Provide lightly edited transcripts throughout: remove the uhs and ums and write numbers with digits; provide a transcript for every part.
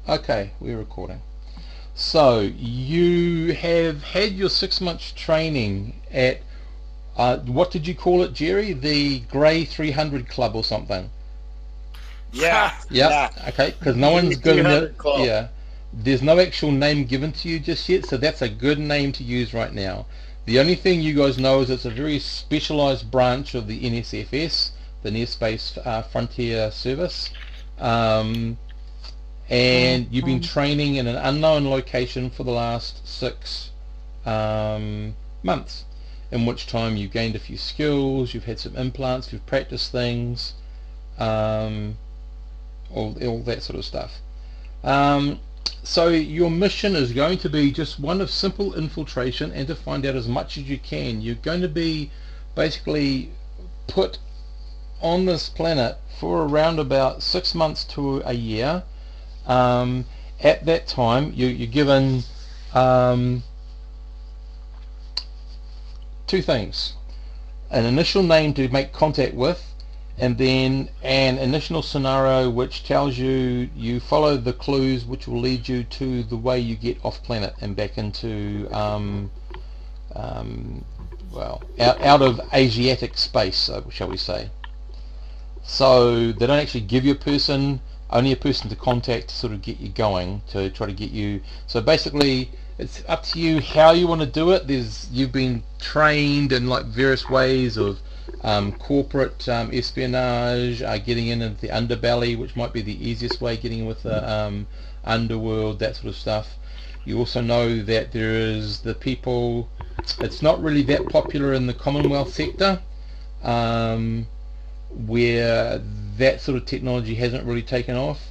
Okay, we're recording. So you have had your 6 months training at what did you call it, Jerry? The Grey 300 Club or something? Yeah. Yeah. Okay, because no one's given it. Club. Yeah, there's no actual name given to you just yet, so that's a good name to use right now. The only thing you guys know is it's a very specialised branch of the NSFS, the Near Space Frontier Service. And you've been training in an unknown location for the last 6 months, in which time you've gained a few skills, you've had some implants, you've practiced things, all that sort of stuff. So your mission is going to be just one of simple infiltration and to find out as much as you can. You're going to be basically put on this planet for around about 6 months to a year. At that time you're given two things: an initial name to make contact with, and then an initial scenario which tells you follow the clues which will lead you to the way you get off planet and back into well, out of Asiatic space, shall we say. So they don't actually give you a person, only a person to contact to sort of get you going, to try to get you. So basically it's up to you how you want to do it. You've been trained in like various ways of corporate espionage, getting into the underbelly, which might be the easiest way, getting in with the underworld, that sort of stuff. You also know that there is the people, it's not really that popular in the Commonwealth sector, where that sort of technology hasn't really taken off,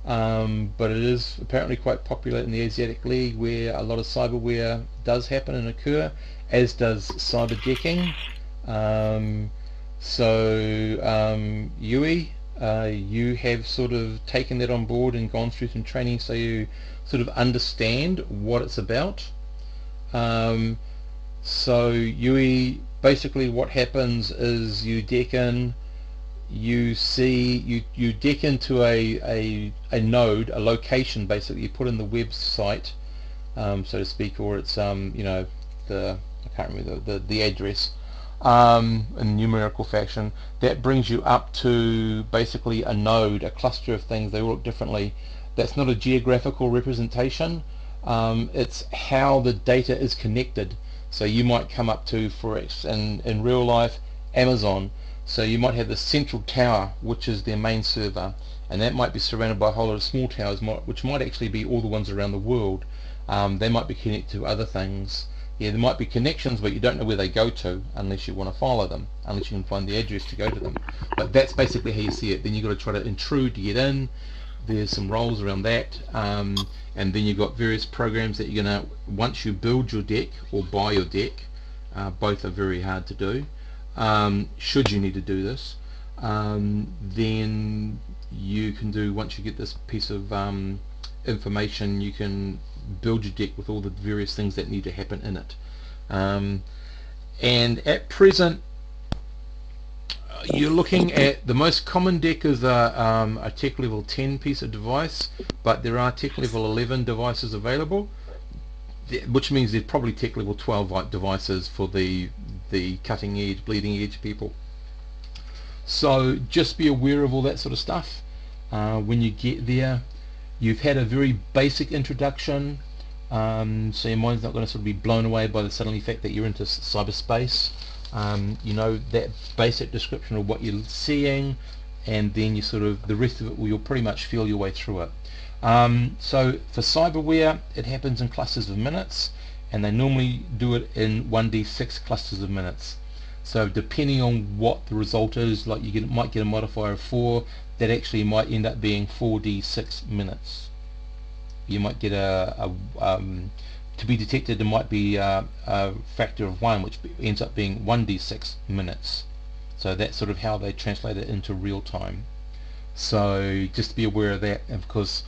but it is apparently quite popular in the Asiatic League, where a lot of cyberware does happen and occur, as does cyberdecking. Yui, you have sort of taken that on board and gone through some training, so you sort of understand what it's about. So Yui, basically what happens is you deck in, you deck into a node, a location, basically you put in the website, so to speak, or it's I can't remember the address, in numerical fashion. That brings you up to basically a node, a cluster of things. They all look differently. That's not a geographical representation, it's how the data is connected. So you might come up to, for in real life, Amazon. So you might have the central tower, which is their main server, and that might be surrounded by a whole lot of small towers, which might actually be all the ones around the world. They might be connected to other things. Yeah, there might be connections, but you don't know where they go to unless you want to follow them, unless you can find the address to go to them. But that's basically how you see it. Then you've got to try to intrude to get in. There's some roles around that, and then you've got various programs that you're going to, once you build your deck or buy your deck, both are very hard to do. Should you need to do this, then you can do, once you get this piece of information, you can build your deck with all the various things that need to happen in it. And at present you're looking at, the most common deck is a tech level 10 piece of device, but there are tech level 11 devices available, which means there's probably tech level 12 devices for the cutting edge, bleeding edge people. So just be aware of all that sort of stuff. When you get there, you've had a very basic introduction, so your mind's not going to sort of be blown away by the suddenly fact that you're into cyberspace. You know that basic description of what you're seeing, and then you sort of, the rest of it, you'll pretty much feel your way through it. So for cyberware, it happens in clusters of minutes, and they normally do it in 1d6 clusters of minutes. So depending on what the result is, like you might get a modifier of 4, that actually might end up being 4d6 minutes. You might get to be detected, there might be a factor of 1, which ends up being 1d6 minutes. So that's sort of how they translate it into real time. So just be aware of that, and of course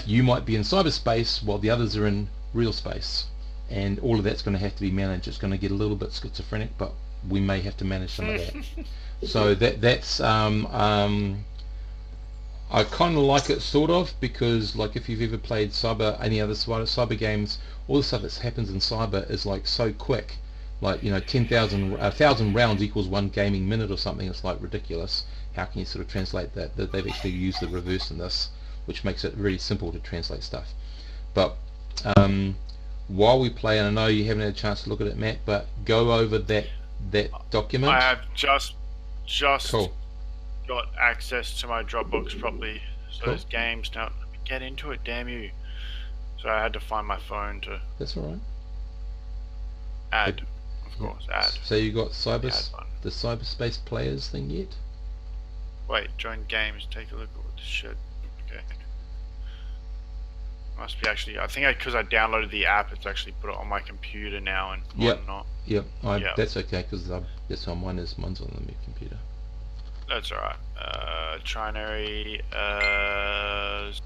you might be in cyberspace while the others are in real space, and all of that's going to have to be managed. It's going to get a little bit schizophrenic, but we may have to manage some of that. So that's I kind of like it, sort of, because like if you've ever played any other cyber games, all the stuff that happens in cyber is like so quick. Like, 1,000 rounds equals 1 gaming minute or something. It's like ridiculous. How can you sort of translate that? That they've actually used the reverse in this, which makes it really simple to translate stuff. But while we play, and I know you haven't had a chance to look at it, Matt, but go over that document. I have just Cool. got access to my Dropbox properly. So Cool. there's games now. Let me get into it, damn you. So I had to find my phone to That's all right. add, of course, add. So you got Add button. the cyberspace players thing yet? Wait, join games, take a look at what this shit. Okay. Must be actually, I think because I downloaded the app, it's actually put it on my computer now and whatnot. Yep. Yeah. That's okay, because that's how mine's on the computer. That's alright. Trinary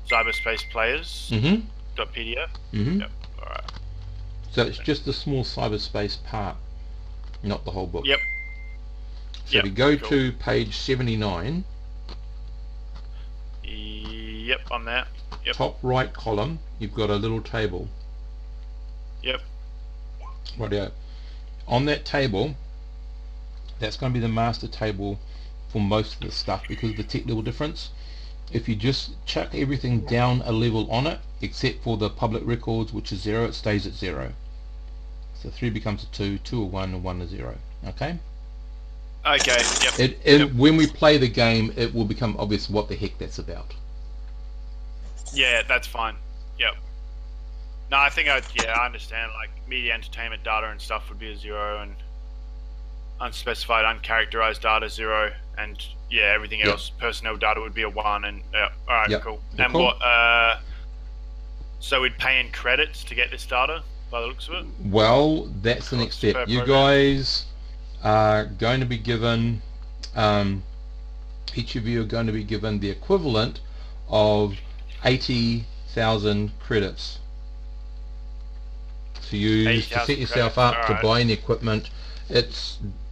Cyberspace Players .pdf. Yep. Alright. So it's just the small cyberspace part, not the whole book. Yep. So if you go to page 79, Yep, I'm there. Yep. top right column, you've got a little table. Yep. Rightio. On that table, that's going to be the master table for most of the stuff because of the tech level difference. If you just chuck everything down a level on it, except for the public records, which is 0, it stays at 0. So 3 becomes a 2, 2 a 1, and 1 a 0. Okay? Okay, yep. When we play the game, it will become obvious what the heck that's about. Yeah, that's fine. Yep. No, I think I understand. Like media, entertainment, data, and stuff would be a 0, and unspecified, uncharacterized data 0, and everything else, personnel data would be a 1. And all right, cool. And cool. what? So we'd pay in credits to get this data, by the looks of it. Well, that's the next step. You guys are going to be given, each of you are going to be given the equivalent of 80,000 credits to use to set yourself up to buy any equipment.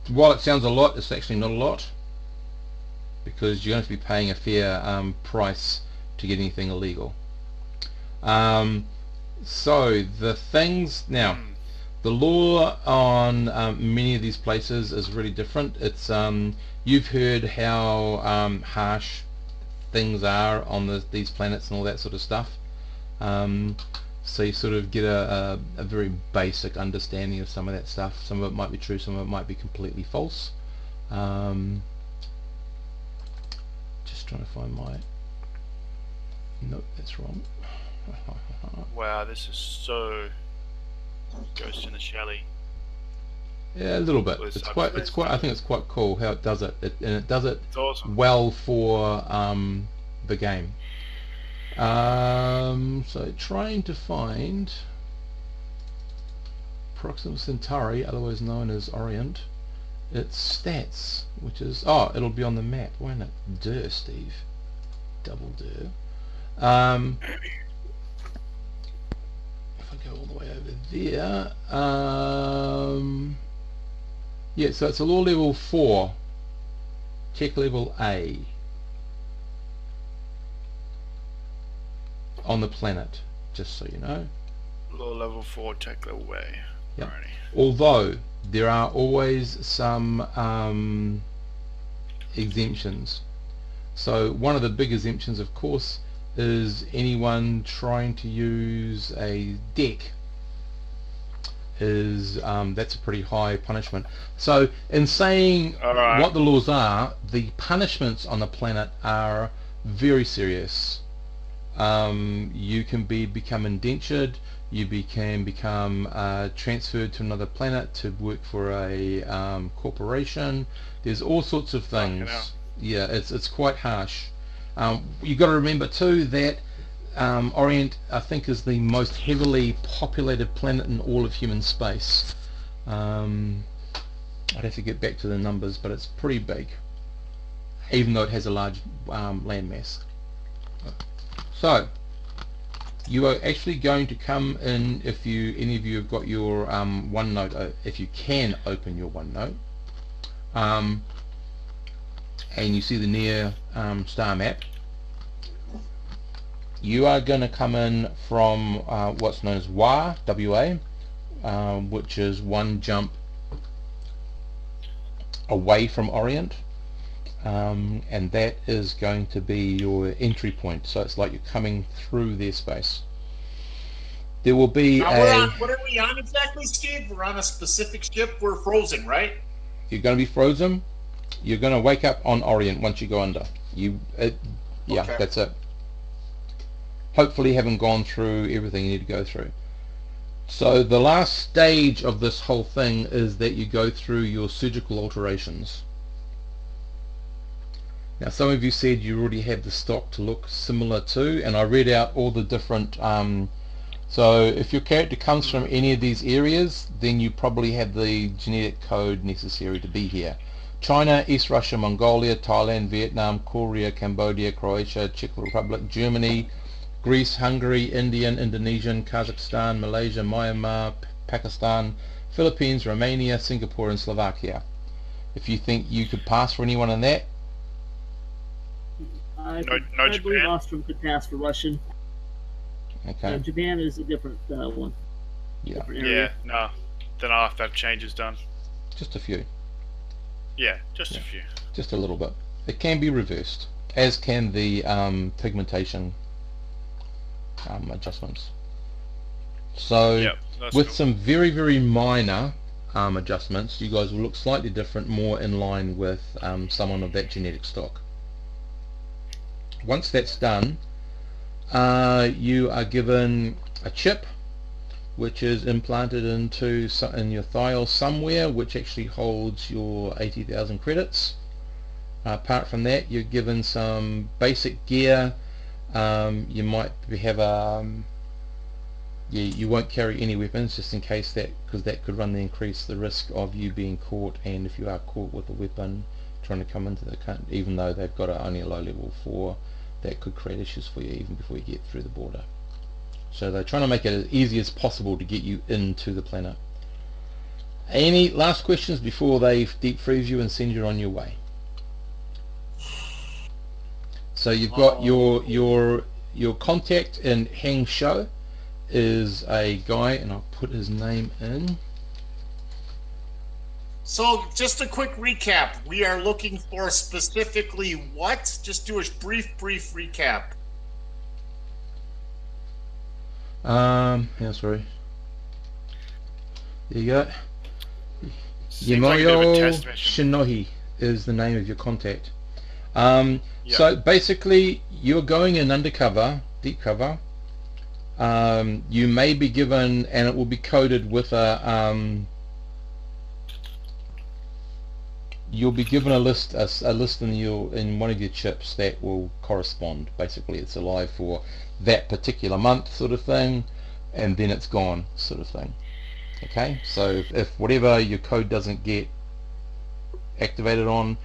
While it sounds a lot, it's actually not a lot, because you're going to be paying a fair price to get anything illegal. So the things now, the law on many of these places is really different. It's you've heard how harsh things are on these planets and all that sort of stuff. So you sort of get a very basic understanding of some of that stuff. Some of it might be true, some of it might be completely false. Just trying to find my... Nope, that's wrong. Wow, this is so Ghost in the Shelley. Yeah, a little bit. It's quite. I think it's quite cool how it does it, and it does it well for the game. So trying to find Proxima Centauri, otherwise known as Orient, its stats, which is it'll be on the map, won't it? Duh, Steve. Double duh. If I go all the way over there, yeah, so it's a law level 4, tech level A on the planet, just so you know. Law level 4, tech level A. Yep. Alrighty. Although there are always some exemptions. So one of the big exemptions, of course, is anyone trying to use a deck is that's a pretty high punishment. So in saying what the laws are, the punishments on the planet are very serious. You can become indentured, you can become transferred to another planet to work for a corporation. There's all sorts of things. Yeah, it's quite harsh. You got to remember too that Orient, I think, is the most heavily populated planet in all of human space. I'd have to get back to the numbers, but it's pretty big, even though it has a large landmass. So you are actually going to come in, if any of you have got your OneNote, if you can open your OneNote, and you see the near star map, you are going to come in from what's known as WA, which is one jump away from Orient, and that is going to be your entry point. So it's like you're coming through their space. There will be what are we on exactly, Steve? We're on a specific ship. We're frozen, right? You're going to be frozen. You're going to wake up on Orient once you go under. Okay. That's it. Hopefully you haven't gone through everything you need to go through. So the last stage of this whole thing is that you go through your surgical alterations. Now some of you said you already have the stock to look similar to, and I read out all the different so if your character comes from any of these areas, then you probably have the genetic code necessary to be here. China, East Russia, Mongolia, Thailand, Vietnam, Korea, Cambodia, Croatia, Czech Republic, Germany, Greece, Hungary, Indian, Indonesian, Kazakhstan, Malaysia, Myanmar, Pakistan, Philippines, Romania, Singapore, and Slovakia. If you think you could pass for anyone in that. I believe Ostrom could pass for Russian. Okay. Japan is a different one. Yeah. Yeah, no. Then I'll have to have changes done. Just a few. Yeah, just a few. Just a little bit. It can be reversed, as can the pigmentation adjustments. So with some very, very minor adjustments, you guys will look slightly different, more in line with someone of that genetic stock. Once that's done, you are given a chip which is implanted in your thiol somewhere, which actually holds your 80,000 credits. Apart from that, you're given some basic gear. You might have you won't carry any weapons, just in case because that could increase the risk of you being caught, and if you are caught with a weapon trying to come into the country, even though they've got only a low level 4, that could create issues for you even before you get through the border. So they're trying to make it as easy as possible to get you into the planet. Any last questions before they deep freeze you and send you on your way? So you've got your contact in Hangzhou is a guy, and I'll put his name in. So just a quick recap. We are looking for specifically what? Just do a brief recap. Yeah, sorry. There you go. Yamoyo Shinobi is the name of your contact. So basically, you're going in undercover, deep cover. You may be given, and it will be coded with a. You'll be given a list in one of your chips that will correspond. Basically, it's alive for that particular month, sort of thing, and then it's gone, sort of thing. Okay, so if whatever your code doesn't get activated on,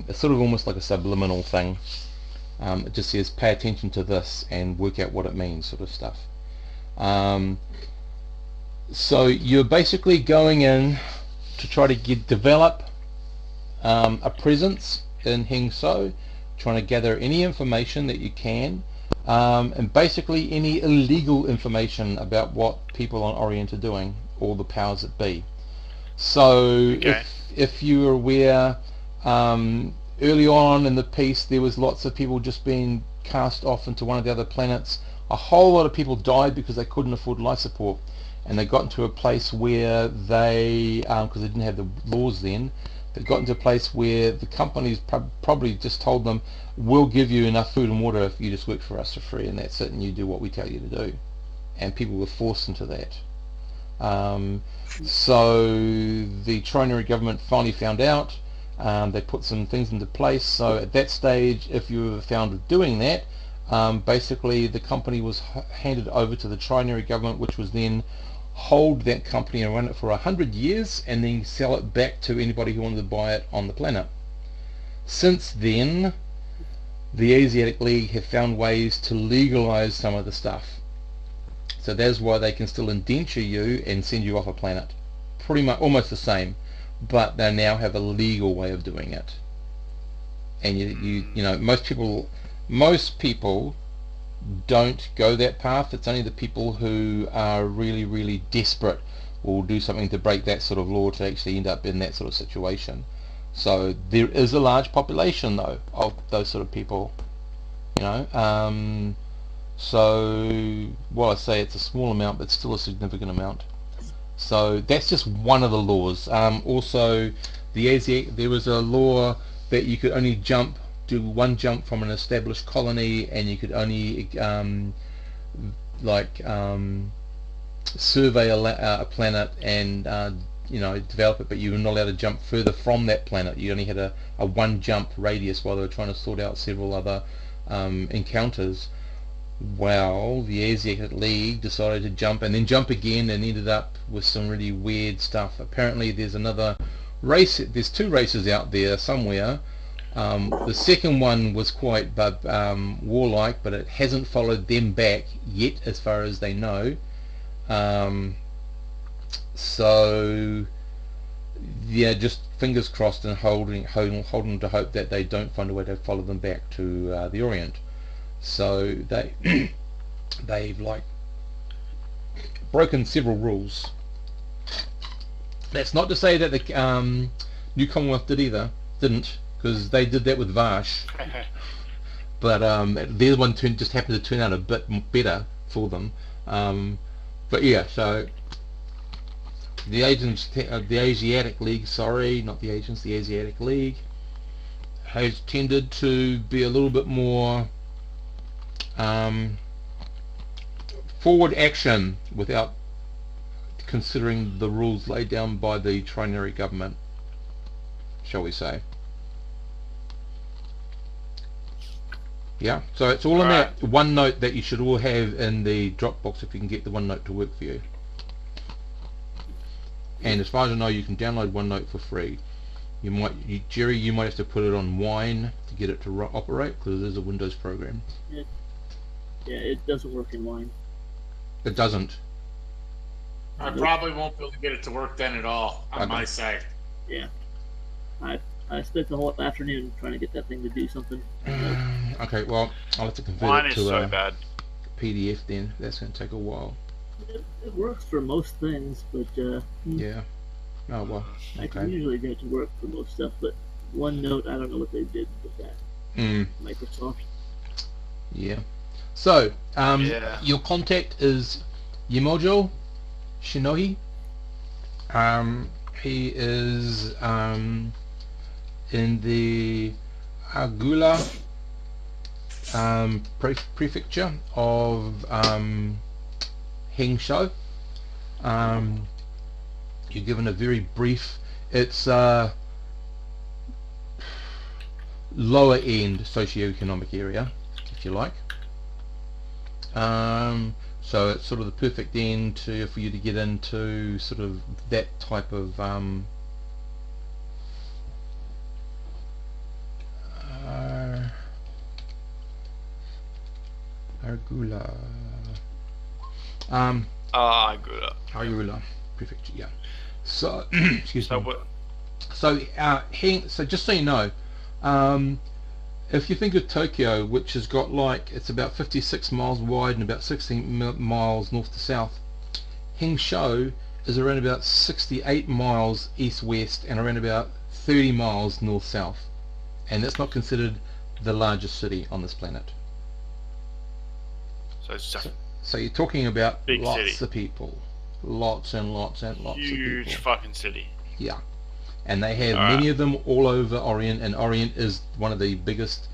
it's sort of almost like a subliminal thing. It just says pay attention to this and work out what it means, sort of stuff. So you're basically going in to try to develop a presence in Hangzhou, trying to gather any information that you can, and basically any illegal information about what people on Orient are doing, or the powers that be. So if you are aware, early on in the piece there was lots of people just being cast off into one of the other planets. A whole lot of people died because they couldn't afford life support, and they got into a place where they, because they didn't have the laws then, they got into a place where the companies probably just told them, we'll give you enough food and water if you just work for us for free, and that's it, and you do what we tell you to do. And people were forced into that. So the Trinary Government finally found out. They put some things into place. So at that stage, if you were found doing that, Basically, the company was handed over to the Trinary Government, which was then hold that company and run it for 100 years and then sell it back to anybody who wanted to buy it on the planet. Since then, the Asiatic League have found ways to legalize some of the stuff. So that's why they can still indenture you and send you off a planet. Pretty much almost the same, but they now have a legal way of doing it. And you know, most people don't go that path. It's only the people who are really, really desperate will do something to break that sort of law to actually end up in that sort of situation. So there is a large population though of those sort of people, you know. So while I say it's a small amount, but still a significant amount. So that's just one of the laws. Also, there was a law that you could only do one jump from an established colony, and you could only survey a planet and you know, develop it, but you were not allowed to jump further from that planet. You only had a one jump radius while they were trying to sort out several other encounters. Well, the Asiatic League decided to jump and then jump again and ended up with some really weird stuff. Apparently there's another race, there's two races out there somewhere. The second one was quite warlike, but it hasn't followed them back yet as far as they know. So yeah, just fingers crossed and holding to hope that they don't find a way to follow them back to the Orient. So they've like broken several rules. That's not to say that the New Commonwealth didn't, because they did that with Vash. But their one just happened to turn out a bit better for them. But yeah, so the Asiatic League, sorry, not the agents, the Asiatic League has tended to be a little bit more forward action without considering the rules laid down by the Trinary Government, shall we say. Yeah, so it's all in that OneNote that you should all have in the Dropbox if you can get the OneNote to work for you. And as far as I know, you can download OneNote for free. Jerry, you might have to put it on Wine to get it to operate, because it is a Windows program. Yeah, it doesn't work in Wine. It doesn't. I probably won't be able to get it to work then at all on my side. Yeah. I spent the whole afternoon trying to get that thing to do something. Okay, well, I'll have to convert Mine it to is so a bad. PDF then. That's going to take a while. It works for most things, but yeah. Oh well. I Okay. can usually get it to work for most stuff, but OneNote, I don't know what they did with that. Microsoft. Yeah. So, Yeah. your contact is Yimojo Shinobi. He is in the Agula prefecture of Hengshou. You're given a very brief, it's lower end socioeconomic area, if you like. So it's sort of the perfect end for you to get into sort of that type of Argula. Argula prefecture, yeah. So excuse me. So so just so you know, if you think of Tokyo, which has got it's about 56 miles wide and about 16 miles north to south, Hengshou is around about 68 miles east-west and around about 30 miles north-south, and that's not considered the largest city on this planet. So you're talking about lots of people, lots and lots and lots of people. Huge fucking city. Yeah. And they have many of them all over Orient, and Orient is one of the biggest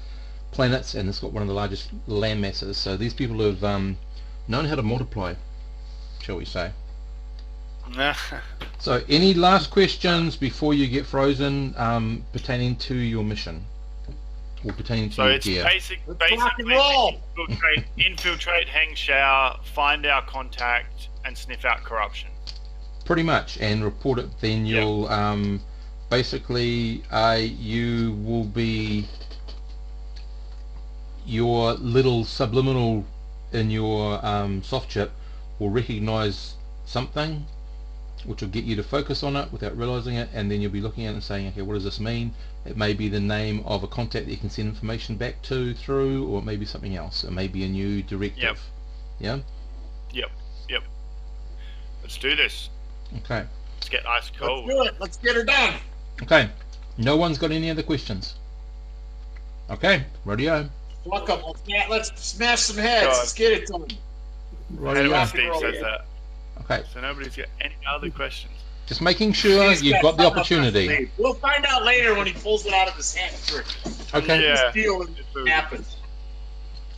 planets, and it's got one of the largest land masses. So these people have known how to multiply, shall we say. So any last questions before you get frozen pertaining to your mission? or pertaining to So your it's gear. Let's rock and basically roll. infiltrate, hang shower, find our contact, and sniff out corruption. Pretty much, and report it. Then you'll basically you will be your little subliminal in your soft chip will recognize something, which will get you to focus on it without realizing it, and then you'll be looking at it and saying, okay, what does this mean? It may be the name of a contact that you can send information back to through, or it may be something else. It may be a new directive. Yeah? Yep. Let's do this. Okay. Let's get ice cold. Let's do it. Let's get her done. Okay. No one's got any other questions? Okay. Radio. Fuck 'em. Let's smash some heads. God. Let's get it done. Radio. Steve says that. Okay. So nobody's got any other questions. Just making sure He's you've got the something up his opportunity. sleeve. We'll find out later when he pulls it out of his hat. Okay. Yeah. Just feel it happens.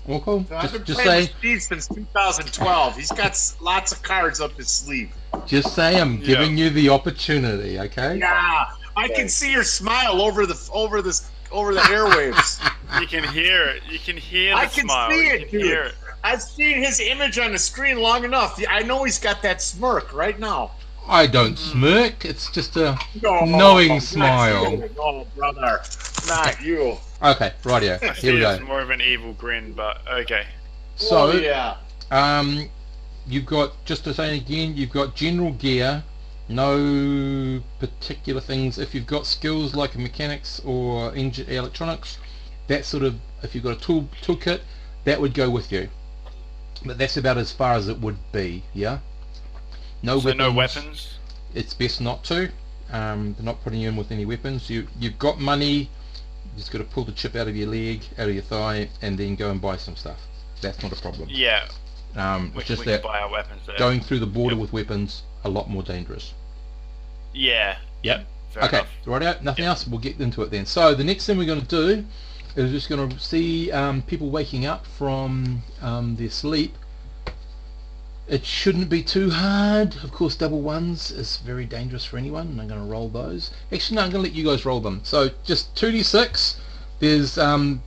Well, cool. So I've been Just playing say, with Steve since 2012. He's got lots of cards up his sleeve. I'm giving you the opportunity. Okay. Yeah, I can see your smile over the airwaves. You can hear it. You can hear the I can smile. see You it, can hear dude. it. I've seen his image on the screen long enough. I know he's got that smirk right now. I don't smirk. It's just a No, knowing not smile. you. No, brother, not you. Okay, rightio. I Here see we it's go. more of an evil grin, but okay. So, Oh, yeah. you've got, just to say again, you've got general gear, no particular things. If you've got skills like mechanics or electronics, that sort of, if you've got a toolkit, that would go with you. But that's about as far as it would be, yeah? No So weapons. no weapons? It's best not to. They're not putting you in with any weapons. You've got money, you just got to pull the chip out of your leg, out of your thigh, and then go and buy some stuff. That's not a problem. Yeah. It's just we that can buy our weapons there. going through the border with weapons, a lot more dangerous. Yeah. Yep. Fair Okay, enough. right out. Nothing else. We'll get into it then. So the next thing we're going to do is just going to see people waking up from their sleep. It shouldn't be too hard. Of course, double ones is very dangerous for anyone, and I'm going to roll those. Actually, no, I'm going to let you guys roll them. So just 2d6. There's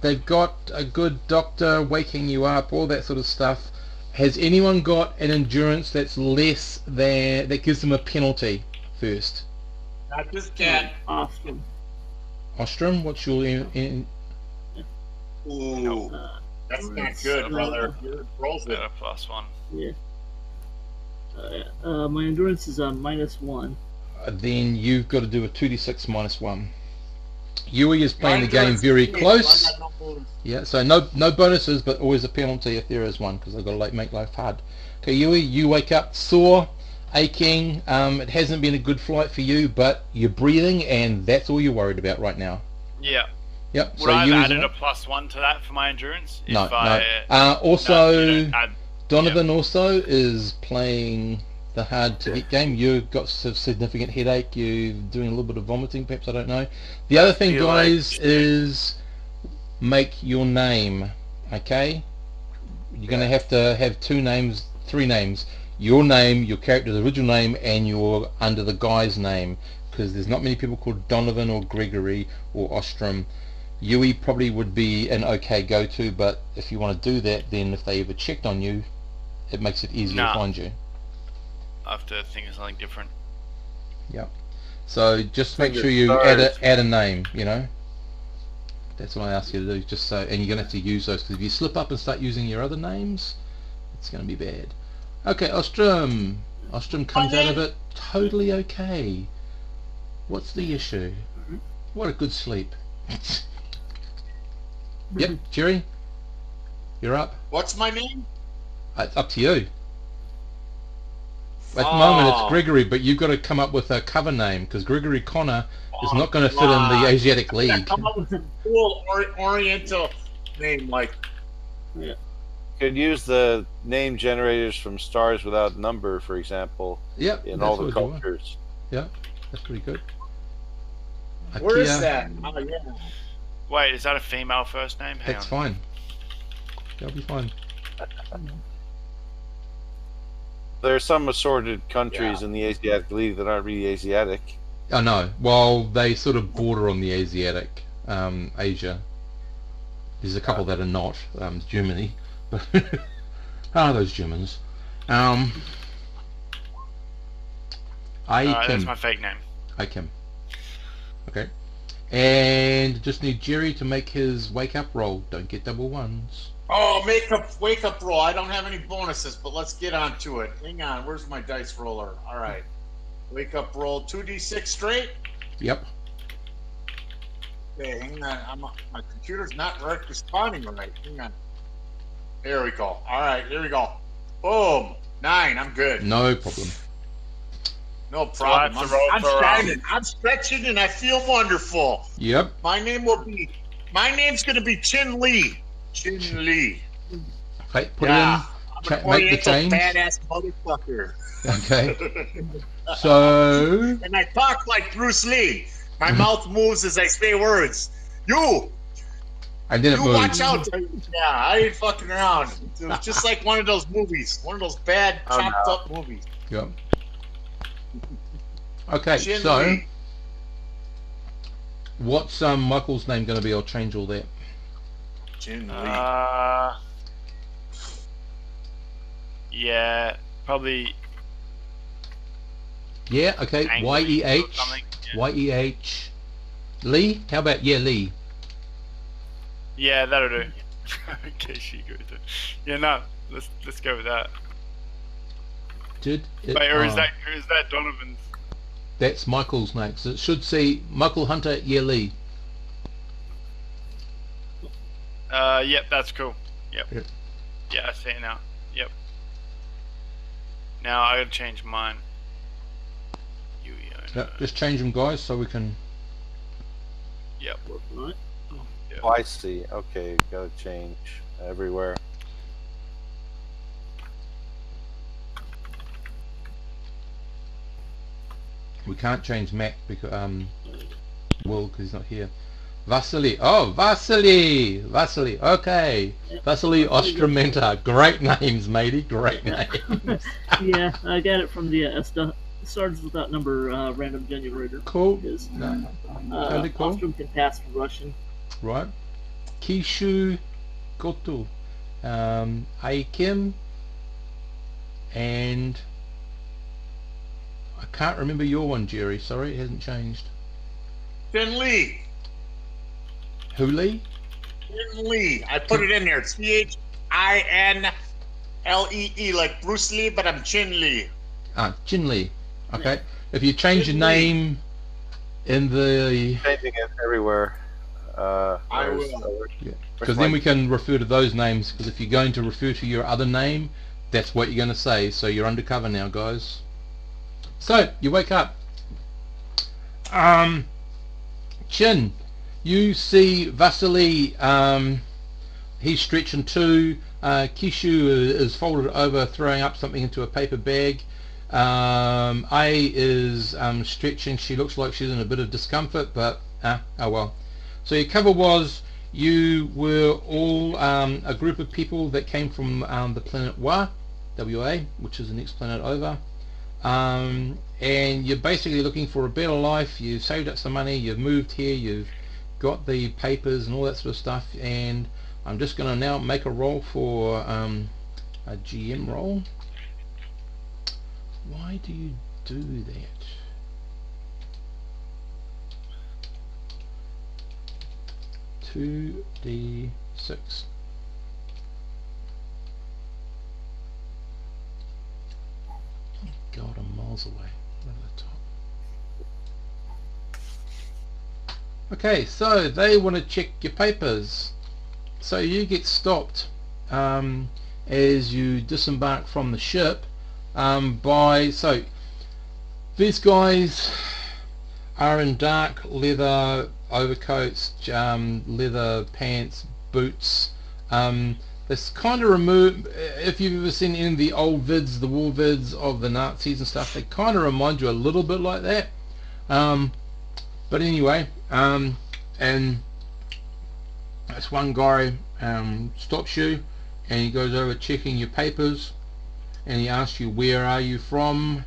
they've got a good doctor waking you up, all that sort of stuff. Has anyone got an endurance that's less than, that gives them a penalty first? Not this cat. Awesome. Ostrom, what's your Ooh, that's not good, brother. Rolls it. Got a +1. Yeah. My endurance is -1. then you've got to do a 2d6 -1. Yui is playing the My game endurance very is 8, close. so I got no bonus. Yeah, so no bonuses, but always a penalty if there is one, because I've got to make life hard. Okay, Yui, you wake up sore, aching. It hasn't been a good flight for you, but you're breathing, and that's all you're worried about right now. Yeah. Yep. Would I have Yui's added on- a +1 to that for my endurance? No, If no. I, Also, you don't add, Donovan also is playing the hard to get game. You've got a significant headache. You're doing a little bit of vomiting, perhaps. I don't know. The other thing, feel like guys, shit. is make your name. Okay, you're going to have 2 names, 3 names. Your name, your character's original name, and your under the guy's name, because there's not many people called Donovan or Gregory or Ostrom. Yui probably would be an okay go-to, but if you want to do that, then if they ever checked on you, it makes it easier Nah. to find you. I have to think of something different. Yep. So just make Fingers sure you stars. add a name, you know. That's what I ask you to do. Just so, and you're going to have to use those, because if you slip up and start using your other names, it's going to be bad. Okay, Ostrom. Ostrom comes out of it totally okay. What's the issue? What a good sleep. Yep, Jerry, you're up. What's my name? It's up to you. At the moment it's Oh. Gregory, but you've got to come up with a cover name, because Gregory Connor is not going to fit in the Asiatic League. Come up with a cool Oriental name like. Could use the name generators from Stars Without Number, for example, Yep, in that's all the what we'll do. cultures. Yeah, that's pretty good. Where is Akia, that? Oh yeah. Wait, is that a female first name? Hang That's on. fine. That'll be fine. There are some assorted countries in the Asiatic League that aren't really Asiatic. I know. Well, they sort of border on the Asiatic, Asia. There's a couple that are not. Germany, but those Germans. That's my fake name. Kim. Okay. And just need Jerry to make his wake up roll. Don't get double ones. Oh, wake up roll. I don't have any bonuses, but let's get on to it. Hang on. Where's my dice roller? All right. Wake up roll 2d6 straight. Yep. Okay, hang on. My computer's not responding right. Hang on. There we go. All right, here we go. Boom. 9. I'm good. No problem. No problem. I'm shining. I'm stretching, and I feel wonderful. Yep. My name's going to be Chin Lee. Chin Lee. Okay, put it in. Make the change. Badass motherfucker. Okay. So. And I talk like Bruce Lee. My mouth moves as I say words. You. And then it moves. Watch out. Yeah, I ain't fucking around. It was just like one of those movies. One of those bad, chopped up movies. Yep. Okay, Chin so. Lee. What's Michael's name going to be? I'll change all that. Chin Lee. Yeah, probably. Yeah, okay. Y-E-H. Y-E-H. Lee? How about, Lee? Yeah, that'll do. Okay, she goes. Yeah, no, let's go with that. Wait, or is that Donovan's? That's Michael's name. So it should say Michael Hunter, Lee. Yep, that's cool. Yep. Yeah, I see it now. Yep. Now I gotta change mine. Yep, just change them, guys, so we can. Yep. Right. Yep. Oh, I see. Okay, gotta change everywhere. We can't change Mac because Will, because he's not here. Vasily. Oh, Vasily. Okay. Vasily Ostromenta. Great names, matey. Great names. Yeah, I got it from the starts with that number random generator. Cool. Totally cool. Ostrom can pass for Russian. Right. Kishu Goto. Aikim. And I can't remember your one, Jerry. Sorry, it hasn't changed. Chin Lee. Who, Lee? Chin Lee. I put it in there. ChinLee, like Bruce Lee, but I'm Chin Lee. Chin Lee. Okay. If you change your name in the... Changing it everywhere. I will. Because then we can refer to those names, because if you're going to refer to your other name, that's what you're going to say. So you're undercover now, guys. So, you wake up. Chin. You see Vasily, he's stretching too. Kishu is folded over, throwing up something into a paper bag. A is stretching. She looks like she's in a bit of discomfort, but oh well. So your cover was you were all a group of people that came from the planet WA, which is the next planet over. And you're basically looking for a better life. You've saved up some money, you've moved here, you've got the papers and all that sort of stuff, and I'm just going to now make a roll for a GM roll. Why do you do that? $2d6. God, I'm miles away. Over the top. Okay, so they want to check your papers. So you get stopped as you disembark from the ship so these guys are in dark leather overcoats, leather pants, boots. This kind of remove, if you've ever seen any of the old vids, the war vids of the Nazis and stuff, they kind of remind you a little bit like that. But anyway, and this one guy stops you and he goes over checking your papers and he asks you, where are you from?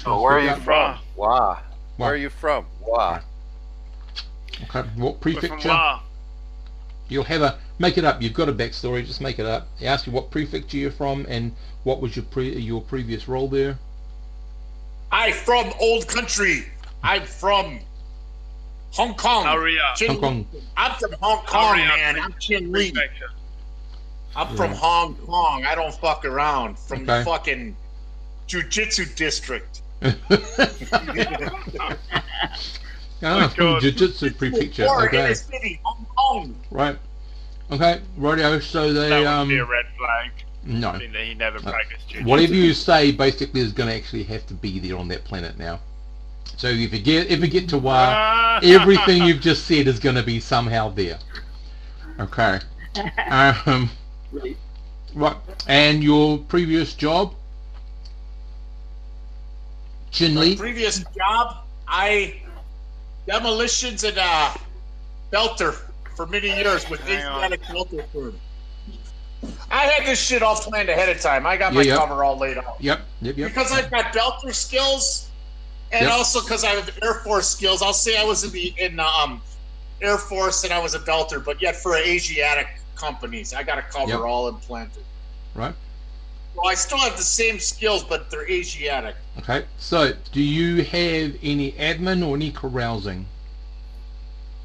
Oh, where are you from? Wow. Where are you from? Wow. Okay. What We're from prefecture? Wa. You'll have a make it up. You've got a backstory. Just make it up. He asked you what prefecture you're from and what was your previous role there. I from old country. I'm from Hong Kong. Aria. Hong Kong. I'm from Hong Kong, Aria man. I'm Chin Lee. Prefecture. I'm from Hong Kong. I don't fuck around. From the Okay. fucking Jiu-Jitsu district. Ah, from God. Jiu-Jitsu prefecture. Or Okay. inner city, Hong Kong. Right. Okay. Radio. So they That would be a red flag. no. I mean, that he never practiced jiu-jitsu. Whatever you say basically is going to actually have to be there on that planet now. So if you get to Wa, everything you've just said is going to be somehow there. Okay. Right. Right. And your previous job? Chin My Lee? previous job, I demolitions and belter for many years with Hang on. Asiatic belter firm. I had this shit all planned ahead of time. I got my Yeah, yeah. cover all laid out. Yep. Because I've got belter skills, and Yep. also because I have Air Force skills. I'll say I was in the Air Force and I was a belter, but yet for Asiatic companies, I got a cover Yep. all implanted. Right. Well, I still have the same skills, but they're Asiatic. Okay. So do you have any admin or any carousing?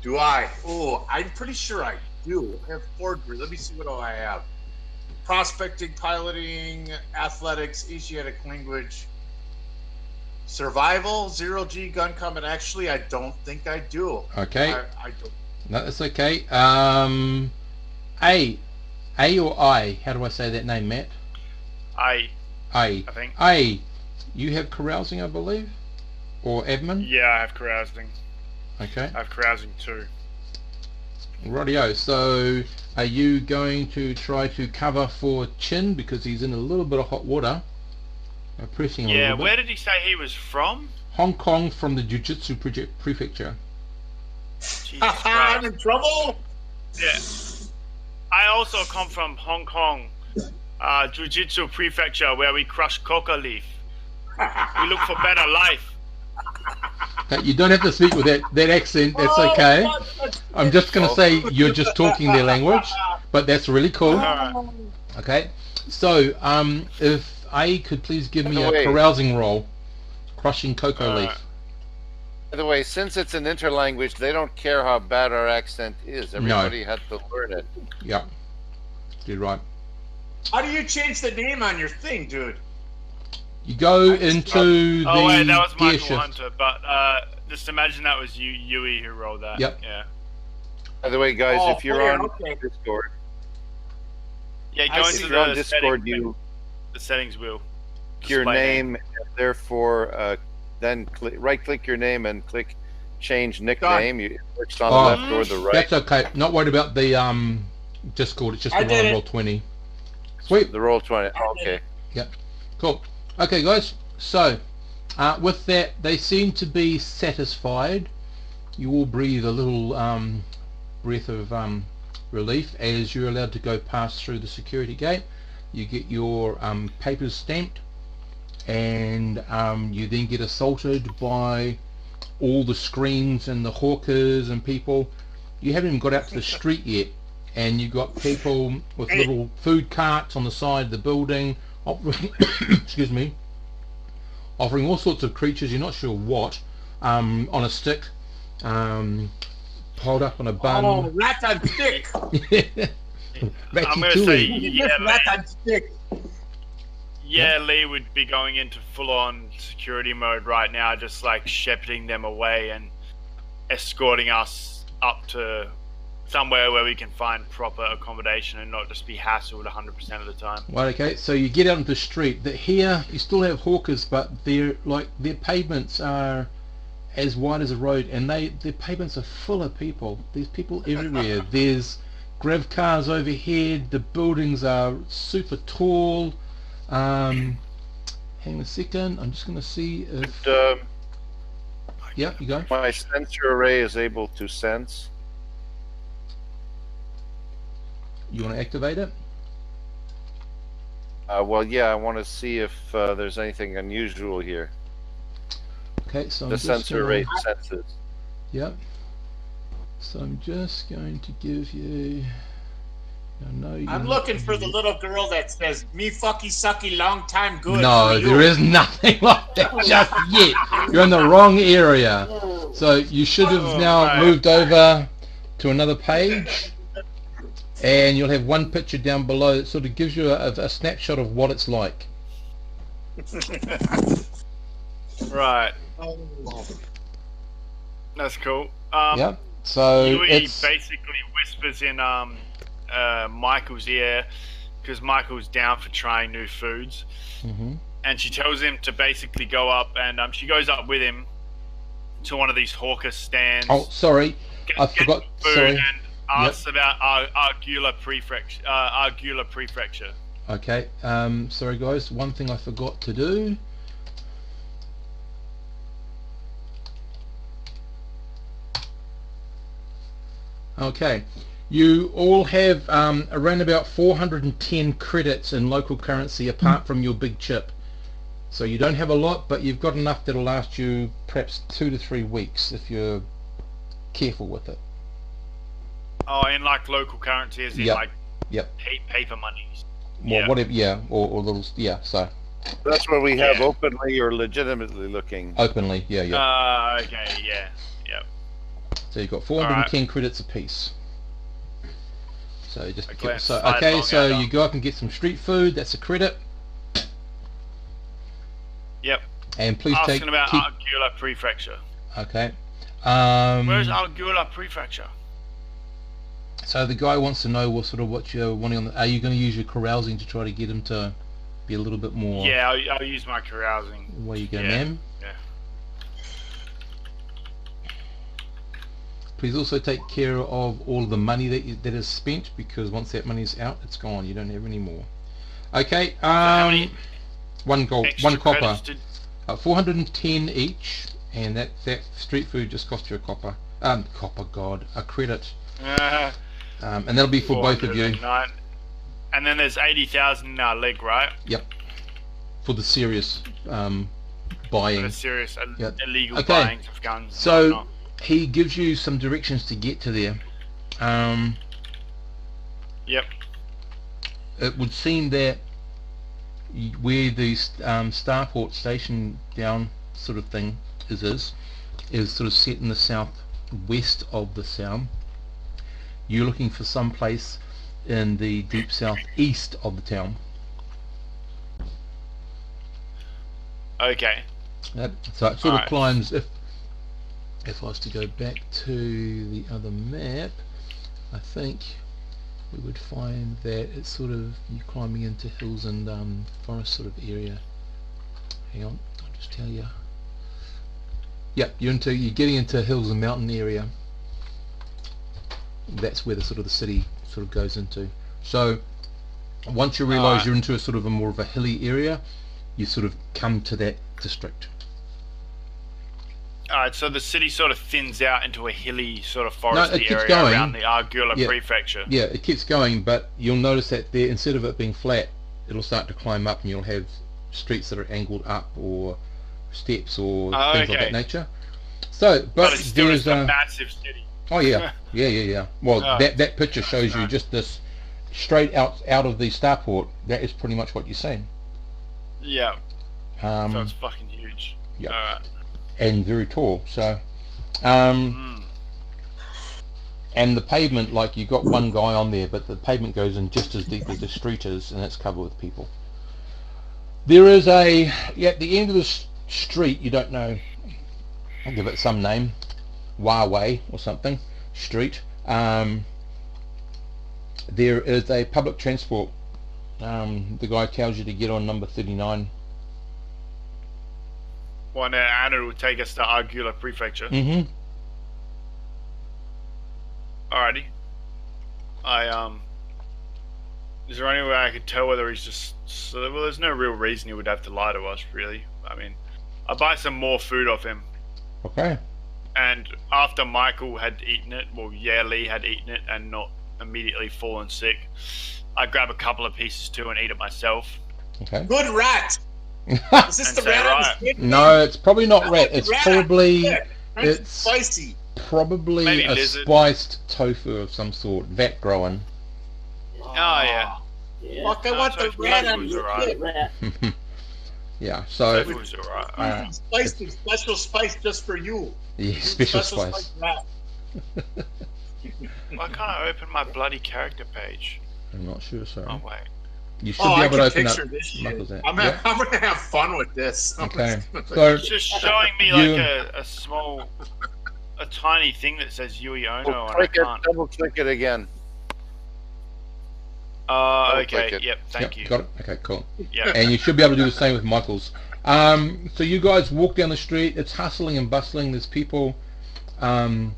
Do I? Oh, I'm pretty sure I do. I have forgery. Let me see what all I have. Prospecting, piloting, athletics, Asiatic language, survival, 0G, gun combat. Actually, I don't think I do. Okay. I don't. No, that's okay. A or I? How do I say that name, Matt? I A. think. A. You have carousing, I believe, or admin. Yeah, I have carousing. Okay. I have carousing too. Rightio. So, are you going to try to cover for Chin because he's in a little bit of hot water? Pressing a Yeah, little bit. where did he say he was from? Hong Kong from the Jiu-Jitsu prefecture. Jesus I'm Christ. in trouble. Yeah. I also come from Hong Kong, Jiu-Jitsu prefecture, where we crush coca leaf. We look for better life. Okay, you don't have to speak with that accent. That's okay. I'm just going to say you're just talking their language, but that's really cool. Alright. Okay. So, if A could please give me By the a way- carousing roll, crushing cocoa leaf. By the way, since it's an interlanguage, they don't care how bad our accent is. Everybody had to learn it. Yep. You're right. How do you change the name on your thing, dude? You go into the Oh wait, that was gear Michael shift. Hunter, but just imagine that was Yui who rolled that. Yep. Yeah. By the way, guys, Oh, if you're player, on okay. Discord, Yeah, I go see. into if you're on the Discord, settings, you the settings wheel. your Display name, and therefore then right-click your name and click change nickname. You works on the Oh, left or the right. That's okay. Not worried about the Discord. It's just I the did one it. roll 20. Sweet. The roll 20. Okay. Cool. Okay, guys. So, with that, they seem to be satisfied. You all breathe a little breath of relief as you're allowed to go past through the security gate. You get your papers stamped, and you then get assaulted by all the screens and the hawkers and people. You haven't even got out to the street yet, and you've got people with little food carts on the side of the building offering, excuse me, offering all sorts of creatures, you're not sure what, on a stick, piled up on a bun. Oh, rat on stick. I'm gonna say yeah, rat Lee. on stick. Yeah, Lee would be going into full-on security mode right now, just like shepherding them away and escorting us up to somewhere where we can find proper accommodation and not just be hassled 100% of the time. Right, okay, so you get out into the street. Here you still have hawkers, but their pavements are as wide as a road, and their pavements are full of people. There's people everywhere. There's grav cars overhead. The buildings are super tall. Hang on a second. I'm just going to see if. Yeah, you go. My sensor array is able to sense. You want to activate it? Well, yeah, I want to see if there's anything unusual here. Okay, so I'm The just sensor gonna- array senses. Yep. So I'm just going to give you. I'm looking for the little girl that says, "Me fucky sucky long time good." No, there is nothing like that just yet. You're in the wrong area. So you should have now moved over to another page, and you'll have one picture down below that sort of gives you a snapshot of what it's like. Right. That's cool. Yeah. So Yui it's basically whispers in Michael's ear because Michael's down for trying new foods, and she tells him to basically go up, and she goes up with him to one of these hawker stands. Oh, sorry, I forgot. Food Sorry. And asks about Argula Prefecture. Okay. Sorry, guys. One thing I forgot to do. Okay. You all have around about 410 credits in local currency apart from your big chip. So you don't have a lot, but you've got enough that'll last you perhaps 2 to 3 weeks if you're careful with it. Oh, in like local currency, as in like paper monies. Well, whatever, or little, so. That's what we have openly or legitimately looking. Openly, okay, yep. So you've got 410 credits apiece. So just so you go up and get some street food. That's a credit. Yep. And please asking about Argula Prefecture. Okay. Where's Argula Prefecture? So the guy wants to know what you're wanting. Are you going to use your carousing to try to get him to be a little bit more? Yeah, I'll use my carousing. Where you go, ma'am? Yeah. Please also take care of all of the money that is spent, because once that money's out, it's gone. You don't have any more. Okay. How many one gold, one copper. 410 each, and that street food just cost you a copper. A credit. And that'll be for both of you. And then there's 80,000 in our leg, right? Yep. For the serious buying. For the serious illegal buying of guns. So he gives you some directions to get to there. Yep. It would seem that where the starport station down sort of thing is sort of set in the southwest of the town. You're looking for some place in the deep southeast of the town. Okay. Yep. So it sort of climbs. If I was to go back to the other map, I think we would find that it's sort of you're climbing into hills and forest sort of area. Hang on, I'll just tell you. Yep, you're getting into hills and mountain area. That's where the city sort of goes into. So once you realise you're into a sort of a more of a hilly area, you sort of come to that district. Alright, so the city sort of thins out into a hilly sort of foresty area around the Argula Prefecture. Yeah, it keeps going, but you'll notice that there, instead of it being flat, it'll start to climb up, and you'll have streets that are angled up, or steps, or things of that nature. So, but it's still just a massive city. Oh yeah, yeah. Well, that picture shows you just this straight out of the starport. That is pretty much what you're seeing. Yeah. So it's fucking huge. Yeah. Alright. And very tall. So, and the pavement, like you got one guy on there, but the pavement goes in just as deep as the street is, and it's covered with people. There is at the end of the street, you don't know, I'll give it some name, Huawei or something, street. There is a public transport. The guy tells you to get on number 39. Well, and it will take us to Argula Prefecture. Mm-hmm. Alrighty. Is there any way I could tell whether he's just... well, there's no real reason he would have to lie to us, really. I mean, I'll buy some more food off him. Okay. And after Michael had eaten it, Lee had eaten it and not immediately fallen sick, I grab a couple of pieces too and eat it myself. Okay. Good rat! Is this the rat? No, it's probably not rat. It's probably... It's spicy. Probably Maybe a lizard. spiced tofu of some sort, vat growing. Oh, yeah. Yeah. Fuck, I want the tofu rat on was your alright. shit. Rat. Yeah, so Tofu was alright. Spiced with special spice just for you. yeah, special spice. rat. Why can't I open my bloody character page? I'm not sure, sorry. Oh, wait. You should Oh, be I able can to open picture up this shit. Knuckles out. I'm Yeah. gonna have fun with this. Okay, so It's just showing me You- like a tiny thing that says Yui Ono, and I Click it, can't. double click it again. Okay, click it. yep, thank yep, you. got it. Okay, cool. Yep. And you should be able to do the same with Michael's. So you guys walk down the street. It's hustling and bustling. There's people. Most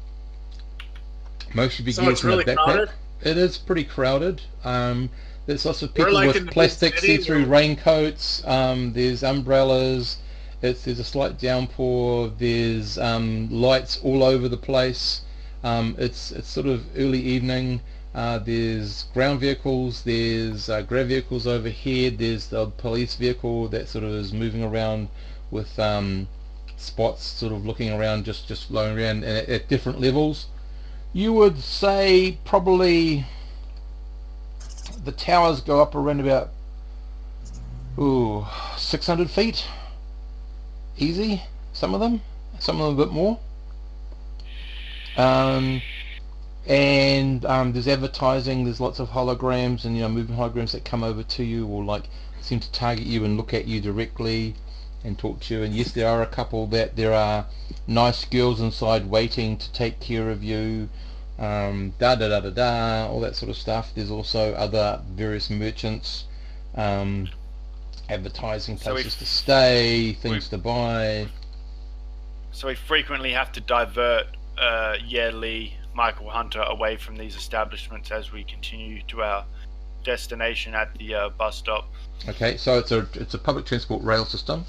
of you So get it's in the really backpack. crowded? It is pretty crowded. There's lots of We're people like in with the plastic big city, see-through or- raincoats. There's umbrellas. There's a slight downpour. There's lights all over the place. It's sort of early evening. There's ground vehicles. There's grab vehicles overhead. There's the police vehicle that sort of is moving around with spots, sort of looking around, just flowing around at different levels. You would say probably the towers go up around about 600 feet, easy. Some of them a bit more. And there's advertising. There's lots of holograms and moving holograms that come over to you, or like seem to target you and look at you directly and talk to you. And yes, there are a couple that there are nice girls inside waiting to take care of you. All that sort of stuff. There's also other various merchants advertising So places to stay, things to buy. So we frequently have to divert Lee, Michael Hunter away from these establishments as we continue to our destination at the bus stop. Okay, so it's a public transport rail system.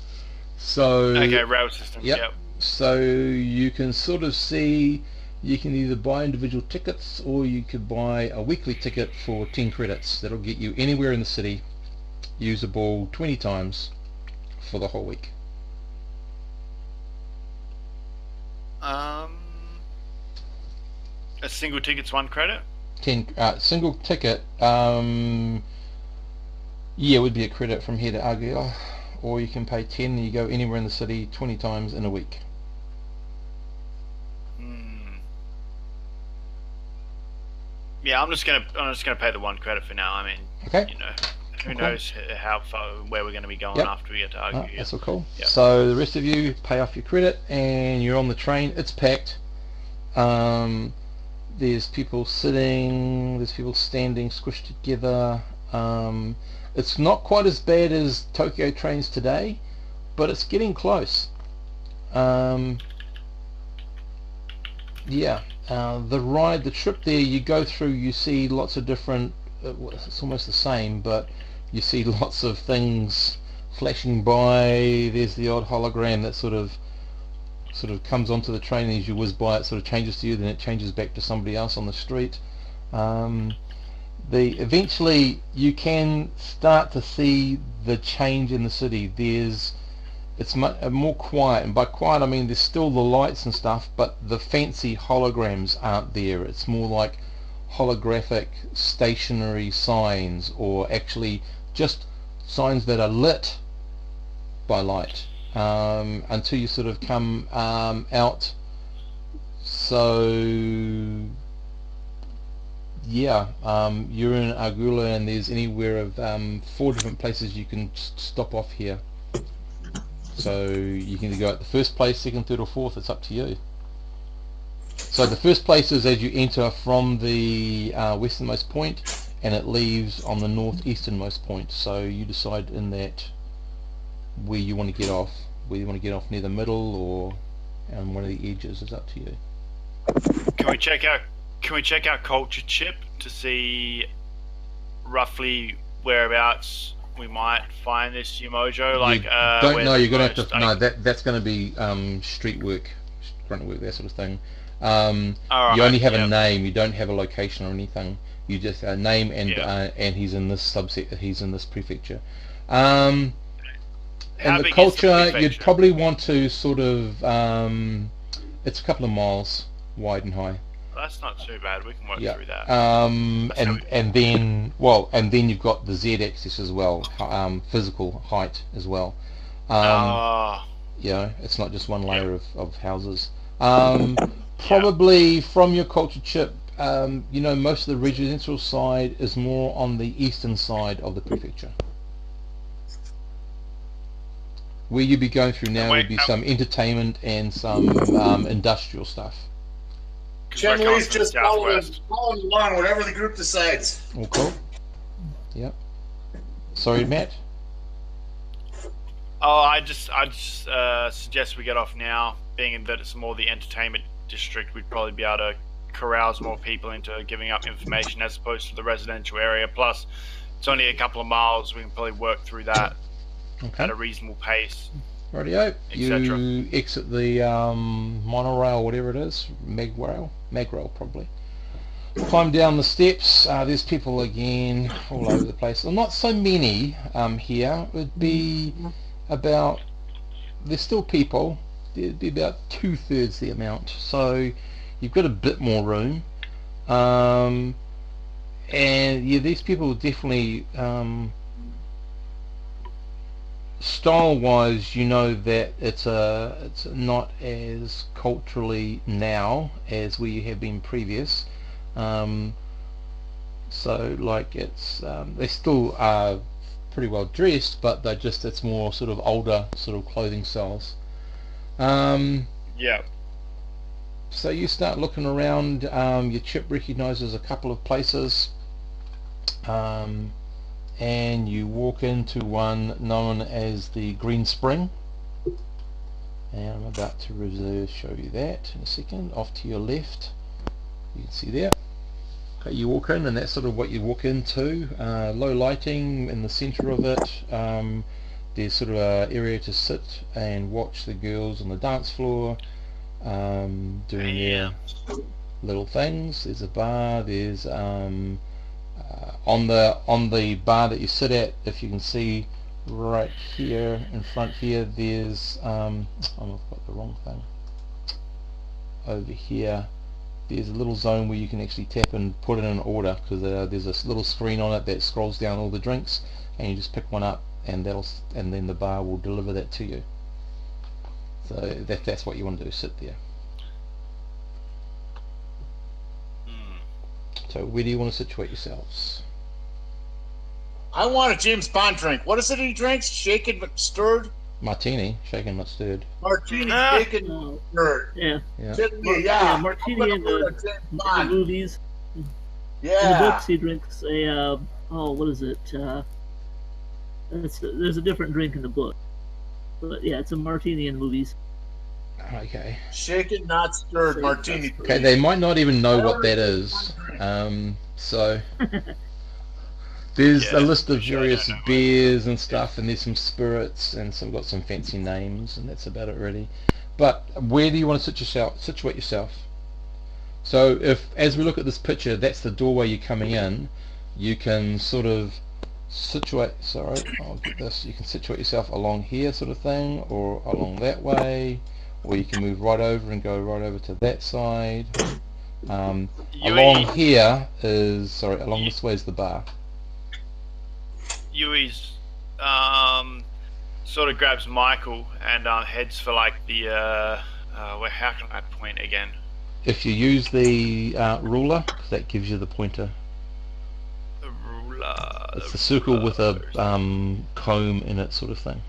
So Okay, rail system. Yep. So you can sort of see, you can either buy individual tickets or you could buy a weekly ticket for 10 credits. That'll get you anywhere in the city, usable 20 times for the whole week. A single ticket's 1 credit? 10 single ticket, yeah, would be a credit from here to Argyll, or you can pay 10 and you go anywhere in the city 20 times in a week. Yeah, I'm just gonna pay the 1 credit for now. I mean, Okay. Who Okay. knows how far, where we're going to be going Yep. after we get to Argyll. That's all cool. Yep. So the rest of you pay off your credit and you're on the train. It's packed. There's people sitting, there's people standing squished together. It's not quite as bad as Tokyo trains today, but it's getting close. Yeah, the trip there, you go through, you see lots of different, it's almost the same, but you see lots of things flashing by. There's the odd hologram that sort of comes onto the train, and as you whiz by it sort of changes to you, then it changes back to somebody else on the street. Eventually you can start to see the change in the city. It's much more quiet, and by quiet I mean there's still the lights and stuff, but the fancy holograms aren't there. It's more like holographic stationary signs, or actually just signs that are lit by light, until you sort of come out. So yeah, you're in Argula, and there's anywhere of 4 different places you can stop off here. So you can either go at the first place, second, third or fourth. It's up to you. So the first place is as you enter from the westernmost point, and it leaves on the northeasternmost point. So you decide in that where you want to get off. Whether you want to get off near the middle or on one of the edges is up to you. Can we check our culture chip to see roughly whereabouts we might find this Yumojo? Like, you don't where's know. the You're gonna have most, to. No, that's going to be street work, grunt work, that sort of thing. You only have a name. You don't have a location or anything. You just a name and he's in this subset. He's in this prefecture. And the culture, you'd probably want to sort of. It's a couple of miles. wide and high. That's not too bad. We can work Yeah. through that. And then you've got the Z axis as well, physical height as well. You know, it's not just one layer of houses. Probably from your culture chip, you know, most of the residential side is more on the eastern side of the prefecture. Where you'd be going through now would be some entertainment and some industrial stuff. Chen-Li's just following along, whatever the group decides. All cool. Yep. Sorry, Matt. Oh, I just suggest we get off now, being that it's more the entertainment district. We'd probably be able to carouse more people into giving up information as opposed to the residential area. Plus, it's only a couple of miles. We can probably work through that at a reasonable pace. Rightio. You exit the monorail, whatever it is, Magrail probably. Climb down the steps. There's people again all over the place. Well, not so many here. It would be about. There's still people. There'd be about 2/3 the amount. So you've got a bit more room. And yeah, these people definitely. Style-wise, you know that it's not as culturally now as we have been previous. So like it's they still are pretty well dressed, but it's more sort of older sort of clothing styles. Yeah. So you start looking around. Your chip recognizes a couple of places. And you walk into one known as the Greenspring, and I'm about to show you that in a second. Off to your left, you can see there. Okay, you walk in, and that's sort of what you walk into. Low lighting in the center of it. There's sort of an area to sit and watch the girls on the dance floor doing their little things. There's a bar. There's on the bar that you sit at, if you can see right here in front here, there's I've got the wrong thing. Over here there's a little zone where you can actually tap and put in an order, because there's this little screen on it that scrolls down all the drinks, and you just pick one up, and then the bar will deliver that to you. So that's what you want to do, sit there. So where do you want to situate yourselves? I want a James Bond drink. What is it he drinks? Shaken but stirred? Martini, shaken not stirred. Martini, shaken but stirred. Yeah. Yeah. Martini in the movies. Yeah. In the books, he drinks a what is it? There's a different drink in the book, but yeah, it's a martini in movies. Okay. Shaken not stirred martini. Okay, they might not even know what that is. So there's a list of various beers and stuff, and there's some spirits, and got some fancy names, and that's about it really. But where do you want to situate yourself? So as we look at this picture, that's the doorway you're coming in. You can sort of situate. Sorry, I'll get this. You can situate yourself along here, sort of thing, or along that way, or you can move right over and go right over to that side. Along here is along this way is the bar. Yui's sort of grabs Michael and heads for like the how can I point again? If you use the ruler, that gives you the pointer. The ruler. It's the circle with a comb in it, sort of thing.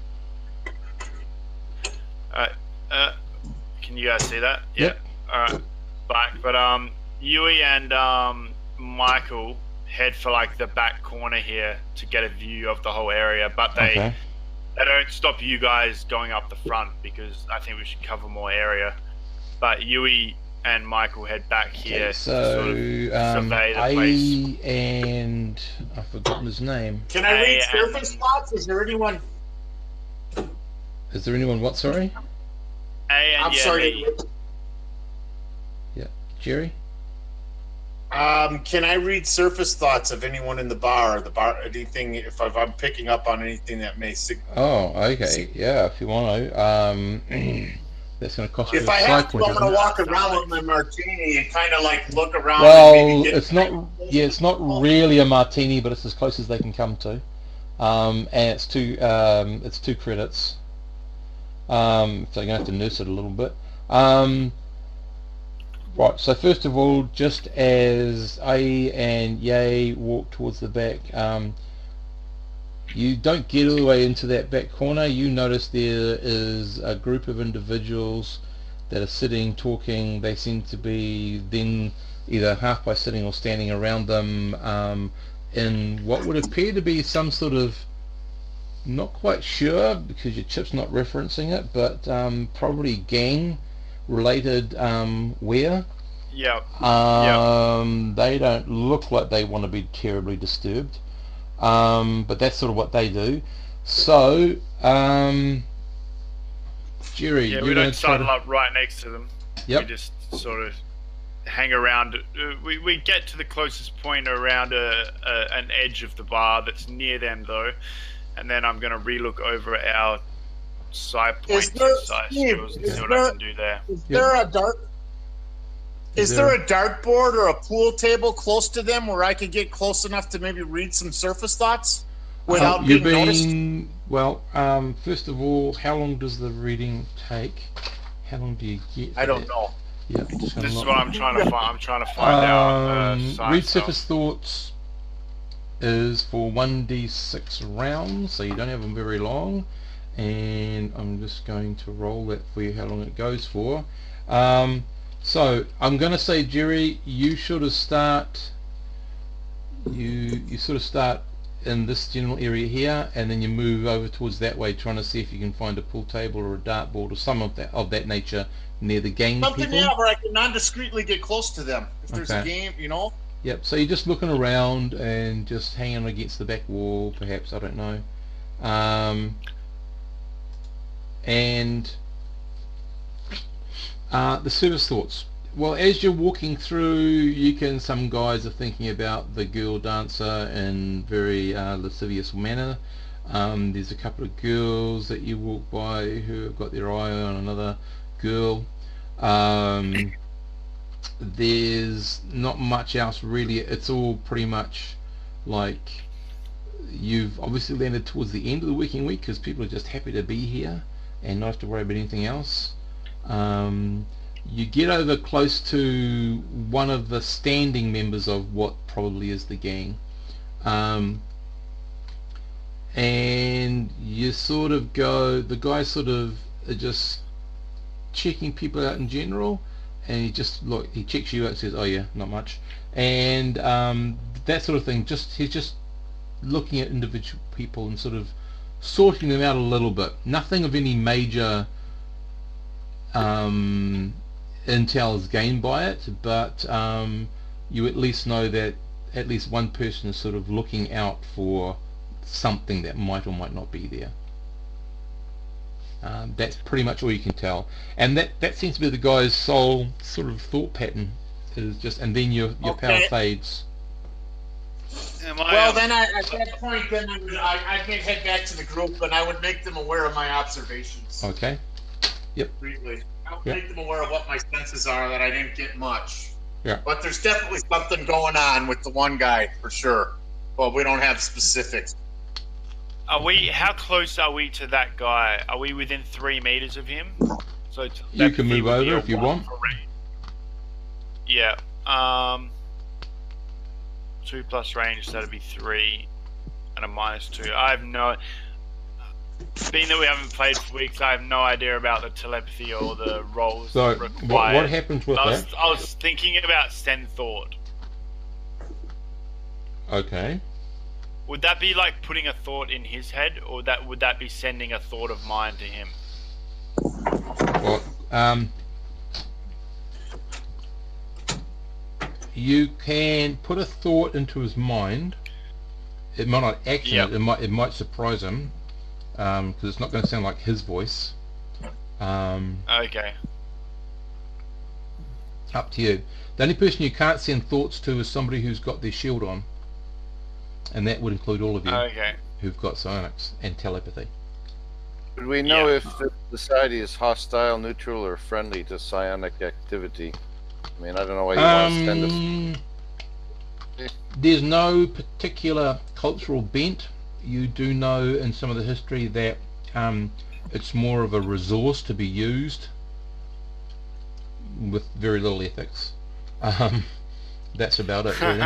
Alright. Can you guys see that? Yep. Alright. Back. But Yui and Michael head for like the back corner here to get a view of the whole area, but they don't stop you guys going up the front, because I think we should cover more area. But Yui and Michael head back here to sort of survey the place. And I've forgotten his name. Can I read surface thoughts? Is there anyone what, sorry? I'm sorry. Yeah. Jerry? Can I read surface thoughts of anyone in the bar, anything, if I'm picking up on anything that may Oh, okay. Yeah, if you want to. That's going to cost you If a I side have to, point. I'm Isn't going to it? walk around with my martini and kind of like look around. Well, and maybe get it's not. Yeah, it's not really a martini, but it's as close as they can come to. And it's two. It's 2 credits. So you're going to have to nurse it a little bit. Right. So first of all, just as A and Yay walk towards the back, you don't get all the way into that back corner. You notice there is a group of individuals that are sitting, talking. They seem to be then either half by sitting or standing around them in what would appear to be some sort of, not quite sure because your chip's not referencing it, but probably gang related wear. Yeah. They don't look like they want to be terribly disturbed. But that's sort of what they do. So, Jerry, Yeah, you're we going don't to try sidle up right next to them. Yep. We just sort of hang around. We get to the closest point around an edge of the bar that's near them, though, and then I'm going to relook over our side points and side skills and see what I can do there. Is there a dart? Is there a dartboard or a pool table close to them where I could get close enough to maybe read some surface thoughts without being noticed? Well, first of all, how long does the reading take? How long do you get? I don't know. Yeah, This is what I'm trying to find. I'm trying to find out. Read surface thoughts is for 1d6 rounds, so you don't have them very long. And I'm just going to roll that for you, how long it goes for. So I'm going to say, Jerry, you sort of start. You sort of start in this general area here, and then you move over towards that way, trying to see if you can find a pool table or a dartboard or some of that nature near the gang Something people. where I can non-discreetly get close to them if there's a game, you know. Yep. So you're just looking around and just hanging against the back wall, perhaps. I don't know. And the service thoughts. Well, as you're walking through, some guys are thinking about the girl dancer in very lascivious manner. There's a couple of girls that you walk by who have got their eye on another girl. There's not much else really. It's all pretty much like you've obviously landed towards the end of the working week because people are just happy to be here and not have to worry about anything else. You get over close to one of the standing members of what probably is the gang, and you sort of go, the guy sort of are just checking people out in general, and he checks you out and says, oh yeah, not much, and that sort of thing. He's just looking at individual people and sort of sorting them out a little bit. Nothing of any major intel is gained by it, but you at least know that at least one person is sort of looking out for something that might or might not be there. That's pretty much all you can tell, and that seems to be the guy's sole sort of thought pattern. Is just, and then your power fades. Well, then at that point, then I'd head back to the group, and I would make them aware of my observations. Okay. Yep. Briefly. I would make them aware of what my senses are, that I didn't get much. Yeah. But there's definitely something going on with the one guy, for sure. Well, we don't have specifics. How close are we to that guy? Are we within 3 meters of him? So you can move over if you want. Yeah. 2 plus range, that'd be 3, and a -2. I have no. Being that we haven't played for weeks, I have no idea about the telepathy or the roles required. What happens with that? I was thinking about send thought. Okay. Would that be like putting a thought in his head, or would that be sending a thought of mine to him? Well, you can put a thought into his mind. It might not act on it. It might surprise him, because it's not going to sound like his voice. Okay. Up to you. The only person you can't send thoughts to is somebody who's got their shield on, and that would include all of you who've got psionics and telepathy. Would we know Yeah. if the society is hostile, neutral, or friendly to psionic activity? I mean, I don't know why you want to send us. There's no particular cultural bent. You do know in some of the history that it's more of a resource to be used with very little ethics. That's about it, really.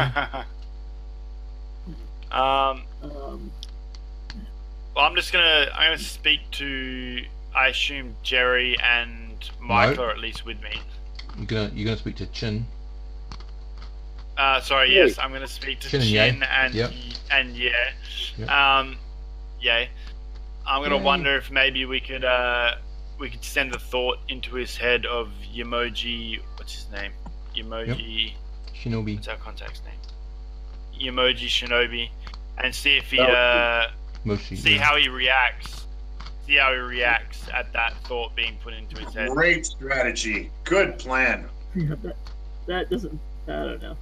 Well, I'm gonna speak to, I assume, Jerry and Michael, No. or at least with me. You're gonna speak to Chin. Sorry, yes, I'm gonna speak to Chin and Chin Ye. and Yep. Yeah. Yep. Yeah. I'm gonna Yay. wonder if maybe we could send a thought into his head of Yamoji. What's his name? Yamoji. Shinobi. What's our contact's name? Yamoji Shinobi, and see if he Moshi. see how he reacts. See how he reacts at that thought being put into his head. Great strategy. Good plan. Yeah, that doesn't. I don't know.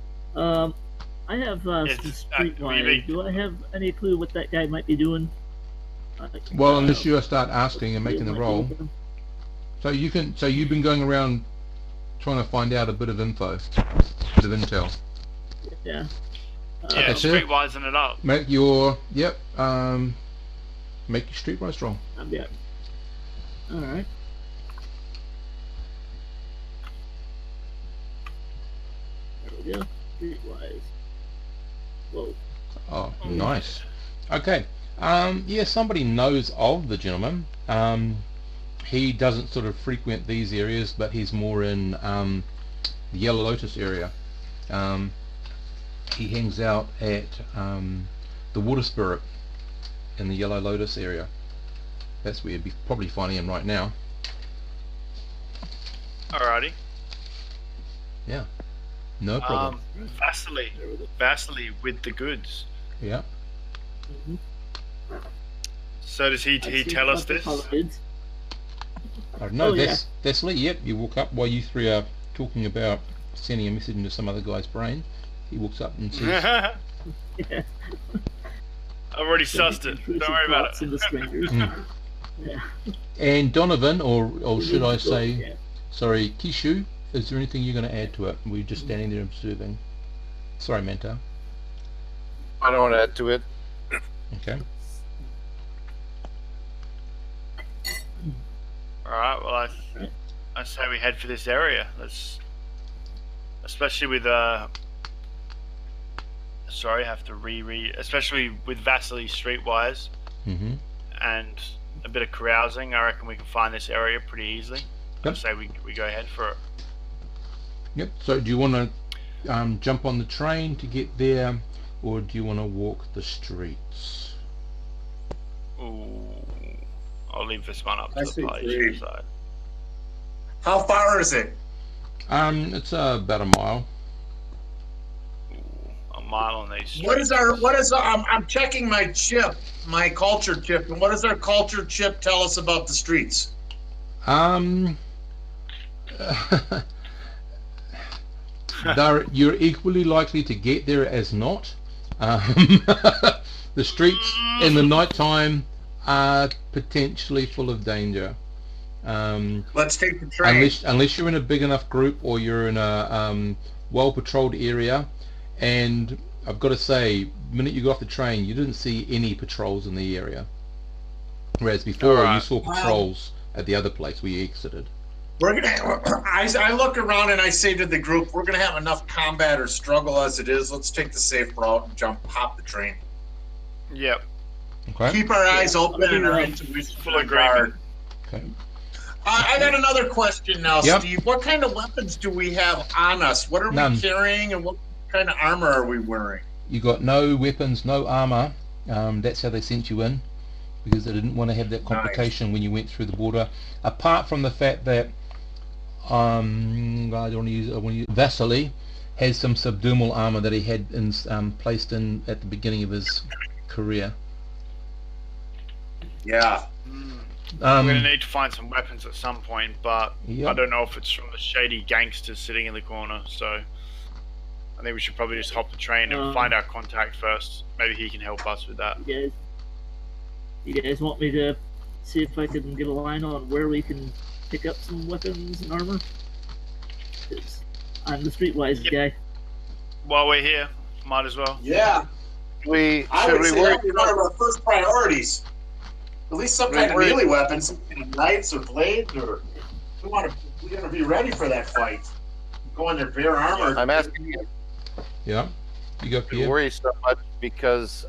I have some streetwise. Do I have any clue what that guy might be doing? Well, unless you start asking and making the roll. So you can. So you've been going around trying to find out a bit of info, bit of intel. Yeah. Yeah, Okay, sir. streetwising it up. Make your make your streetwise roll. Yeah. All right. There we go. Streetwise. Whoa. Oh, nice. Okay. Yeah, somebody knows of the gentleman. He doesn't sort of frequent these areas, but he's more in the Yellow Lotus area. He hangs out at the Water Spirit in the Yellow Lotus area. That's where you'd be probably finding him right now. Alrighty. Yeah. No problem. Vasily with the goods. Yeah. Mm-hmm. So does he tell us this? No, Oh, yeah. that's Lee. Yep, you walk up while you three are talking about sending a message into some other guy's brain. He walks up and says, I've Yeah. already sussed it. Don't worry about Into it. strangers. Mm. Yeah. and Donovan, or should I say, Yeah. sorry, Kishu, is there anything you're going to add to it? We're just standing there observing. Sorry, Manta. I don't want to add to it. Okay. Alright, well I say we head for this area. Especially with sorry, I have to especially with Vasily streetwise Mm-hmm. and a bit of carousing. I reckon we can find this area pretty easily. Yep. I'd say we go ahead for it. Yep. So do you want to jump on the train to get there, or do you want to walk the streets? Ooh, I'll leave this one up I to the see party to three. decide. How far is it? It's about a mile. Ooh, a mile on these streets. What is I'm checking my chip, my culture chip, and what does our culture chip tell us about the streets? You're equally likely to get there as not. The streets in the night time are potentially full of danger. Let's take the train. Unless you're in a big enough group or you're in a well-patrolled area. And I've got to say, the minute you got off the train, you didn't see any patrols in the area. Whereas before, Alright. you saw patrols at the other place where you exited. We're gonna. I look around and I say to the group, "We're gonna have enough combat or struggle as it is. Let's take the safe route and hop the train. Yep. Okay. Keep our eyes open and our Right. intuition Full on agreement. guard." Okay. I got another question now, Yep. Steve. What kind of weapons do we have on us? What are None. we carrying, and what kind of armor are we wearing? You got no weapons, no armor. That's how they sent you in, because they didn't want to have that complication when you went through the border. Apart from the fact that I don't want to use Vasily has some subdermal armor that he had placed in at the beginning of his career. Yeah. We're gonna need to find some weapons at some point, but Yep. I don't know if it's from the shady gangsters sitting in the corner. So I think we should probably just hop the train and find our contact first. Maybe he can help us with that. You guys want me to see if I can get a line on where we can pick up some weapons and armor. 'Cause I'm the streetwise guy. While we're here, might as well. Yeah. I would say that would be one of our first priorities. At least some kind of melee weapon, some kind of knives or blades, or we want to be ready for that fight. Go in there bare armor. I'm asking you. Yeah. You go, Pierre. You worry so much because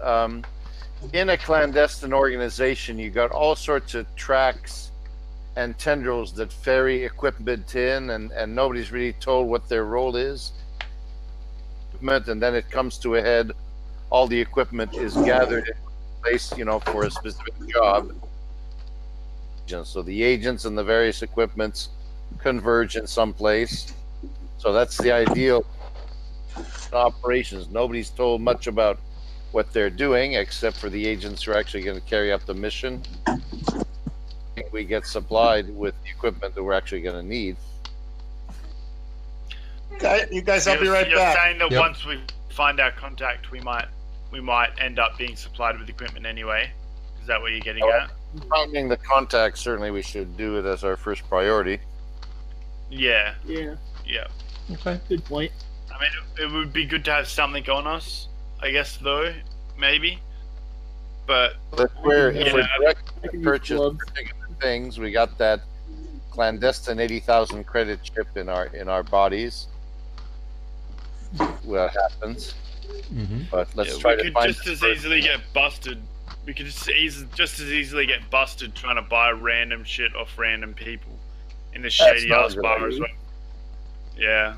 in a clandestine organization, you got all sorts of tracks and tendrils that ferry equipment in, and nobody's really told what their role is. And then it comes to a head. All the equipment is gathered in place, you know, for a specific job. So the agents and the various equipments converge in some place. So that's the ideal operations. Nobody's told much about what they're doing except for the agents who are actually going to carry out the mission. We get supplied with the equipment that we're actually going to need. Okay, you guys, I'll be right back. You're saying that once we find our contact, we might end up being supplied with equipment anyway. Is that what you're getting at? Finding the contact, certainly we should do it as our first priority. Yeah. Yeah. Yeah. Okay. Good point. I mean, it would be good to have something on us, I guess, though, maybe. But if we're Yeah. direct to purchase particular things, we got that clandestine 80,000 credit chip in our bodies. What happens? But let's try to find. We could just as easily get busted. We could just as easily get busted trying to buy random shit off random people in the shady ass bar as well. Yeah.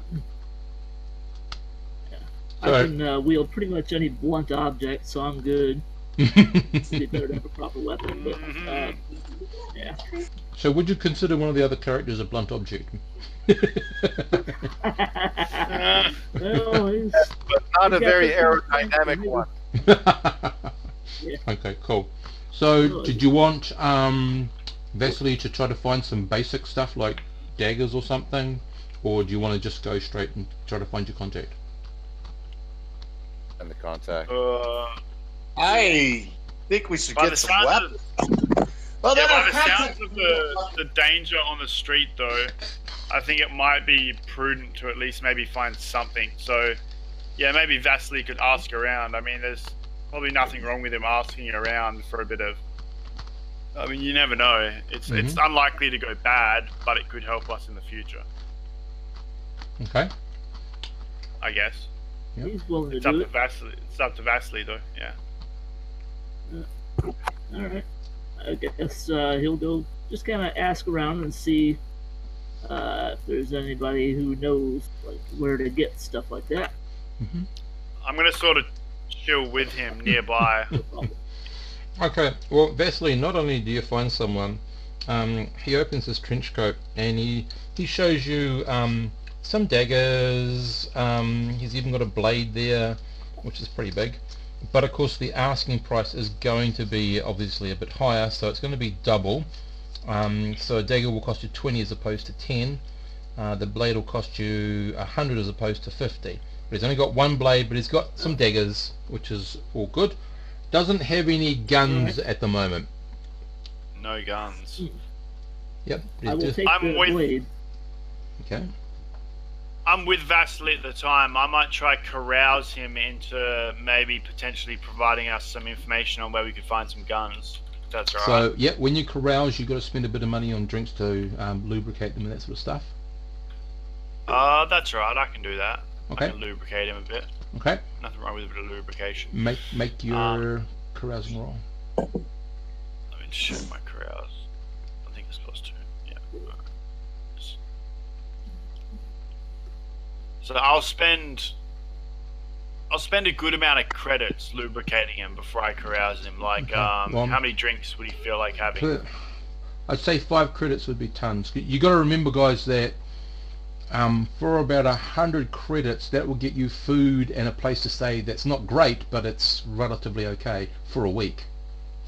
I can wield pretty much any blunt object, so I'm good. It'd be better to have a proper weapon, but yeah. So would you consider one of the other characters a blunt object? Well, but not a very aerodynamic one. Okay, cool. So did you want Vasily to try to find some basic stuff like daggers or something, or do you want to just go straight and try to find your contact? And the contact. I think we should get some weapons. Well, yeah, by the sounds of the danger on the street, though, I think it might be prudent to at least maybe find something. So, yeah, maybe Vasily could ask around. I mean, there's probably nothing wrong with him asking around for a bit of... I mean, you never know. It's unlikely to go bad, but it could help us in the future. Okay. I guess. Yep. He's willing to it's do up it. To Vasily. It's up to Vasily, though. Yeah. All right. I guess he'll go just kind of ask around and see if there's anybody who knows like where to get stuff like that. I'm gonna sort of chill with him nearby. Okay. Well, Vasily, not only do you find someone, he opens his trench coat and he shows you some daggers. He's even got a blade there, which is pretty big. But of course the asking price is going to be obviously a bit higher, so it's going to be double. So a dagger will cost you 20 as opposed to 10. The blade will cost you 100 as opposed to 50. But he's only got one blade, but he's got some daggers, which is all good. Doesn't have any guns at the moment. No guns. Yep. I will take the blade. Okay. I'm with Vasily at the time. I might try carouse him into maybe potentially providing us some information on where we could find some guns. If that's alright. So yeah, when you carouse, you've got to spend a bit of money on drinks to lubricate them and that sort of stuff. That's right. I can do that. Okay. I can lubricate him a bit. Okay. Nothing wrong with a bit of lubrication. Make your carousing roll. Let me check my carouse. I think it's supposed to. Yeah. So I'll spend a good amount of credits lubricating him before I carouse him. Like, how many drinks would he feel like having? I'd say 5 credits would be tons. You got to remember, guys, that for about 100 credits, that will get you food and a place to stay. That's not great, but it's relatively okay for a week.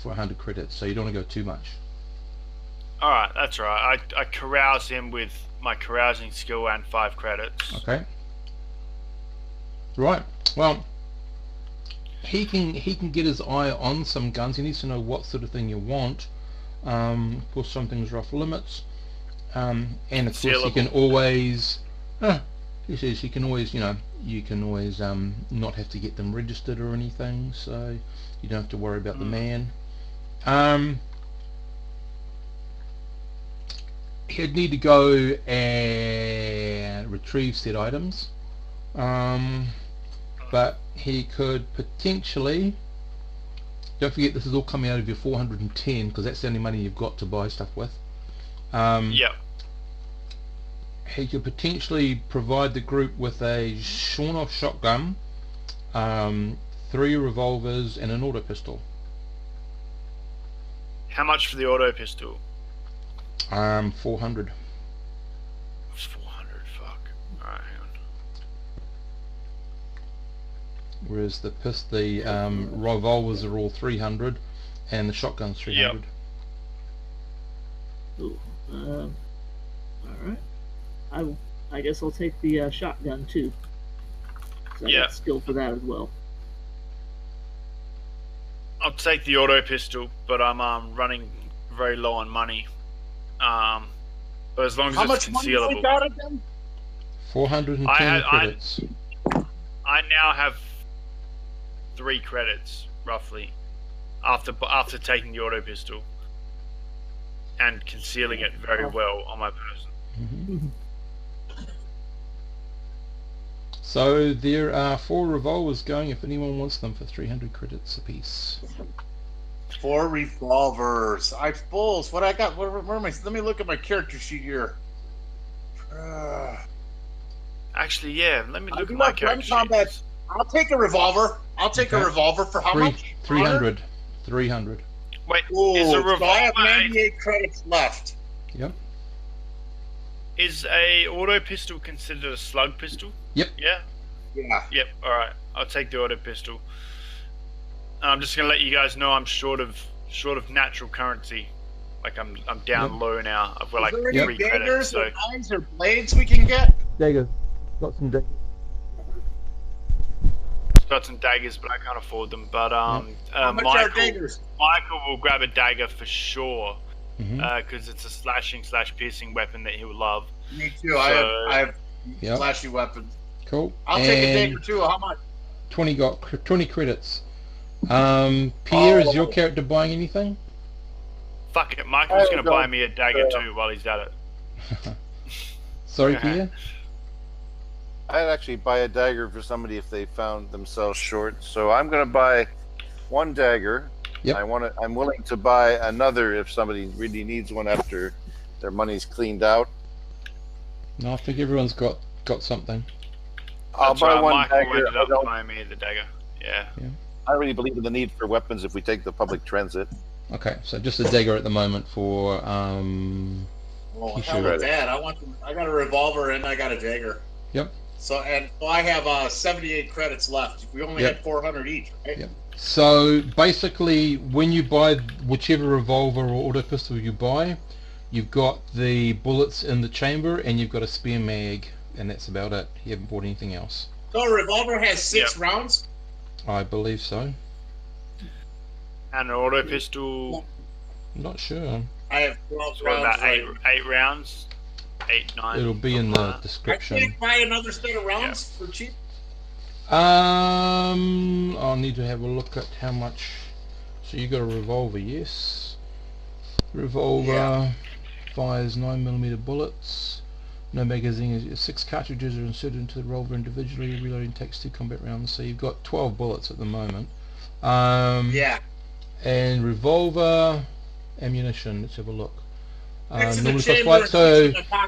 For 100 credits, so you don't want to go too much. All right, that's right. I carouse him with my carousing skill and 5 credits. Okay. Right. Well, he can get his eye on some guns. He needs to know what sort of thing you want. Of course, some things are off limits. And of course, you can Concealable. always. He says you can always, you can always not have to get them registered or anything, so you don't have to worry about the man. He'd need to go and retrieve said items, but he could potentially, don't forget this is all coming out of your 410 because that's the only money you've got to buy stuff with. Yep. He could potentially provide the group with a sawn-off shotgun, 3 revolvers and an auto pistol. How much for the auto pistol? 400. 400. Fuck. Alright, hang on. Whereas the revolvers are all 300 and the shotgun's 300. Yep. Ooh. Alright. I guess I'll take the shotgun too. So I got skill for that as well. I'll take the auto pistol, but I'm running very low on money. But as long as it's concealable. How much money got again? 410 credits. I now have 3 credits roughly after taking the auto pistol and concealing it very well on my person. Mm-hmm. So there are 4 revolvers going if anyone wants them for 300 credits apiece. 4 revolvers. I suppose what I got. Where am I? Let me look at my character sheet here. Actually, yeah. Let me look at my character sheet. I'll take a revolver. I'll take a revolver for how much? 300. 300. Wait, Ooh, is a revolver? So I have 98 credits left. Yep. Is a auto pistol considered a slug pistol? Yep. Yeah. Yeah. Yep. All right. I'll take the auto pistol. I'm just gonna let you guys know I'm short of natural currency. Like I'm down low now. I've got like 3 credits. So knives or blades we can get? Daggers. Got some daggers. got some daggers, but I can't afford them. But how much are daggers? Michael will grab a dagger for sure. Mm-hmm. Because it's a slashing/piercing weapon that he would love. Me too. I have flashy weapons. Cool. I'll take a dagger too. How much? 20 credits. Pierre, is your character buying anything? Fuck it, Michael's gonna buy me a dagger too while he's at it. Sorry, Pierre? I'd actually buy a dagger for somebody if they found themselves short. So I'm gonna buy 1 dagger. Yep. I'm willing to buy another if somebody really needs one after their money's cleaned out. No, I think everyone's got something. I'll buy 1 Michael dagger. ended up buying me the dagger. Yeah. I really believe in the need for weapons if we take the public transit. Okay, so just a dagger at the moment for Well, hell with that. I got a revolver and I got a dagger. Yep. So I have 78 credits left. We only had 400 each, right? Yep. So basically, when you buy whichever revolver or auto pistol you buy, you've got the bullets in the chamber and you've got a spare mag, and that's about it. You haven't bought anything else. So a revolver has 6 rounds? I believe so. And an auto pistol. I'm not sure. I have 12 rounds. About 8 rounds. 8, 9. It'll be in the I description. can't buy another set of rounds for cheap. I'll need to have a look at how much. So you got a revolver, yes. Revolver fires 9mm bullets. No magazine. 6 cartridges are inserted into the revolver individually. Reloading takes 2 combat rounds. So you've got 12 bullets at the moment. And revolver ammunition. Let's have a look.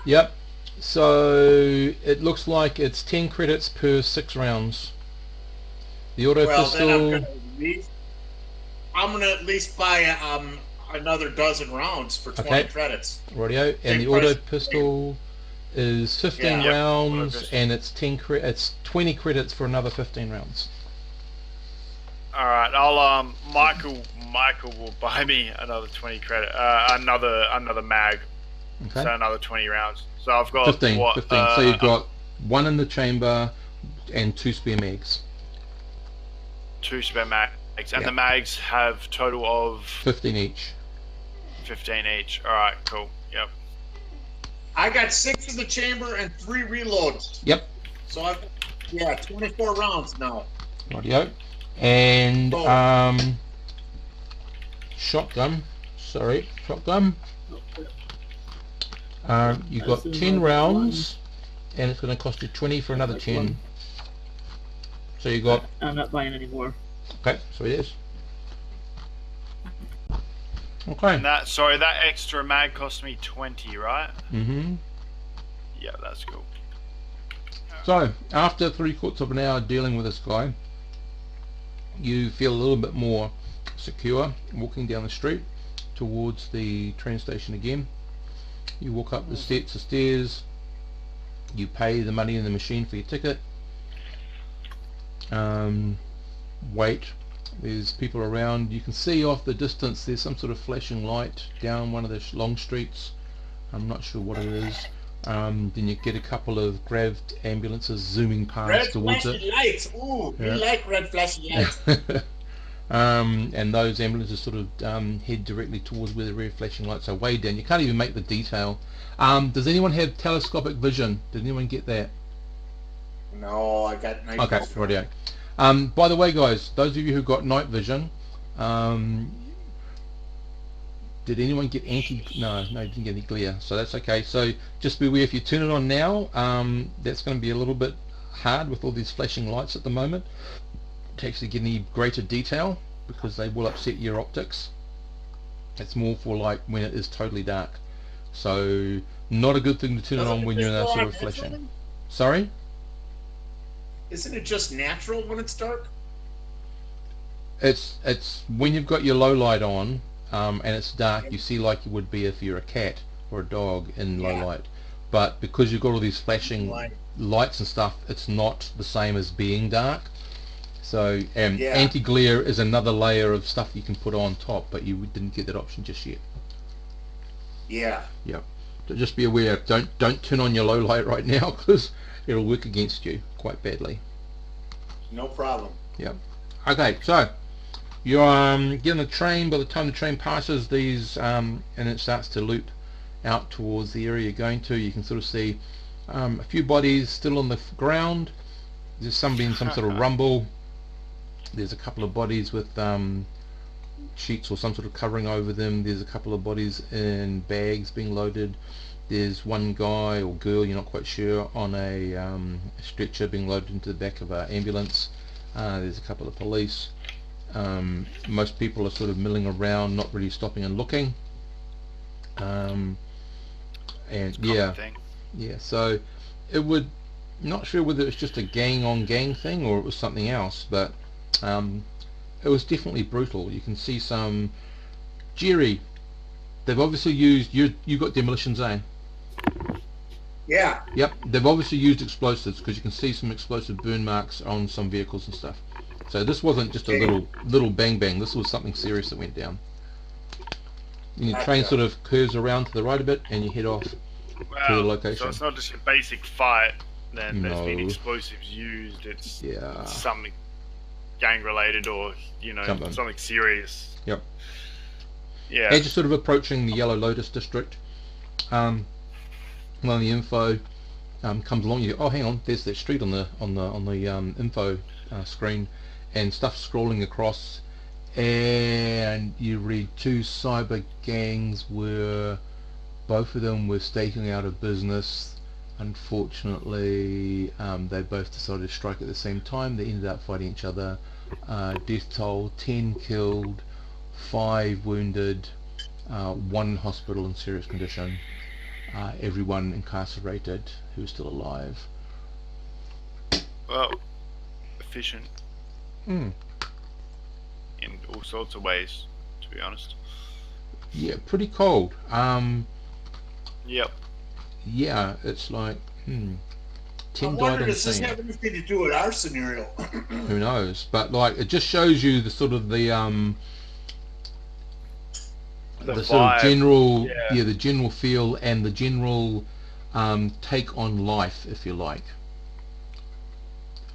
Yep. So it looks like it's 10 credits per 6 rounds. The auto pistol. I'm gonna at least buy another dozen rounds for 20 credits. Radio. And the auto pistol is 15 rounds, and it's 20 credits for another 15 rounds. All right, I'll Michael will buy me another 20 credit, another mag. Okay. So another 20 rounds. So I've got 15. So you've got 1 in the chamber and 2 spare mags. 2 spare mags, and the mags have total of 15 each. 15 each. All right, cool. Yep. I got 6 in the chamber and 3 reloads. Yep. So I've 24 rounds now. Rightio. And Oh. shotgun. Sorry, shotgun. You've got 10 rounds, and it's going to cost you 20 for another 10. So you got. I'm not buying any more. Okay, so it is. Okay. And that extra mag cost me 20, right? Mm-hmm. Yeah, that's cool. So after 3/4 of an hour dealing with this guy, you feel a little bit more secure walking down the street towards the train station again. You walk up the steps of stairs, you pay the money in the machine for your ticket, wait, there's people around, you can see off the distance there's some sort of flashing light down one of the long streets, I'm not sure what it is. Then you get a couple of grabbed ambulances zooming past Red towards it. flashing lights, ooh, we like red flashing lights. And those ambulances sort of head directly towards where the red flashing lights are, way down. You can't even make the detail. Does anyone have telescopic vision? Did anyone get that? No, I got night Okay, vision. rightio. By the way, guys, those of you who got night vision, did anyone get No, didn't get any glare, so that's okay. So just be aware, if you turn it on now, that's going to be a little bit hard with all these flashing lights at the moment to actually get any greater detail, because they will upset your optics. It's more for like when it is totally dark. So not a good thing to turn it on when you're in that sort of flashing. Sorry? Isn't it just natural when it's dark? It's when you've got your low light on, and it's dark, you see like you would be if you're a cat or a dog in low light. But because you've got all these flashing lights and stuff, it's not the same as being dark. So anti-glare is another layer of stuff you can put on top, but you didn't get that option just yet. Yeah. Yep. So just be aware, don't turn on your low light right now, because it'll work against you quite badly. No problem. Yep. Okay, so you get on the train. By the time the train passes these, and it starts to loop out towards the area you're going to, you can sort of see a few bodies still on the ground. There's some being some sort of rumble. There's a couple of bodies with sheets or some sort of covering over them. There's a couple of bodies in bags being loaded. There's one guy or girl, you're not quite sure, on a stretcher being loaded into the back of an ambulance. There's a couple of police. Most people are sort of milling around, not really stopping and looking. And so it would, not sure whether it's just a gang on gang thing or it was something else, but it was definitely brutal. You can see some Jerry. They've obviously used you got demolitions, eh? Yeah. Yep. They've obviously used explosives, because you can see some explosive burn marks on some vehicles and stuff. So this wasn't just a little bang bang. This was something serious that went down. And your train sort of curves around to the right a bit, and you head off to the location. So it's not just a basic fight. Then there's been explosives used. It's something gang related, or something serious. Yep. Yeah. As you're sort of approaching the Yellow Lotus district, one of the info comes along. You go, oh, hang on, there's that street on the info screen, and stuff scrolling across, and you read 2 cyber gangs were, both of them were staking out of business. Unfortunately, they both decided to strike at the same time. They ended up fighting each other. Death toll: 10 killed, 5 wounded, 1 in hospital in serious condition. Everyone incarcerated who's still alive. Well, efficient. In all sorts of ways, to be honest. Yeah, pretty cold. Yep. Yeah, it's like 10 I'm died wondering, on the does this scene. have anything to do with our scenario? Who knows? But like, it just shows you the sort of the sort of general, the general feel and the general take on life, if you like,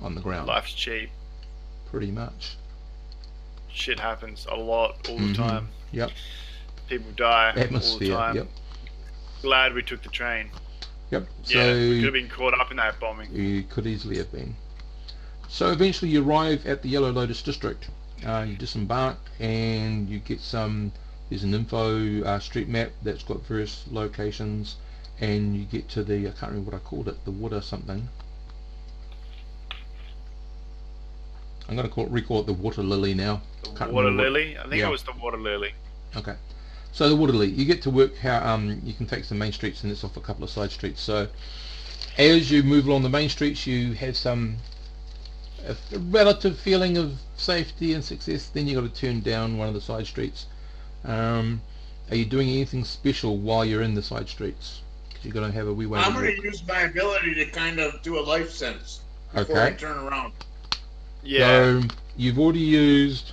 on the ground. Life's cheap. Pretty much. Shit happens a lot, all the time. Yep. People die atmosphere. all the time. Yep. Glad we took the train. Yep. Yeah, So we could have been caught up in that bombing. you could easily have been. So eventually you arrive at the Yellow Lotus district. You disembark and you get some. There's an info street map that's got various locations, and you get to the, I can't remember what I called it, the water something. I'm going to recall it the water lily now. The water lily? I think it was the water lily. Okay. So the water lily, you get to work how you can take some main streets and it's off a couple of side streets. So as you move along the main streets, you have a relative feeling of safety and success. Then you got to turn down one of the side streets. Are you doing anything special while you're in the side streets? Because you're going to have a wee way. I'm going to use my ability to kind of do a life sense before I turn around. Yeah. So you've already used.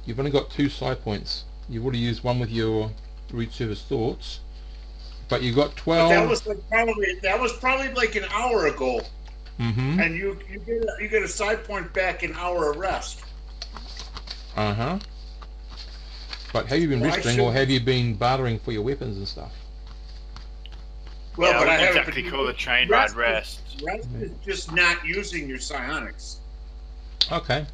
You've only got 2 side points. You've already used one with your read service thoughts, but you got 12. But that was probably like an hour ago. Mm-hmm. And you get a side point back an hour of rest. Uh-huh. But have you been resting, or have you been bartering for your weapons and stuff? Well, yeah, but I wouldn't haven't exactly call the train ride rest. Rest is just not using your psionics. Okay.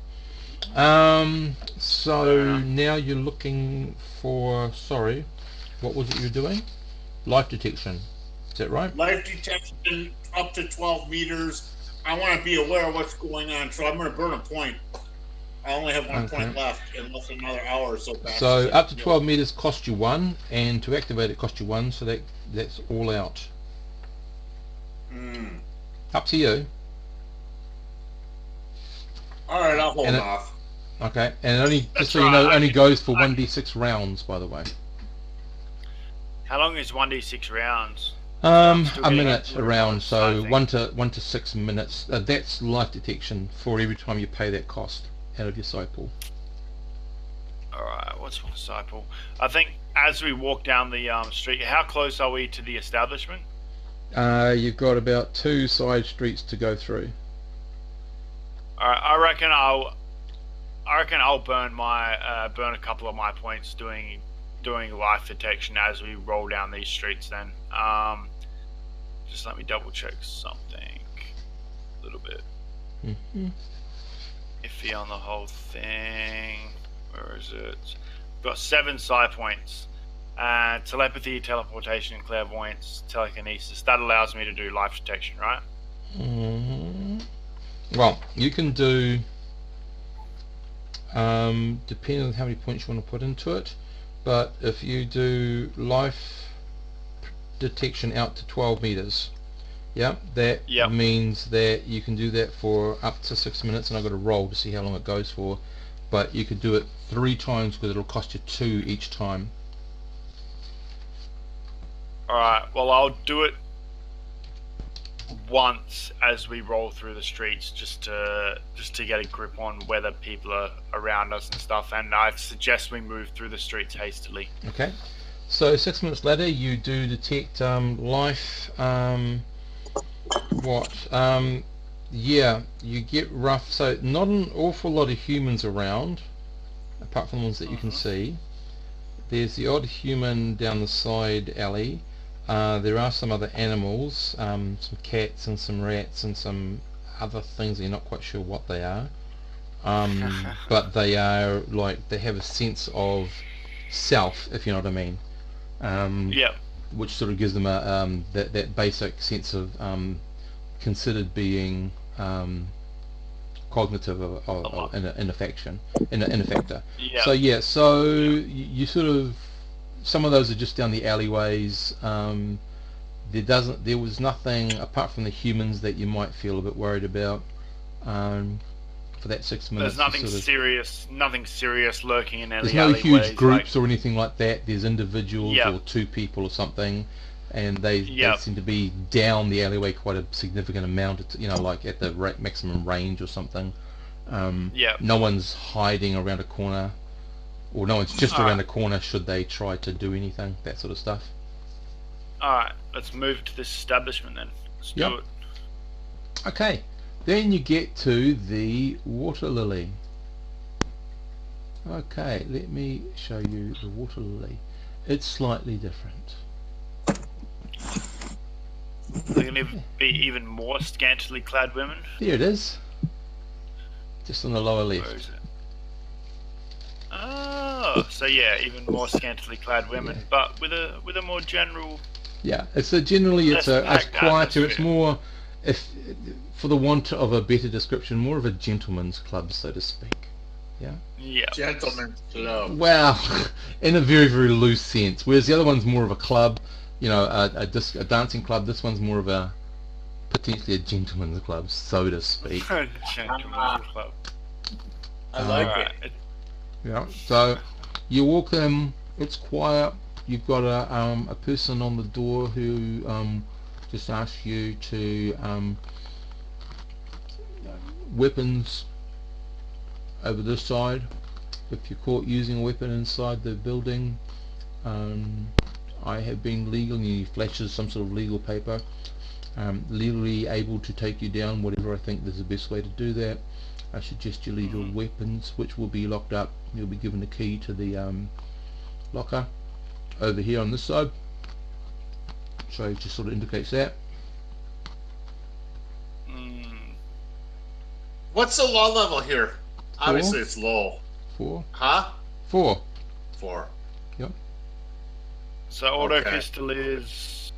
So now you're looking for, sorry, what was it you're doing? Life detection. Is that right? Life detection up to 12 meters. I want to be aware of what's going on, so I'm going to burn a point. I only have 1 point left in less than another hour or so. So up to 12 meters cost you 1, and to activate it cost you 1, so that's all out. Up to you. Alright, I'll hold off. Okay, and only, just so you know, it only goes for 1d6 rounds, by the way. How long is 1d6 rounds? A minute a round, so 1 to 6 minutes. That's life detection for every time you pay that cost out of your side pool. Alright, what's my side pool? I think as we walk down the street, how close are we to the establishment? You've got about 2 side streets to go through. Alright, I reckon I'll burn a couple of my points doing life detection as we roll down these streets then. Just let me double check something a little bit. Iffy on the whole thing. Where is it? Got 7 psi points. Telepathy, teleportation, clairvoyance, telekinesis. That allows me to do life detection, right? Well, you can do, depending on how many points you want to put into it, but if you do life detection out to 12 meters, that means that you can do that for up to 6 minutes, and I've got to roll to see how long it goes for, but you could do it 3 times because it'll cost you 2 each time. Alright, well I'll do it once as we roll through the streets just to get a grip on whether people are around us and stuff, and I suggest we move through the streets hastily. Okay, so 6 minutes later you do detect life, you get rough, so not an awful lot of humans around apart from the ones that you can see. There's the odd human down the side alley. There are some other animals, some cats and some rats and some other things that you're not quite sure what they are, but they are like, they have a sense of self, if you know what I mean. Which sort of gives them a that basic sense of considered being cognitive of an affector. So you sort of, some of those are just down the alleyways. There was nothing apart from the humans that you might feel a bit worried about for that 6 minutes. There's nothing serious lurking in there's the no alleyways. huge groups or anything like that. There's individuals or 2 people or something, and they seem to be down the alleyway quite a significant amount, like at the maximum range or something. No one's hiding around a corner, or no one's just around a corner should they try to do anything, that sort of stuff. Alright, let's move to this establishment then. Let's do it. Okay, then you get to the water lily. Okay, let me show you the water lily. It's slightly different. They're going to be even more scantily clad women. There it is. Just on the lower Where left. is it? Oh, so yeah, even more scantily clad women, Yeah. but with a more general. Yeah, it's generally it's Less packed quieter. It's atmosphere. more, if for the want of a better description, more of a gentleman's club, so to speak. Yeah. Yeah. Gentlemen's club. Well, in a very very loose sense. Whereas the other one's more of a club, you know, a dancing club. This one's more of a potentially a gentleman's club, so to speak. Gentlemen's club. I like Alright. it. Yeah. So you walk in. It's quiet. You've got a person on the door who just asks you to weapons over this side. If you're caught using a weapon inside the building, I have been legal, and he flashes some sort of legal paper. Legally able to take you down, whatever I think is the best way to do that. I suggest you leave your weapons, which will be locked up. You'll be given a key to the locker over here on this side. So it just sort of indicates that. What's the law level here? Obviously, it's low. 4. Huh? 4. 4. Yep. So auto Okay. pistol is,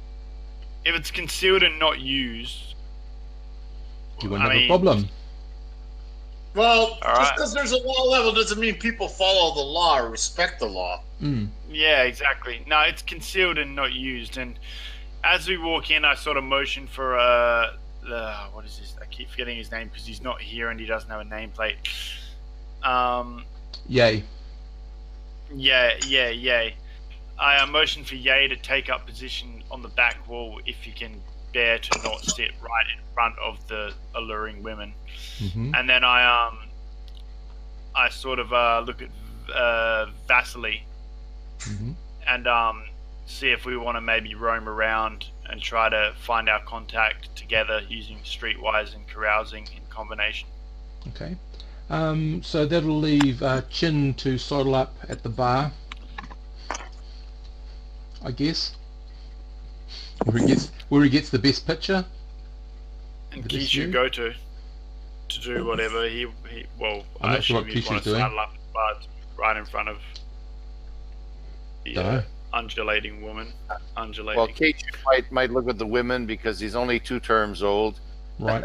if it's concealed and not used, You won't I have a mean- problem. Well, All just right. because there's a law level doesn't mean people follow the law or respect the law. yeah, exactly. No, it's concealed and not used. And as we walk in, I sort of motion for what is this? I keep forgetting his name because he's not here and he doesn't have a nameplate. Yay. Yeah. I motion for Ye to take up position on the back wall if he can bear to not sit right in front of the alluring women. And then I sort of look at Vasily and see if we want to maybe roam around and try to find our contact together using streetwise and carousing in combination. Okay. So that'll leave Chin to sidle up at the bar, I guess, where he gets the best picture. And The best Kishu view? go to do whatever he well, I'm I not sure assume what he'd Kishu's want to doing. saddle up at the bar right in front of the Dunno. undulating woman. Undulating. Well, Kate might look at the women because he's only 2 terms old. Right.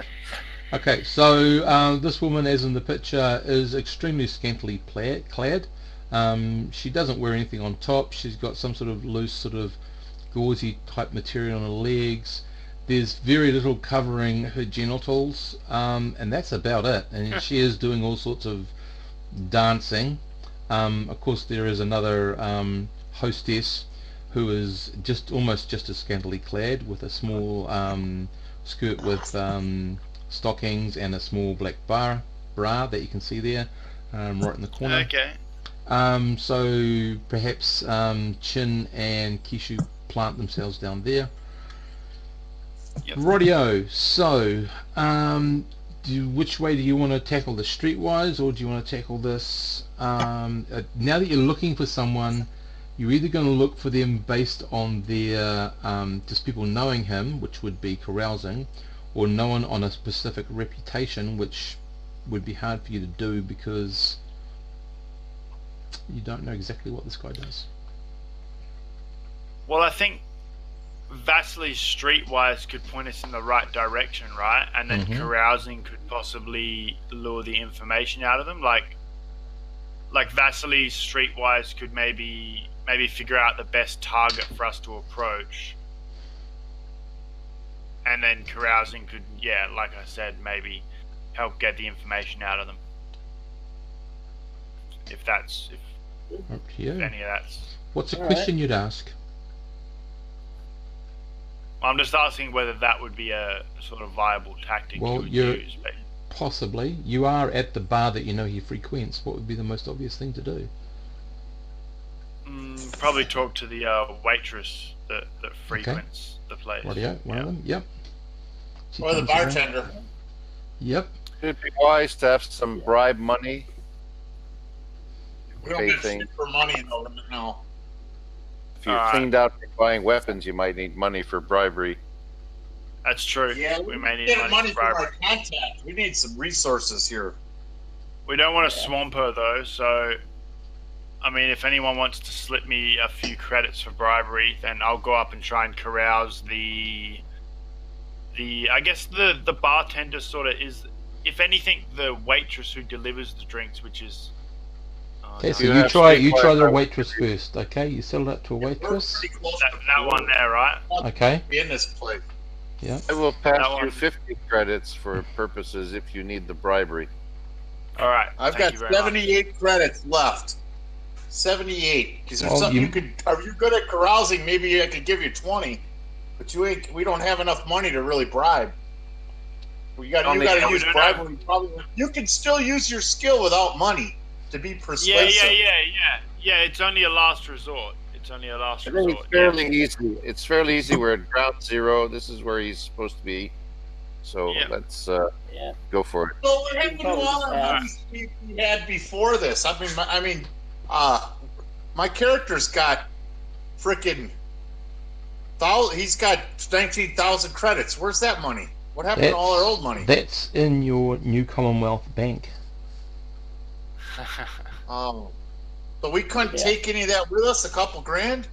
Okay, so this woman, as in the picture, is extremely scantily clad. She doesn't wear anything on top. She's got some sort of loose, sort of gauzy type material on her legs. There's very little covering her genitals, and that's about it. And she is doing all sorts of dancing. Of course, there is another hostess who is almost just as scantily clad, with a small skirt with stockings and a small black bra that you can see there, right in the corner. Okay. So perhaps Chin and Kishu plant themselves down there. Yep. Rightio. So which way do you want to tackle this, streetwise, or do you want to tackle this now that you're looking for someone? You're either going to look for them based on their just people knowing him, which would be carousing, or known on a specific reputation, which would be hard for you to do because you don't know exactly what this guy does. Well, I think Vasily's streetwise could point us in the right direction, right? And then carousing could possibly lure the information out of them. Like Vasily's streetwise could maybe figure out the best target for us to approach. And then carousing could, yeah, like I said, maybe help get the information out of them. If Up to you. any of that's... What's a question you'd ask? I'm just asking whether that would be a sort of viable tactic Well, to you're- use. But Possibly. You are at the bar that you know he frequents. What would be the most obvious thing to do? probably talk to the waitress that frequents the place. Rightio, one of them. Yep. She Or the comes around. bartender. Yep. It'd be wise to have some bribe money. We don't pay get things. shit for money though. No. If you're cleaned out for buying weapons, you might need money for bribery. That's true. Yeah, we we may need get money for from bribery. our contact. We need some resources here. We don't want to swamp her though, so I mean, if anyone wants to slip me a few credits for bribery, then I'll go up and try and carouse the I guess the bartender sort of is, if anything, the waitress who delivers the drinks, which is. Okay, so You you have try streetwise the hours. waitress first. Okay, you sell that to a waitress. Pretty close That one there, right? Okay. in this place. Yeah. I will pass That you one. 50 credits for purposes if you need the bribery. All right. I've thank got you very much. 78 credits left. 78. Is there Well, something you- you could? Are you good at carousing? Maybe I could give you 20, but you ain't. We don't have enough money to really bribe. You got to use we don't bribery. Probably you can still use your skill without money to be persuasive. Yeah. It's only a last resort. It's only a last I think resort. it's fairly easy. It's fairly easy. We're at ground zero. This is where he's supposed to be. So Yeah. let's Yeah. go for it. So what happened to Probably all just our ask. movies we had before this? My character's got freaking. He's got 19,000 credits. Where's that money? What happened to all our old money? That's in your New Commonwealth Bank. Oh, so we couldn't Yeah. take any of that with us. A couple grand.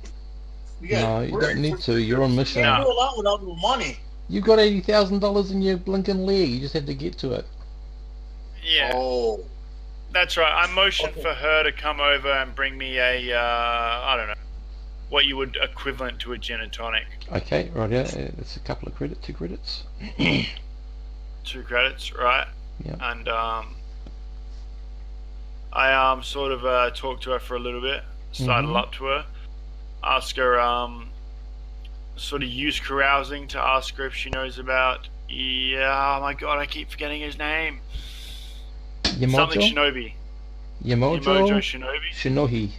No, you don't need to. You're on mission. Can't do a lot without no money. You got $80,000 in your blinking leg. You just had to get to it. Yeah, Oh, that's right. I motioned for her to come over and bring me a, I don't know, what you would equivalent to a gin and tonic. Okay, right. Yeah, it's a couple of credits. 2 credits. 2 credits, right? Yeah. And I sort of talked to her for a little bit, sidle up to her, ask her sort of use carousing to ask her if she knows about. Yeah, oh my god, I keep forgetting his name. Something Yamojo? Shinobi. Yamojo? Shinobi. Shinohi.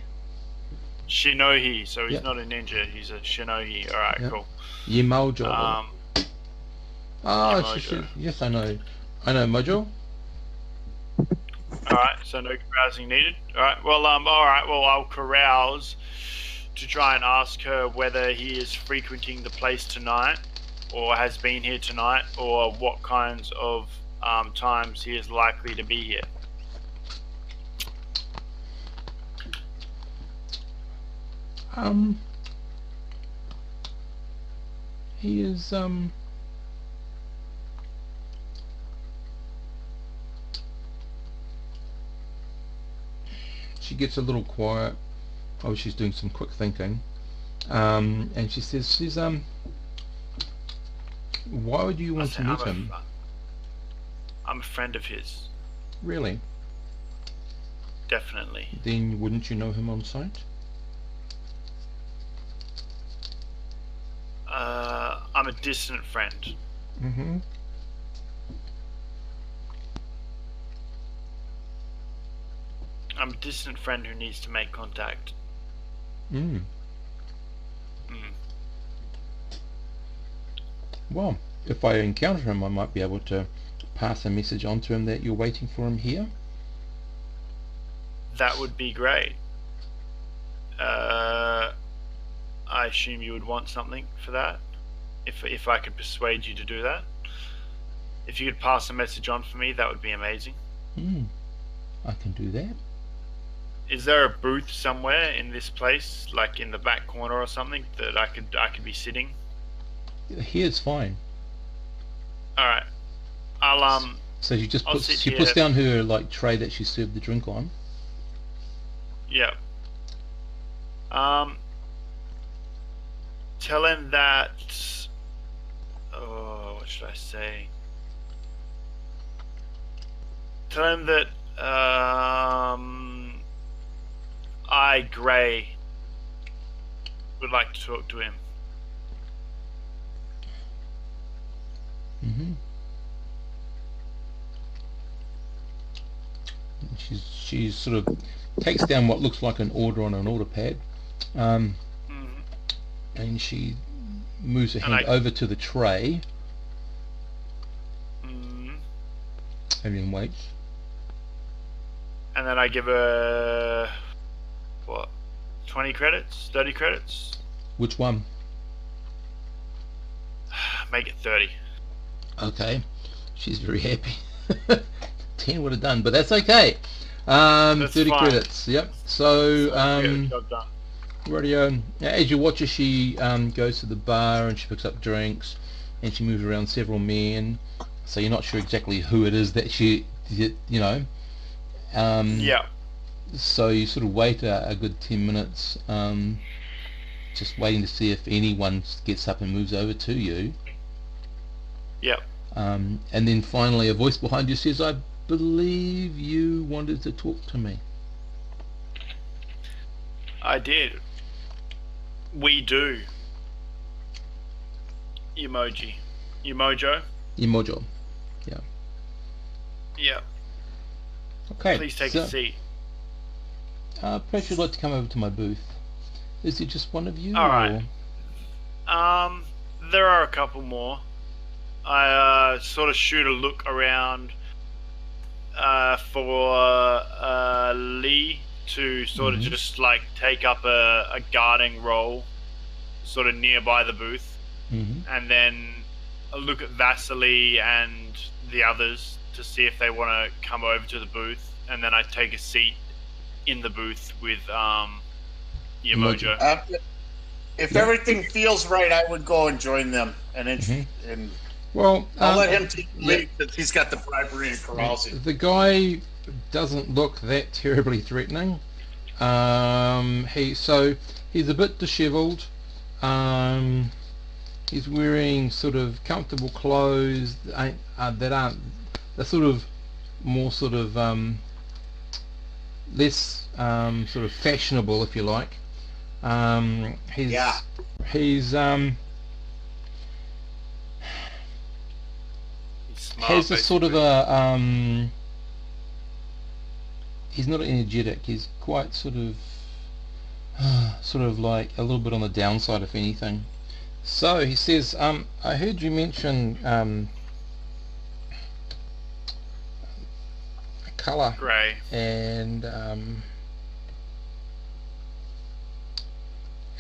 Shinohi. So he's Yep. not a ninja. He's a Shinohi. All right, Yep. cool. Yamojo. Yamojo. Yes, I know. I know Mojo. All right, so no carousing needed. All right. Well, I'll carouse to try and ask her whether he is frequenting the place tonight, or has been here tonight, or what kinds of times he is likely to be here. He is she gets a little quiet. Oh, she's doing some quick thinking. And she says, why would you want to meet him? I'm a friend of his, Really? definitely. Then wouldn't you know him on sight? I'm a distant friend. Mm-hmm. I'm a distant friend who needs to make contact. Mm. Well, if I encounter him, I might be able to pass a message on to him that you're waiting for him here. That would be great. I assume you would want something for that, if I could persuade you to do that. If you could pass a message on for me, that would be amazing. I can do that. Is there a booth somewhere in this place, like in the back corner or something, that I could be sitting? Here's fine. All right. I'll So she just I'll puts sit she here. puts down her like tray that she served the drink on. Yeah. Tell him that. Oh, what should I say? Tell him that. I, Gray, would like to talk to him. Mm-hmm. She sort of takes down what looks like an order on an order pad, and she moves her hand over to the tray, and then waits. And then I give her what, 20 credits, 30 credits. Which one? Make it 30. Okay, she's very happy. 10 would have done, but that's okay. That's 30 fine. credits. Yep. So Get the job done. radio. As you watch her, she goes to the bar and she picks up drinks, and she moves around several men. So you're not sure exactly who it is that she, you know. Yeah. So you sort of wait a good 10 minutes, just waiting to see if anyone gets up and moves over to you. Yep. And then finally a voice behind you says, I believe you wanted to talk to me. I did. We do. Emoji. Emojo? Emojo. Yeah. Yep. Okay. Please take so, a seat. Perhaps you'd like to come over to my booth. Is it just one of you? Alright. Or? There are a couple more. I sort of shoot a look around for Lee to sort of just like take up a guarding role sort of nearby the booth, and then a look at Vasily and the others to see if they want to come over to the booth, and then I take a seat in the booth with Emojo. If everything feels right, I would go and join them, and Well, I'll let him take the lead because he's got the bribery and carousing. The guy doesn't look that terribly threatening. He's a bit dishevelled. He's wearing sort of comfortable clothes that aren't. They're sort of more sort of less sort of fashionable, if you like. He's Smart, has a sort of basically. a he's not energetic. He's quite sort of like a little bit on the downside, if anything. So he says, I heard you mention colour Grey. and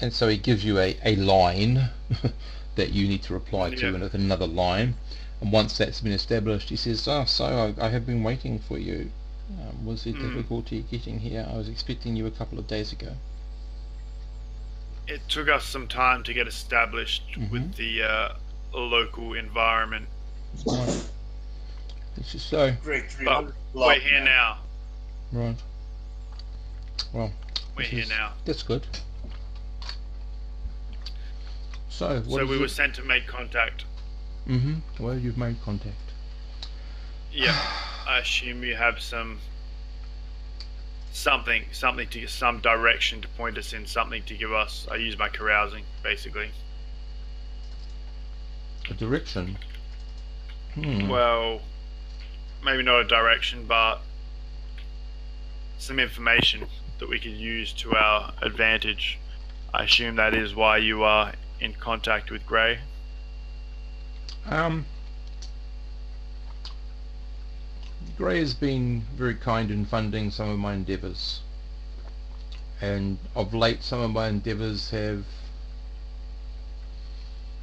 so he gives you a line that you need to reply to, and with another line. And once that's been established, he says, so I have been waiting for you. Was there difficulty getting here? I was expecting you a couple of days ago. It took us some time to get established with the local environment. Right. This is so. But we're here now. Right. Well, we're here now. That's good. So we were sent to make contact. Well, you've made contact. Yeah. I assume you have some direction to point us in, something to give us. I use my carousing, basically. A direction? Well, maybe not a direction, but some information that we could use to our advantage. I assume that is why you are in contact with Grey. Grey has been very kind in funding some of my endeavours, and of late some of my endeavours have,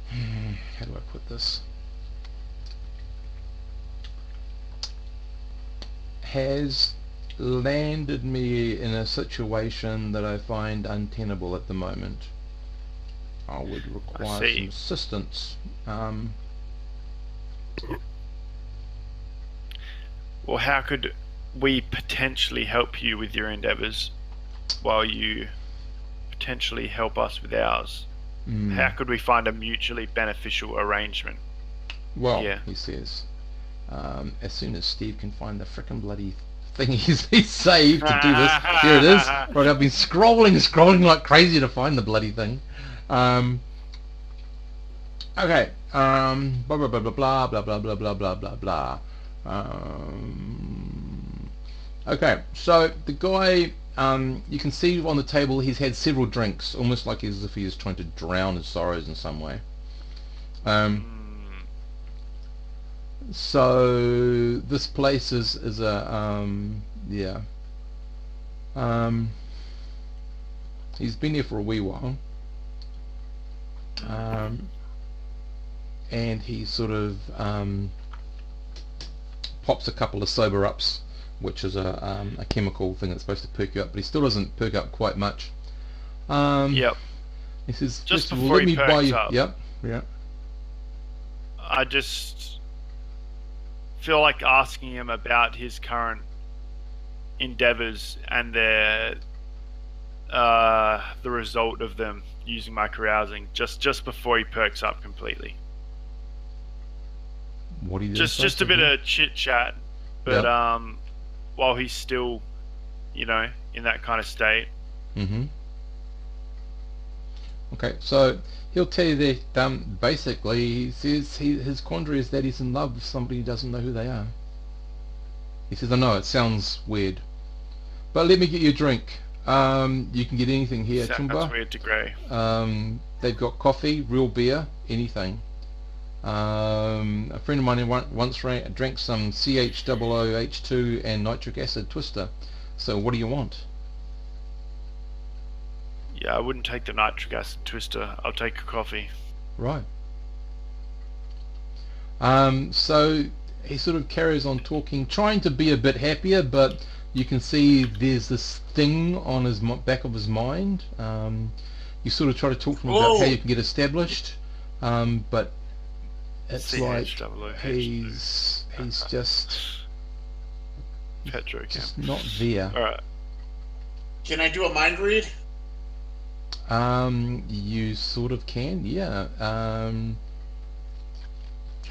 how do I put this, has landed me in a situation that I find untenable at the moment. I would require some assistance. Well, how could we potentially help you with your endeavours while you potentially help us with ours? How could we find a mutually beneficial arrangement? Well, he says, as soon as Steve can find the frickin' bloody thing he's saved to do this, here it is. Right, I've been scrolling like crazy to find the bloody thing. Okay. Blah blah blah blah blah blah blah blah blah blah blah blah. Okay, so the guy, you can see on the table he's had several drinks, almost like as if he is trying to drown his sorrows in some way. So this place is a He's been there for a wee while. And he sort of pops a couple of sober ups, which is a chemical thing that's supposed to perk you up, but he still doesn't perk up quite much. Yep. He says, Just "Well, before let he me buy perks you." up. Yep. Yeah. I just feel like asking him about his current endeavors and the result of them using my carousing just before he perks up completely. What do you do? Just a bit of chit chat, but while he's still, in that kind of state. Okay, so he'll tell you that basically he says his quandary is that he's in love with somebody who doesn't know who they are. He says, "I know it sounds weird, but let me get you a drink. You can get anything here, Sounds Chumba. weird to Grey. They've got coffee, real beer, anything. A friend of mine once drank some CH00H2 and nitric acid twister. So what do you want?" Yeah, I wouldn't take the nitric acid twister. I'll take a coffee. Right. So he sort of carries on talking, trying to be a bit happier, but you can see there's this thing on his back of his mind. You sort of try to talk to him about how you can get established, but it's like he's just not there. All right. Can I do a mind read? You sort of can, yeah.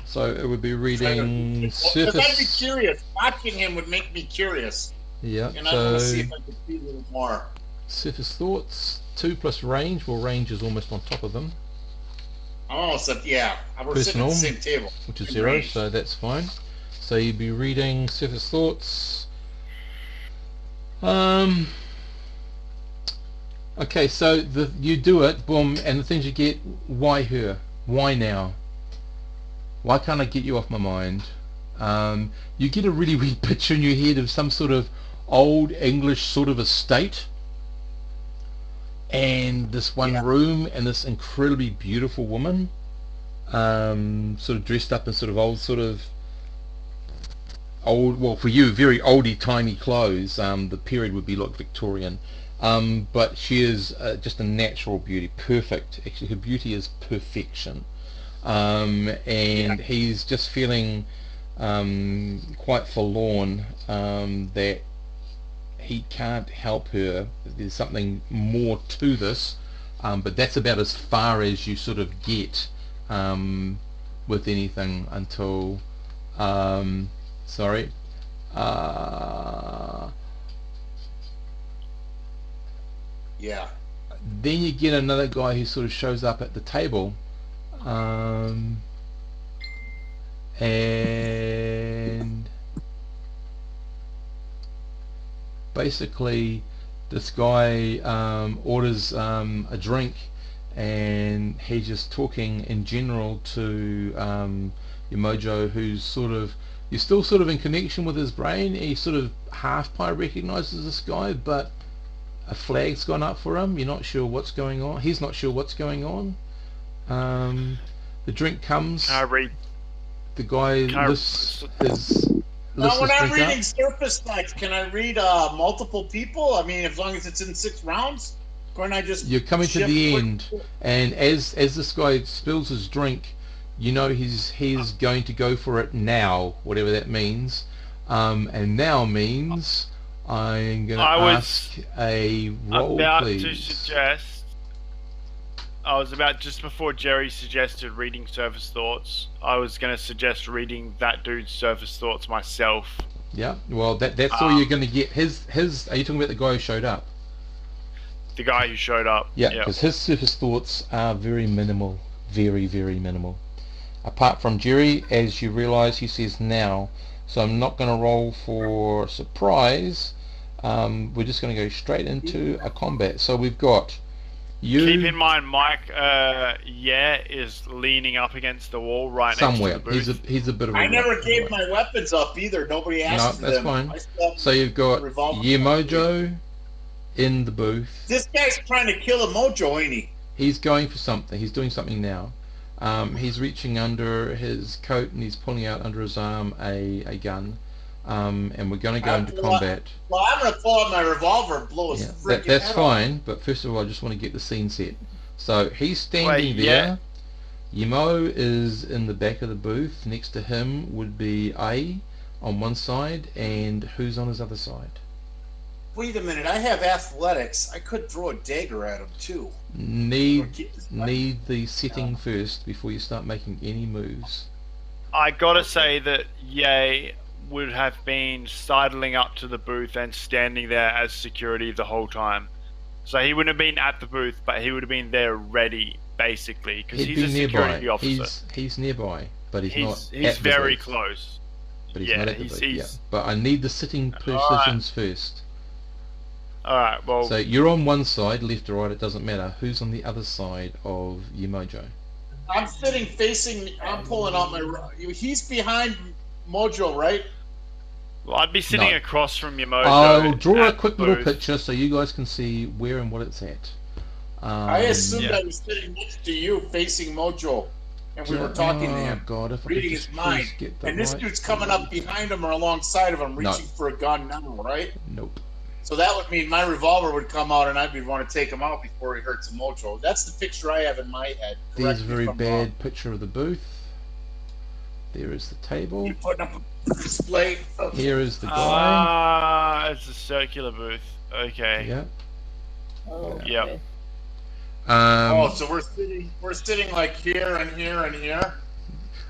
So it would be reading surface. Because I'd be curious. Watching him would make me curious. Yeah. And I want to see if I can see a little more. Surface thoughts 2 plus range. Well, range is almost on top of them. Oh, so yeah, we're sitting at the same table. Which is 0, so that's fine. So you'd be reading surface thoughts. Okay, so you do it, boom, and the things you get, why her? Why now? Why can't I get you off my mind? You get a really weird picture in your head of some sort of old English sort of estate, and this one room, and this incredibly beautiful woman, sort of dressed up in sort of old, well for you, very oldie-timey clothes. The period would be like Victorian. But she is just a natural beauty, perfect. Actually, her beauty is perfection. And he's just feeling quite forlorn that he can't help her. There's something more to this, but that's about as far as you sort of get with anything until yeah. Then you get another guy who sort of shows up at the table, and basically this guy orders a drink, and he's just talking in general to your mojo, who's sort of, you're still sort of in connection with his brain. He sort of half-pie recognizes this guy, but a flag's gone up for him. You're not sure what's going on. He's not sure what's going on. The drink comes. Can I read? The guy lists his. Now, when I'm reading surface thoughts, can I read multiple people? I mean, as long as it's in 6 rounds, couldn't I just? You're coming to the end, and as this guy spills his drink, you know he's going to go for it now, whatever that means. And now means I'm going to ask a roll, please. I was about, just before Jerry suggested reading surface thoughts, I was going to suggest reading that dude's surface thoughts myself. Yeah, well, that's all you're going to get. His. Are you talking about the guy who showed up? The guy who showed up. Yeah, because his surface thoughts are very minimal, very, very minimal. Apart from Jerry, as you realise, he says now. So I'm not going to roll for surprise. We're just going to go straight into a combat. So we've got you. Keep in mind, Mike, is leaning up against the wall right somewhere. Next to the booth. He's a bit of a... I never gave my weapons up either. Nobody asked them. No, that's fine. So you've got Yemojo, in the booth. This guy's trying to kill a Mojo, ain't he? He's going for something. He's doing something now. He's reaching under his coat and he's pulling out under his arm a gun. And we're going to go into combat. Well, I'm going to pull out my revolver and blow his freaking that's head fine, off. but first of all, I just want to get the scene set. So he's standing there. Yemo is in the back of the booth. Next to him would be A on one side, and who's on his other side? Wait a minute, I have athletics. I could throw a dagger at him too. Need the setting first before you start making any moves. I gotta say that Ye would have been sidling up to the booth and standing there as security the whole time. So he wouldn't have been at the booth, but he would have been there ready, basically, because he's a security officer. He's nearby, but he's not. He's very close. But he's not at the booth. But I need the sitting positions first. Alright, well... So you're on one side, left or right, it doesn't matter. Who's on the other side of Yemojo? I'm sitting facing... I'm pulling out my... He's behind Mojo, right? Well, I'd be sitting across from Yemojo. I'll draw a quick little picture so you guys can see where and what it's at. I assumed I was sitting next to you, facing Mojo. And we were talking to him, God, if reading his mind. And this dude's coming up behind him or alongside of him, reaching for a gun now, right? Nope. So that would mean my revolver would come out and I'd be want to take him out before he hurts a Mojo. That's the picture I have in my head. There's a very bad picture of the booth. There is the table. You're putting up a display. Here is the guy. It's a circular booth. Okay. Yeah. Oh, yep. So we're sitting like here and here and here.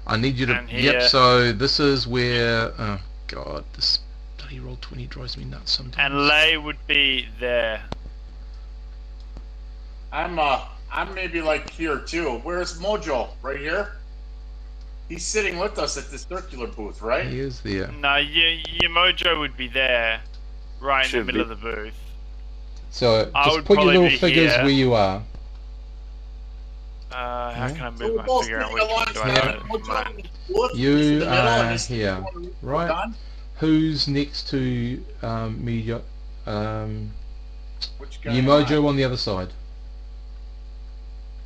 I need you to. Yep. So this is where. Oh God, this bloody roll 20 drives me nuts sometimes. And Lay would be there. I'm maybe like here too. Where's Mojo? Right here. He's sitting with us at the circular booth, right? He is there. No, your Mojo would be there, right in the middle of the booth. So just put your little figures where you are. How can I move my figure and which one do I have? You are here, right? Who's next to me? Yemojo on the other side.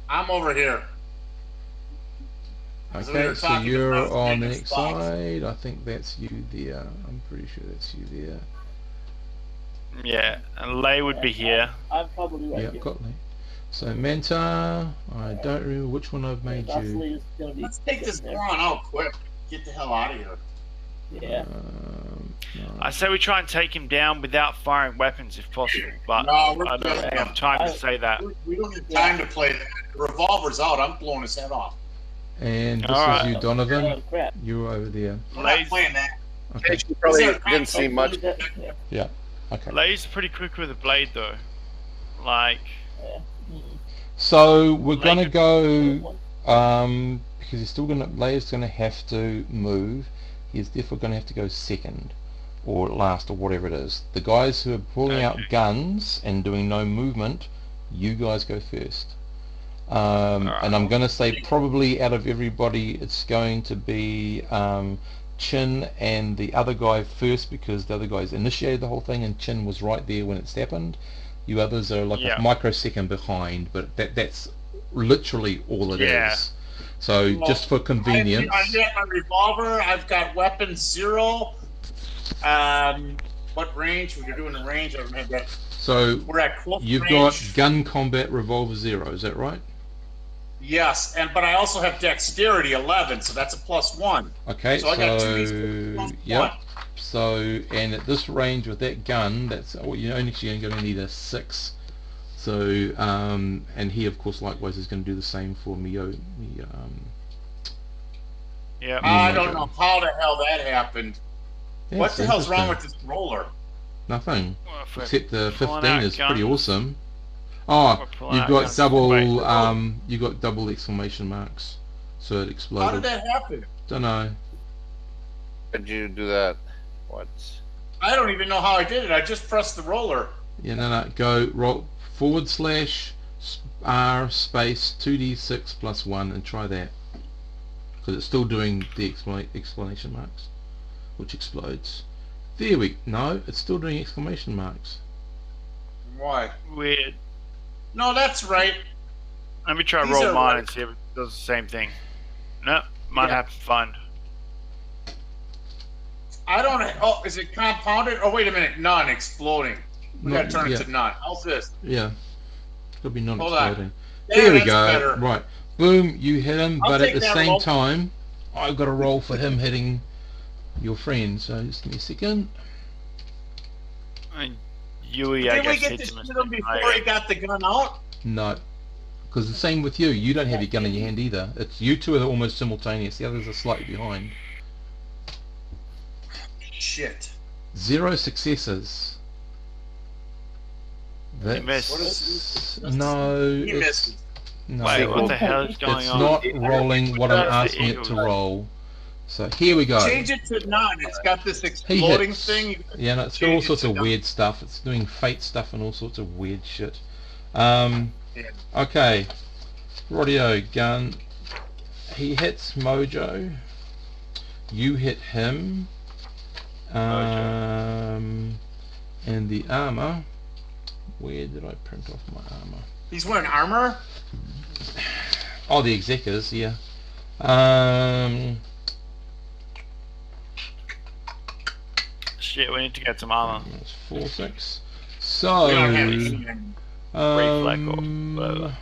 I'm over here. Okay, so you're on the next side. I think that's you there. I'm pretty sure that's you there. Yeah, and Lay would be here. I'm probably right here. Yeah, got Lay. So Manta, I don't remember which one I've made you. Let's take this Goron out quick. Get the hell out of here. Yeah. No. I say we try and take him down without firing weapons if possible, but no, I don't have time to say that. We don't have time to play that. The revolver's out. I'm blowing his head off. And this is you, Donovan. You're over there. I'm not playing that. Okay. You probably didn't see much. Yeah. Okay. Lay's pretty quick with a blade though. Like. So we're gonna go because he's still gonna. Lay's gonna have to move. He's therefore gonna have to go second or last or whatever it is. The guys who are pulling out guns and doing no movement, you guys go first. And I'm going to say probably out of everybody it's going to be Chin and the other guy first because the other guys initiated the whole thing and Chin was right there when it's happened. You others are like a microsecond behind, but that's literally all it is. So just for convenience. I got my revolver, I've got weapon 0. What range? We're doing a range, I don't have that. So we're at close you've range. got gun combat revolver 0, is that right? Yes, but I also have dexterity 11, so that's a +1. Okay, so I got 2 yeah. So and at this range with that gun, that's you're only going to need a 6. So and he of course likewise is going to do the same for Mio. Yeah. I don't know how the hell that happened. What the hell's wrong with this roller? Nothing. Except the 15 is pretty awesome. Oh, you've got double exclamation marks, so it exploded. How did that happen? Don't know. How did you do that? What? I don't even know how I did it. I just pressed the roller. Yeah, no. Go roll /R space 2d6 + 1 and try that, because it's still doing the exclamation marks, which explodes. There we no, it's still doing exclamation marks. Why? Weird. No, that's right. Let me try These roll are mine right. and see if it does the same thing. No, mine Yeah. happened fine. I don't. Oh, is it compounded? Oh, wait a minute. None exploding. We gotta turn it yeah, to none. How's this? yeah. It'll be Hold non-exploding. on. Yeah, Here we that's go. better. Right. Boom, you hit him, I'll but at take the that same roll. time, I've got to roll for him hitting your friend. So just give me a second. And Yui, I Did we guess, get to hits him. shoot him before he got the gun out? No. Because the same with you. You don't have your gun in your hand either. It's you two are almost simultaneous. The others are slightly behind. Shit. 0 successes. He missed. What is No. He it's, missed. no. Wait, what the hell is going It's on? not rolling what I'm That's the asking it to eagle. roll. So here we go. Change it to none. It's got this He exploding hits. thing. Yeah, no, it's got all Change it sorts to of none. weird stuff. It's doing fate stuff and all sorts of weird shit. Yeah. Okay. Radio gun. He hits Mojo. You hit him. And the armor. Where did I print off my armor? He's wearing armor? Oh, the executors, yeah. Shit, we need to get some armor. That's 4, 6. So, We don't have any. Reflect or whatever.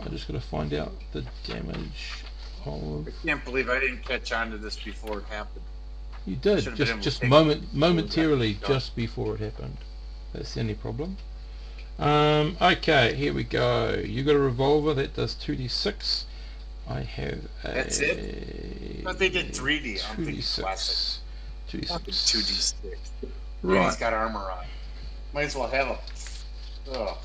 I just got to find out the damage of. I can't believe I didn't catch on to this before it happened. You did Should've been able to just take momentarily, it. just before it happened. That's the only problem. Okay, here we go. You got a revolver that does 2d6. I have a. That's it? But they did 3D. I'm thinking 2d6. classic. 2d6. 2D6. Yeah, Right. he's got armor on. Might as well have him. Ugh.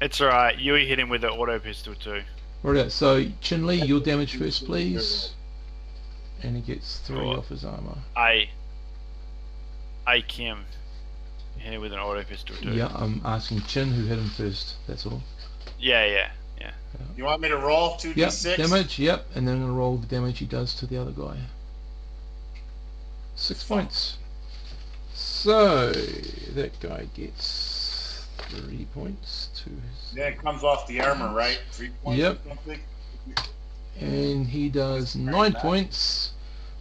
It's alright. Yui hit him with the auto pistol too. Right. So Chin-Li, your damage first, please. And he gets 3 Sure. off his armor. Kim hit him with an auto pistol too. Yeah, I'm asking Chin who hit him first. That's all. Yeah. You want me to roll 2d6? Yep, damage, yep, and then I'm going to roll the damage he does to the other guy. 6 points. So, that guy gets 3 points to his... Then it comes off the armor, right? 3 points Yep. or something? And he does 9 points,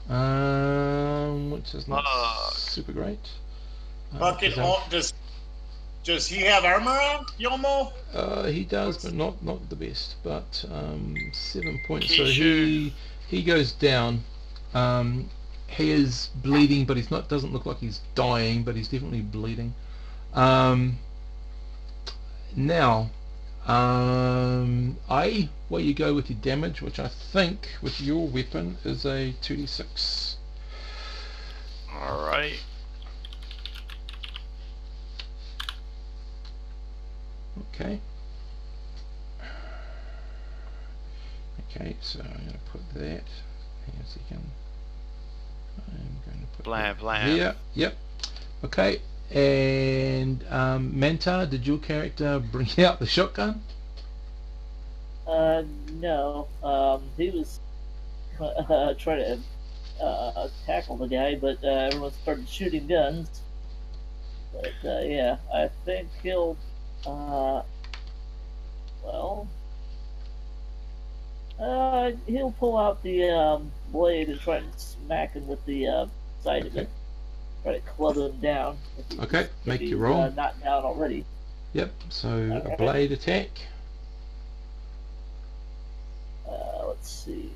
which is not super great. Fucking, does he have armor on, Yomo? He does, but not the best. But 7 points. So Kishu. he goes down. He is bleeding, but doesn't look like he's dying, but he's definitely bleeding. Now, where you go with your damage, which I think with your weapon is a 2d6. Alright. Okay. Okay, so I'm going to put that. Hang on a second. I'm going to put Blam, that blam. here. Yep. Okay. And Manta, did your character bring out the shotgun? No. He was trying to tackle the guy, but everyone started shooting guns. But yeah, I think he'll. He'll pull out the blade and try to smack him with the side of it. Try to club him down. Okay, make he's your roll. not down already. Yep, so a Okay. blade attack. Let's see.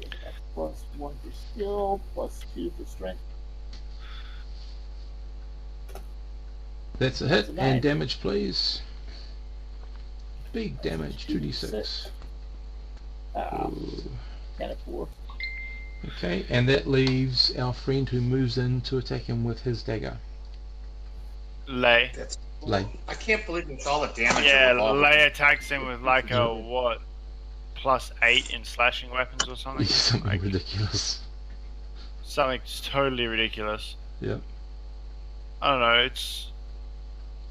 +1 for skill, +2 for strength. That's a hit. That's a 9. And damage, please. Big damage, 2d6. Ooh. Kind of 4. Okay, and that leaves our friend who moves in to attack him with his dagger. Lei. That's. Lei. I can't believe it's all the damage. Yeah, of the revolver. Lei attacks him with like a what? +8 in slashing weapons or something? Something Like, ridiculous. something totally ridiculous. Yep. I don't know, it's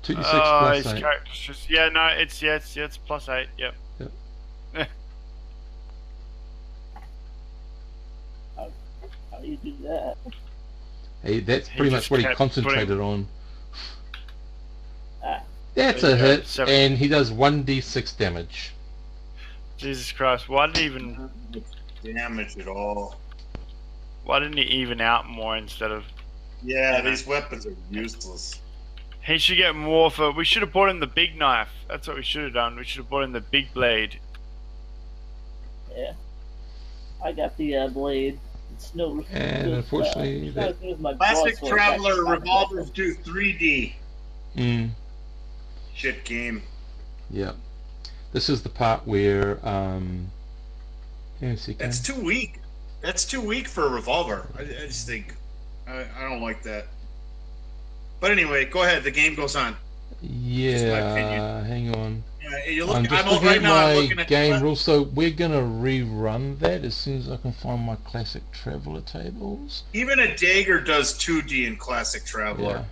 2d6 his plus 8. character's just it's +8, yep. How do you do that? Hey, that's He pretty just much what he kept concentrated putting- on. Ah. That's There a you go, hit, 7. and he does 1d6 damage. Jesus Christ! Why didn't Damage at all. he even out more instead of? Yeah, these weapons are useless. He should get more for. We should have bought him the big knife. That's what we should have done. We should have bought him the big blade. Yeah. I got the blade. It's no. And unfortunately, that. Classic Traveler revolvers do 3D. Shit game. Yeah. This is the part where. That's too weak. That's too weak for a revolver. I just think. I don't like that. But anyway, go ahead. The game goes on. Yeah, hang on. I'm just looking at my game rules, so we're going to rerun that as soon as I can find my Classic Traveler tables. Even a dagger does 2D in Classic Traveler.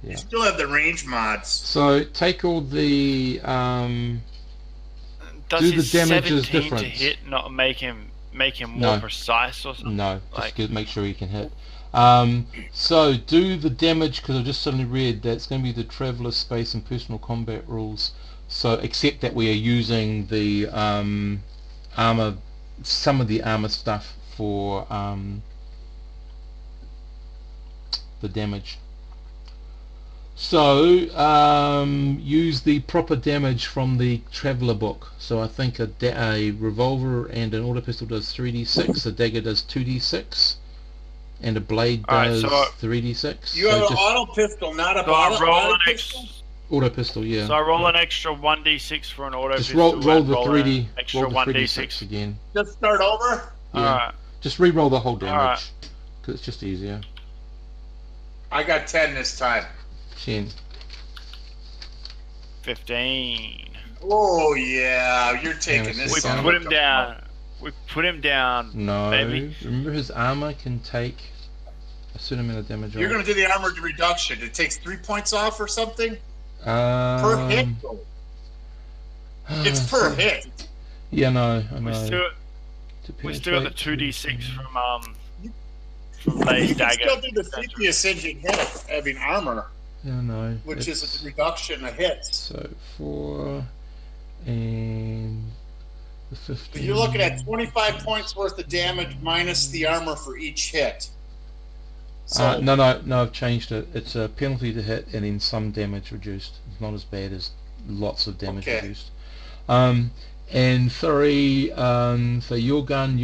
Yeah. You still have the range mods. So take all the... Does do his the damages 17 difference. to hit not make him more precise or something? No, like, just make sure he can hit. So do the damage, because I just suddenly read that it's going to be the Traveler Space and Personal Combat rules. So except that we are using the armor, some of the armor stuff for the damage. So use the proper damage from the Traveler book. So I think a revolver and an auto pistol does 3d6, a dagger does 2d6, and a blade does 3d6. You have an auto pistol, not a auto pistol? Auto pistol, yeah. So I roll an extra 1d6 for an auto just pistol. roll the 3d, extra roll the 1d6 3d6 again. Just start over? Yeah. Alright. Just re-roll the whole damage, because it's just easier. I got 10 this time. 10. 15. Oh yeah, you're taking this. We son put of him a- down. We put him down. No, Baby. remember his armor can take a certain amount of damage. You're off. going to do the armor reduction. It takes 3 points off or something? Per hit? Though. It's per hit. Yeah, no, I know. We still got the 2d6 from Blaze You can Dagger. still do the 50th engine hit, having armor, Yeah, no. which it's- is a reduction of hits. So 4 and the 15. So you're looking at 25 points worth of damage minus the armor for each hit. So No, I've changed it. It's a penalty to hit and then some damage reduced. It's not as bad as lots of damage reduced. And 3, so your gun,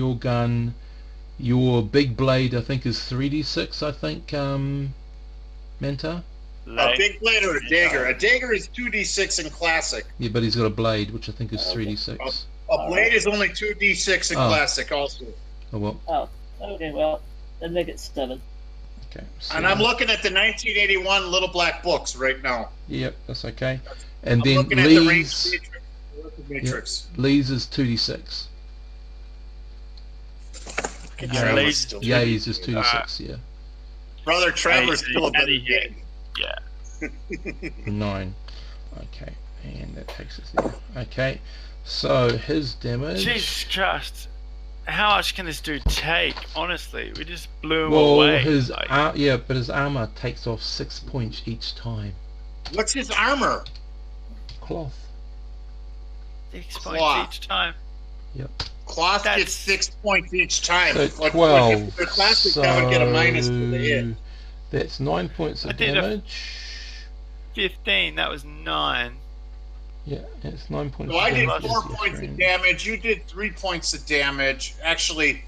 your big blade I think is 3d6, I think, Menta? a big blade or a dagger. A dagger is 2d6 in classic. Yeah, but he's got a blade, which I think is 3d6. A blade is only 2d6 in classic also. Oh, well. Oh, okay, well, then make it 7. Okay. And I'm looking at the 1981 Little Black Books right now. Yep, that's okay. And I'm then looking at the range Lee's, matrix. Lee's is 2d6. Lee's is Yeah, he's just 2d6, yeah. Brother Trevor's still a better game. Yeah. 9. Okay, and that takes us there. Okay, so his damage... Jesus Christ. How much can this dude take? Honestly, we just blew him Well, away. his like, yeah, but his armor takes off 6 points each time. What's his armor? Cloth. 6 Cloth. points each time. Yep. Cloth That's- gets 6 points each time. So Like 12. if they're classic, that would get a minus for the hit. That's 9 points I of did a- damage. 15, that was 9. Yeah, it's 9 points So of I did damage. 4 is your points of friend. damage. You did 3 points of damage. Actually,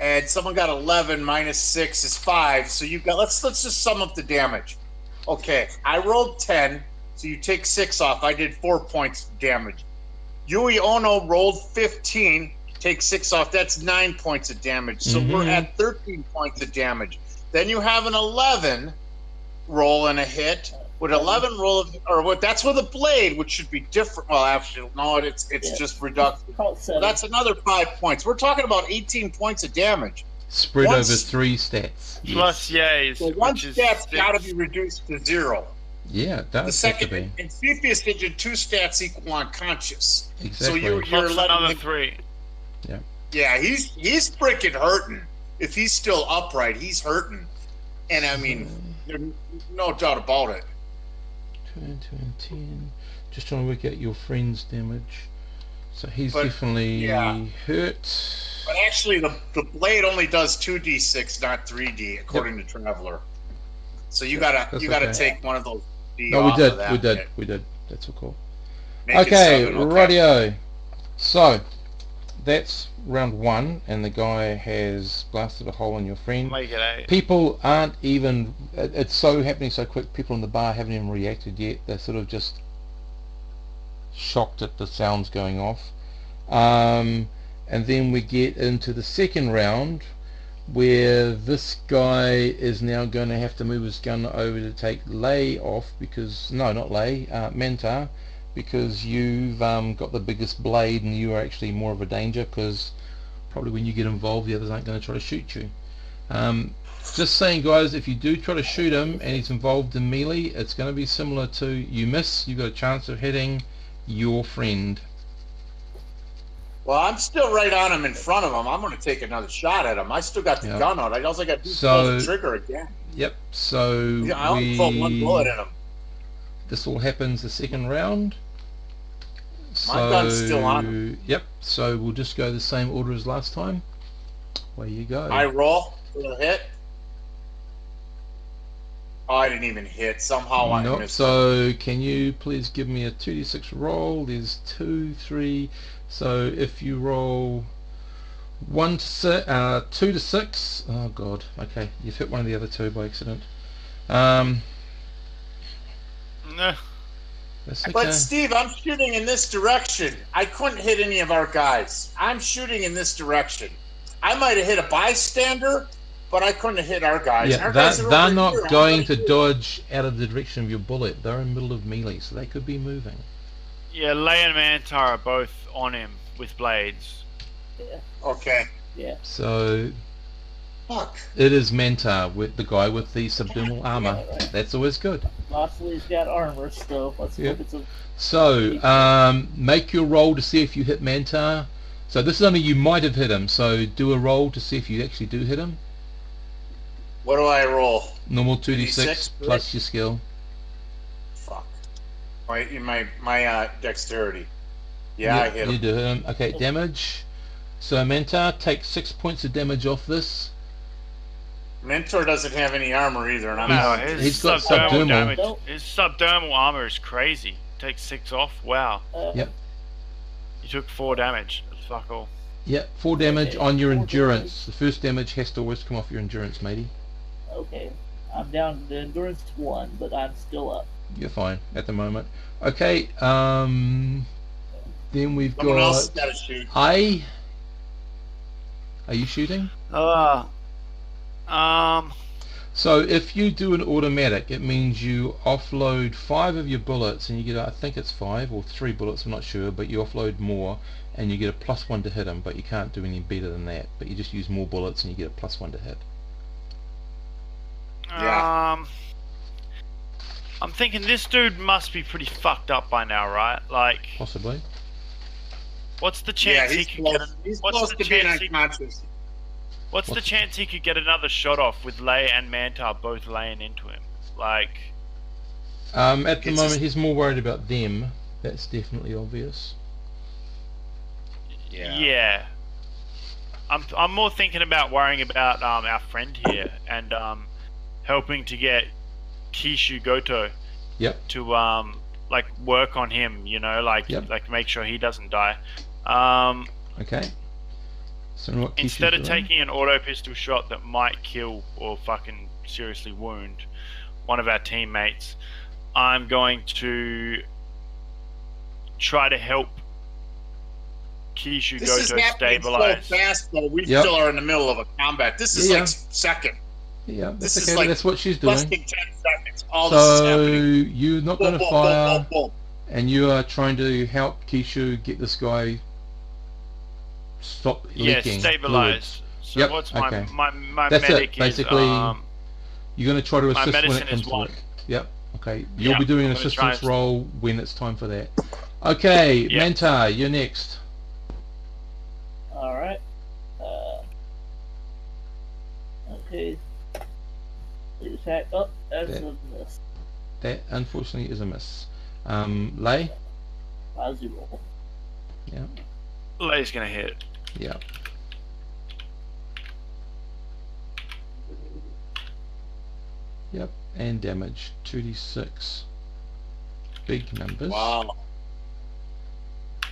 and someone got 11 minus 6 is 5. So you got let's just sum up the damage. Okay, I rolled 10, so you take 6 off. I did 4 points of damage. Yui Ono rolled 15, take 6 off. That's 9 points of damage. So we're at 13 points of damage. Then you have an 11 roll and a hit. With 11 roll of, or what? That's with a blade, which should be different. Well, actually, no, it's just reduction. Call it 7. That's another 5 points. We're talking about 18 points of damage. Spread Once- over 3 stats. Plus yays. So one which is stat's 6. got to be reduced to 0. Yeah, it does The have to second, be. in Cepheus Engine, 2 stats equal unconscious. Exactly. So you're Plus letting another him, 3. yeah, he's freaking hurting. If he's still upright, he's hurting. And I mean, there's no doubt about it. and 2 and 10. Just trying to work out your friend's damage. So he's But, definitely yeah. hurt. But actually, the blade only does 2d6, not 3d, according to Traveler. So you gotta okay. take one of those D No, off we did. of that. We did. That's all cool. Make it Okay, 7, okay. radio. So that's round 1, and the guy has blasted a hole in your friend. Make it 8. People aren't even. It's so happening so quick. People in the bar haven't even reacted yet. They're sort of just shocked at the sounds going off. And then we get into the second round, where this guy is now going to have to move his gun over to take Lay off, because no, not Lay, Mentar, because you've got the biggest blade and you are actually more of a danger, because probably when you get involved the others aren't going to try to shoot you. Just saying, guys, if you do try to shoot him and he's involved in melee, it's going to be similar to you miss, you've got a chance of hitting your friend. Well, I'm still right on him in front of him. I'm going to take another shot at him. I still got the gun on. I also got to pull the trigger again. Yep. So yeah, I only put one bullet in him. This all happens the second round. My gun's still on him. Yep. So we'll just go the same order as last time. Away you go. I roll for the hit. Oh, I didn't even hit. Somehow I missed. So can you please give me a 2d6 roll? There's 2, 3. So if you roll 2 to 6. Oh god. Okay, you've hit one of the other two by accident. No. That's okay. But Steve, I'm shooting in this direction. I couldn't hit any of our guys. I'm shooting in this direction. I might have hit a bystander, but I couldn't have hit our guys. Yeah, they're not going to dodge out of the direction of your bullet. They're in the middle of melee, so they could be moving. Yeah, Lay and Mantar are both on him with blades. Yeah. Okay. Yeah. So fuck. It is Mantar, with the guy with the subdermal armor. Yeah, right. That's always good. Moxley's got armor, so let's hope it's a... So make your roll to see if you hit Mantar. So this is only you might have hit him. So do a roll to see if you actually do hit him. What do I roll? Normal 2d6 plus your skill. Fuck. My dexterity. Yeah, I hit him. You do hit him. Okay, damage. So Mantar, take 6 points of damage off this. Mentor doesn't have any armor either, and he's got subdermal damage. His subdermal armor is crazy. Takes 6 off. Wow. Yep. You took 4 damage. That's fuck all. Yep, 4 damage on your endurance. The first damage has to always come off your endurance, matey. Okay. I'm down to endurance 1, but I'm still up. You're fine at the moment. Okay, then we've Someone else has got got to shoot. I. Are you shooting? So if you do an automatic, it means you offload 5 of your bullets, and you get, I think it's 5 or 3 bullets, I'm not sure, but you offload more, and you get a +1 to hit them, but you can't do any better than that. But you just use more bullets, and you get a +1 to hit. Yeah. I'm thinking this dude must be pretty fucked up by now, right? Like, Possibly. what's the chance he could get? He's What's close the to being chance he? unconscious. What's the chance he could get another shot off with Lay and Mantar both laying into him? Like, At the moment, he's more worried about them. That's definitely obvious. yeah. I'm more thinking about worrying about our friend here and helping to get Kishu Goto. Yep. To like work on him, you know, like make sure he doesn't die. Okay. So what Instead of Kishu's taking an auto pistol shot that might kill or fucking seriously wound one of our teammates, I'm going to try to help Kishu This is Goto happening stabilize. so fast, though. We still are in the middle of a combat. This is like second. Yeah, that's This okay. is like That's what she's less doing. than 10 seconds. All this is So happening. you're not going to Boom, fire, boom, boom, boom, and you are trying to help Kishu get this guy stop leaking. Stabilize. So Yep, what's okay. my That's medic it. Basically, you're going to try to my assist when it medicine comes is to 1. it. Yep. Okay. You'll Yeah, be doing an I'm gonna try assistance and- roll when it's time for that. Okay, Yeah. Mantar, you're next. Alright. Okay. Lead attack. Oh, that's Yeah. a miss. that unfortunately is a miss. Lay? Lousy roll. Yeah. Lay's gonna hit. Yeah. Yep, and damage 2d6. Big numbers. Wow.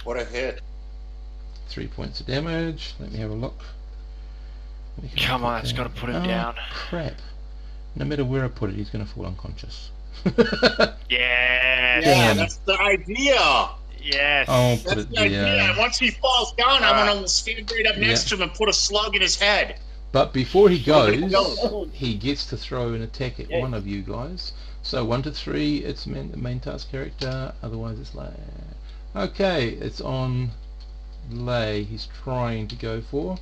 What a hit. 3 points of damage. Let me have a look. Come on, it's gotta put him down. Crap. No matter where I put it, he's going to fall unconscious. Yeah. Yeah, that's the idea. Yes. I'll put That's it the idea. there. And once he falls down, I'm going to stand right up next to him and put a slug in his head. But before he Nobody goes, goes. he gets to throw an attack at one of you guys. So 1 to 3, it's main task character. Otherwise, it's Lay. Okay, it's on Lay. He's trying to go for,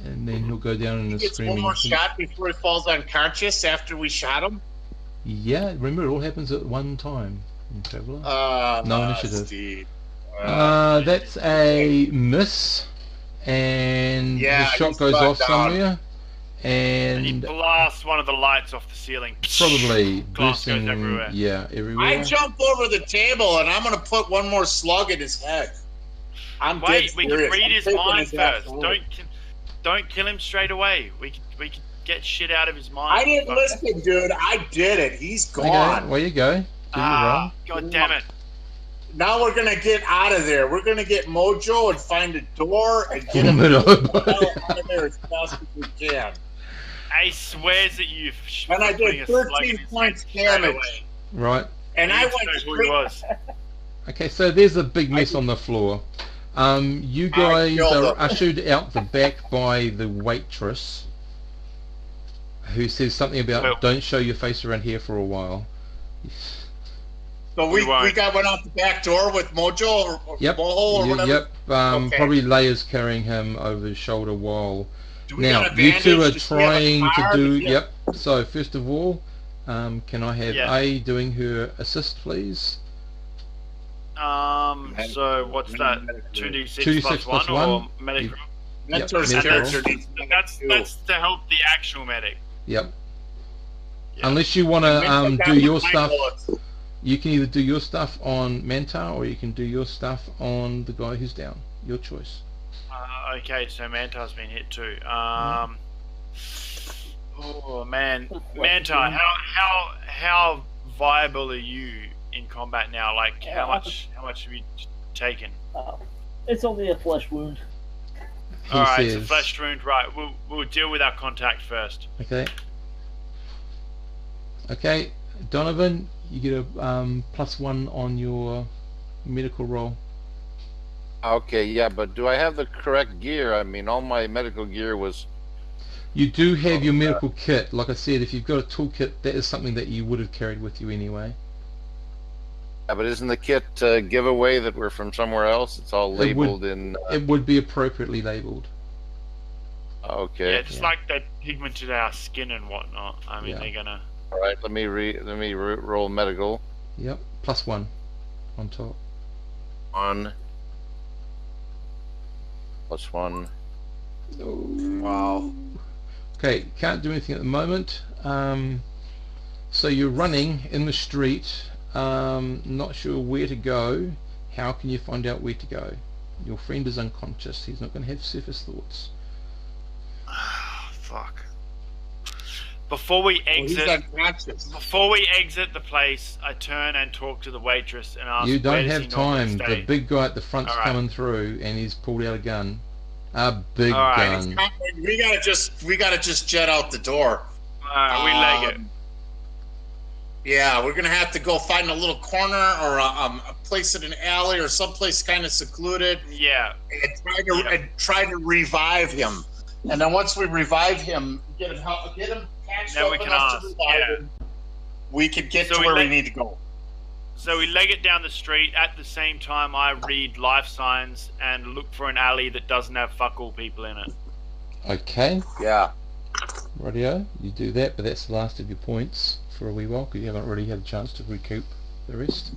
and then he'll go down in He a gets screaming one more heap. shot before he falls unconscious after we shot him. Yeah, remember it all happens at one time in Traveller. No initiative. Steve. That's a miss, and Yeah, the shot he's goes brought off down. somewhere, And he and blasts one of the lights off the ceiling. probably Glass goes bursting. everywhere. Yeah, everywhere. I jump over the table and I'm going to put one more slug in his head. I'm Wait, dead we can serious. read I'm his taking mind his ass first. forward. Don't kill him straight away. We can get shit out of his mind. I didn't Fuck. listen, dude. I did it. He's Okay, gone. well you go. Do your roll. God damn it. Now we're gonna get out of there. We're gonna get Mojo and find a door and get him Vomit the over. hell out of there as fast as we can. Ace swears at you for And I putting did a slug in 13 his points head straight damage. away. Right. And He I didn't went know who he straight. was. Okay, so there's a big mess on the floor. You guys killed are him. ushered out the back by the waitress, who says something about Well- don't show your face around here for a while. So we won't. went out the back door with Mojo or Yep. Moho or whatever. Yep. Okay. Probably Leia's carrying him over his shoulder while. Do we Now got a you two are bandage? Does she have a trying to card? do. Yeah. Yep. So first of all, can I have Yeah. A doing her assist, please? So what's that? 2d6 2d6 plus 1 plus or one. medic? You- Mentor's Yep, character medical. needs to That's to help the actual medic. Yep. Yeah. Unless you want to Mentor got do your my stuff. bullets. You can either do your stuff on Mantar or you can do your stuff on the guy who's down. Your choice. Okay, so Mantar's been hit too. Oh man, Mantar, how viable are you in combat now? Like how much have you taken? It's only a flesh wound. He All right, it's a says, flesh wound. Right, we'll deal with our contact first. Okay. Okay, Donovan, you get a +1 on your medical roll. Okay, yeah, but do I have the correct gear? I mean, all my medical gear was. You do have your medical kit. Like I said, if you've got a toolkit, that is something that you would have carried with you anyway. Yeah, but isn't the kit giveaway that we're from somewhere else? It's all It would- labeled in. It would be appropriately labelled. Okay. Yeah, just like they pigmented our skin and whatnot. I mean, Yeah. they're gonna. All right. Let me roll medical Yep, +1 on top. on +1. Wow. Okay, can't do anything at the moment. So you're running in the street, not sure where to go. How can you find out where to go? Your friend is unconscious. He's not going to have surface thoughts. Fuck. Before we Well, he's exit, unconscious. the place, I turn and talk to the waitress and ask. You where don't does have he normally time. stay? The big guy at the front's Alright. coming through, and he's pulled out a gun. A big Alright. gun. We gotta just jet out the door. Alright, we leg it. Yeah, we're gonna have to go find a little corner or a place in an alley or someplace kind of secluded Yeah. and try to revive him. And then once we revive him, get him patched Then up we can enough ask, to revive yeah. him, we could get So to we where we let- need to go. So we leg it down the street. At the same time, I read life signs and look for an alley that doesn't have fuck all people in it. Okay, Yeah. radio. You do that, but that's the last of your points for a wee while, because you haven't really had a chance to recoup the rest.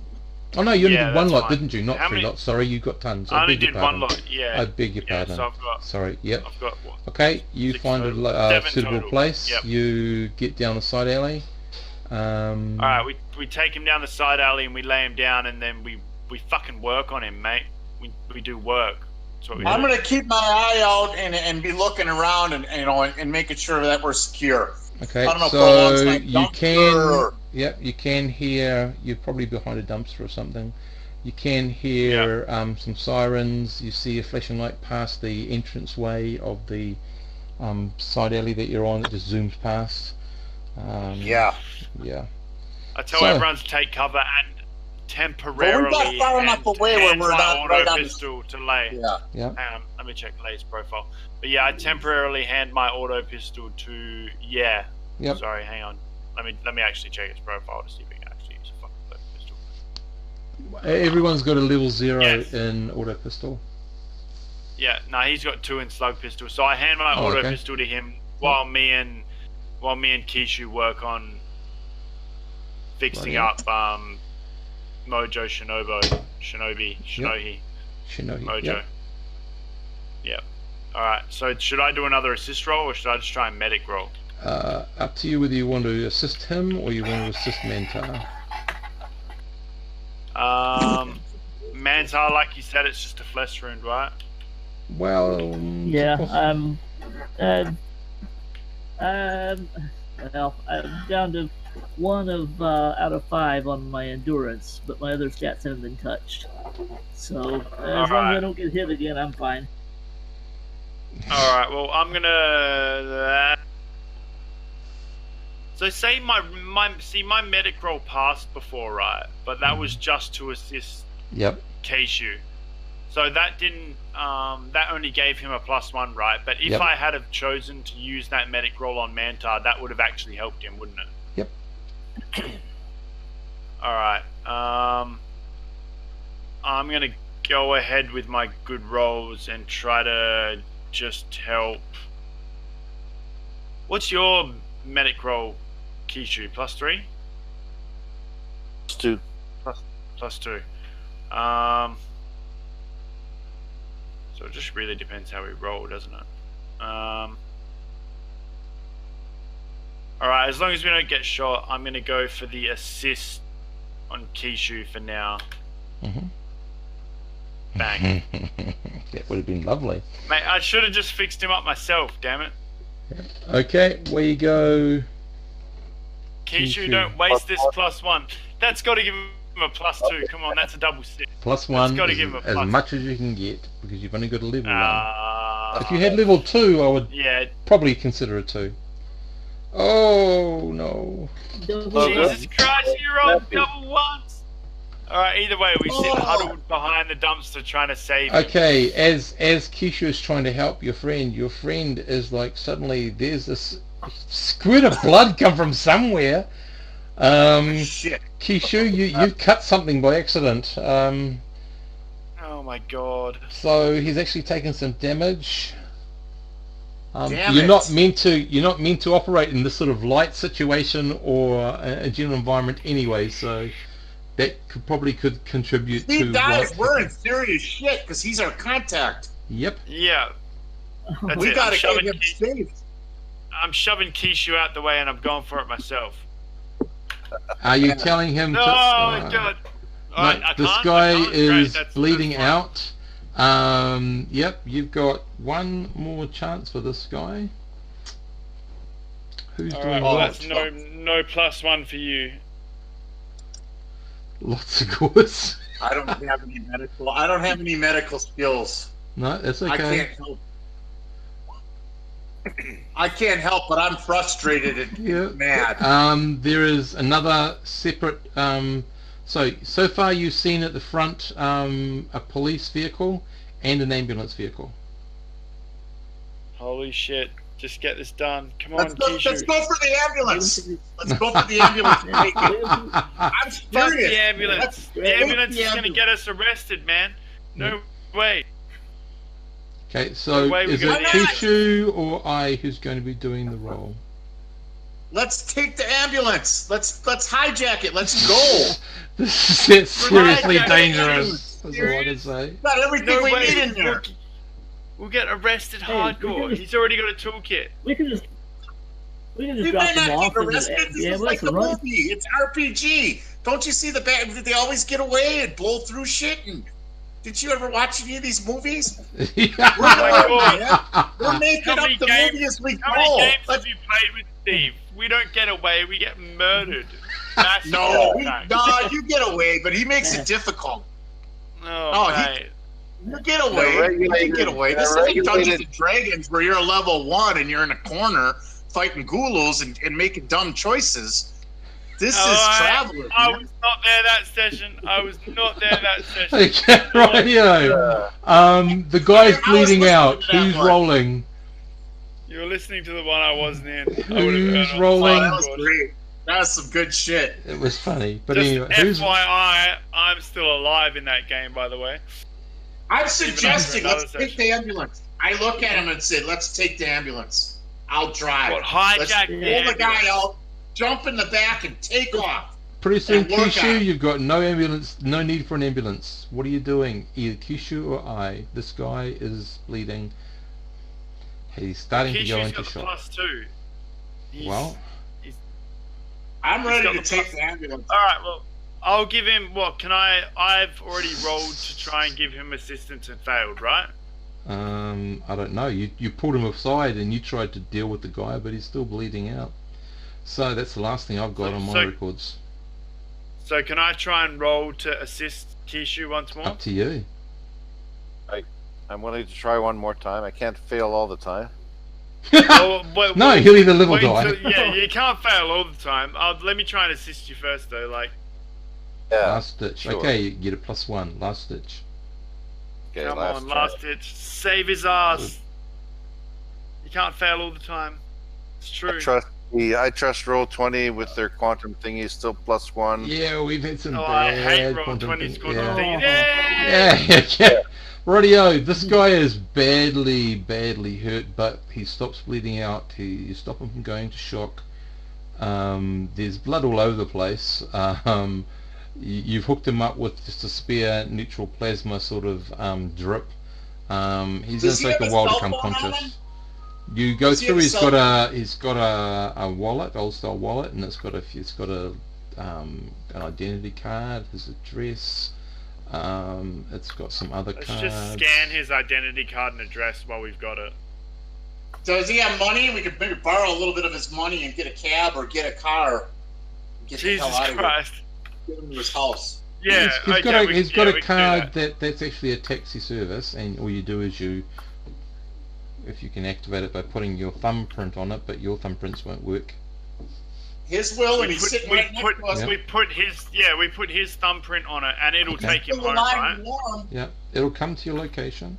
Oh no, you only Yeah, did one that's lot, fine. didn't you? Not How 3 many- lots. Sorry, you got tons. I only beg your did one pardon. lot. Yeah. I beg your Yeah, pardon. so I've Sorry, yep. got what? Okay, you 6 find total. a 7 suitable total. place. Yep. You get down the side alley. Alright, we take him down the side alley and we lay him down, and then we fucking work on him, mate. We do work. That's what we I'm do. gonna keep my eye out and be looking around and making sure that we're secure. Okay, I don't know, so like you can, dumpster. yep, you can hear, you're probably behind a dumpster or something. You can hear some sirens. You see a flashing light past the entranceway of the side alley that you're on. It just zooms past. Yeah. I tell everyone to take cover and temporarily. But we got far enough away where we're not auto right on pistol to Lay. Yeah. Hang on, let me check Lay's profile. But yeah, I temporarily hand my auto pistol to Yep. Sorry, hang on. Let me actually check his profile to see if he can actually use a fucking auto pistol. Everyone's got a level 0 Yes. in auto pistol. Yeah, no, he's got 2 in slug pistol. So I hand my auto pistol to him while me and Kishu work on fixing up Mojo Shinobi Mojo. Yep. Alright, so should I do another assist roll or should I just try and medic roll? Up to you whether you want to assist him or you want to assist Mantar. Mantar, like you said, it's just a flesh wound, right? Well, yeah, well, I'm down to 1 out of 5 on my endurance, but my other stats haven't been touched. So as long as I don't get hit again, I'm fine. Alright, well, I'm gonna... So say my medic roll passed before, right? But that was just to assist Keishu. So that didn't, that only gave him a +1, right? But if I had have chosen to use that medic roll on Mantar, that would have actually helped him, wouldn't it? Yep. Alright, I'm gonna go ahead with my good rolls and try to just help. What's your medic roll, Kishu? +3? +2. +2. So it just really depends how we roll, doesn't it? Alright, as long as we don't get shot, I'm going to go for the assist on Kishu for now. Bang. That would have been lovely. Mate, I should have just fixed him up myself, damn it. Okay, where you go? Kishu, don't waste this +1. That's got to give him a +2. Come on, that's a double 6. +1 got to is give him a as much as you can get because you've only got a level 1. If you had level 2, I would probably consider it 2. Oh no! Jesus Christ, you rolled double 1s. All right, either way, we sit huddled behind the dumpster trying to save him. Okay, as Kishu is trying to help your friend is like suddenly there's this squirt of blood come from somewhere. Shit. Kishu, you cut something by accident. Oh my god. So he's actually taken some damage. Damn you're it. not meant to operate in this sort of light situation or a general environment anyway. So that probably could contribute He to. dies. We're in serious shit because he's our contact. Yep. Yeah. That's We it. gotta get him saved. I'm shoving Kishu out the way and I'm going for it myself. Are you telling him No, to? God. Alright, I this can't, guy I can't. Great, is that's bleeding fine. out. Yep, you've got one more chance for this guy. Who's doing Well, what? that's no +1 for you. Lots of course. I don't have any medical skills. No, that's I okay. can't help. I can't help, but I'm frustrated and mad. There is another separate. So far you've seen at the front a police vehicle and an ambulance vehicle. Holy shit. Just get this done. Come on, Let's go Kishu. for the ambulance. Let's go for the ambulance. I'm Fuck serious. the ambulance. The ambulance is going to get us arrested, man. No way. Okay, so Wait, we is got it the- Kishu or I who's going to be doing the role? Let's take the ambulance. Let's hijack it. Let's go. This is seriously Hijack it. dangerous. That's all I can say. Got everything No we way. need in there. We'll get arrested Hey, hardcore. we can- He's already got a toolkit. We can just We can just We drop might them not off get in arrested. the This is ambulance like a and run. movie. It's RPG. Don't you see the bad? They always get away and blow through shit. And did you ever watch any of these movies? Oh my God. We're making How up many the games? movie as we How many go. games Let's- have you played with Steve? We don't get away. We get murdered. Massive No, attack. you get away, but he makes it difficult. Oh, mate. You get away. You can get away. This is like Dungeons regulated- and Dragons where you're a level 1 and you're in a corner fighting ghouls and making dumb choices. This is Traveler. I was not there that session. I was not there that session. Okay, rightio. The guy's bleeding out. listening to that Who's one. rolling? You were listening to the one I wasn't in. Who's Oh, rolling? that was great. That was some good shit. It was funny, but Just anyway, who's FYI, I'm still alive in that game, by the way. I'm suggesting another let's take the ambulance. I look at him and say, let's take the ambulance. I'll drive. What, Let's hijack pull the the guy ambulance? out, jump in the back, and take off. pretty soon, and work Kishu? out. You've got no ambulance, no need for an ambulance. What are you doing? Either Kishu or I. This guy is bleeding. He's starting to go Kishu's into got the shock. +2. Well, I'm He's ready got to the take plus- the ambulance. Alright, well, I'll give him, what, I've already rolled to try and give him assistance and failed, right? I don't know. You pulled him aside and you tried to deal with the guy, but he's still bleeding out. So that's the last thing I've got on my So- records. So can I try and roll to assist Kishu once more? Up to you. I'm willing to try one more time. I can't fail all the time. No, he'll either live or wait die. yeah, you can't fail all the time. Let me try and assist you first, though. Like, Yeah. Last ditch. sure. Okay, you get a +1. Last ditch. Okay, come on, try. last ditch, save his ass. You can't fail all the time. It's true. I trust Roll20 with their quantum thingy still +1. Yeah, we've had some Oh, I bad hate roll quantum 20s thing- quantum yeah. thing. Yeah. Radio, this guy is badly hurt, but he stops bleeding out. You stop him from going to shock. There's blood all over the place. You've hooked him up with just a spare neutral plasma sort of drip. He's going to Does he take have a a while to cell come phone on him? conscious. You go Does he through. have a He's cell got a wallet, old style wallet, and it's got an identity card, his address. It's got some other Let's cards. just scan his identity card and address while we've got it. Does he have money? We could maybe borrow a little bit of his money and get a cab or get a car. Get the Jesus hell out of Christ. here. Get him to his house. Yeah, He's got a, he's got we a can do card that. that's actually a taxi service, and all you do is if you can activate it by putting your thumbprint on it, but your thumbprints won't work. His will, and he's sitting right next to us. Yeah. We put his thumbprint on it, and it'll Okay. take him Still home, alive right? and warm. Yeah, it'll come to your location.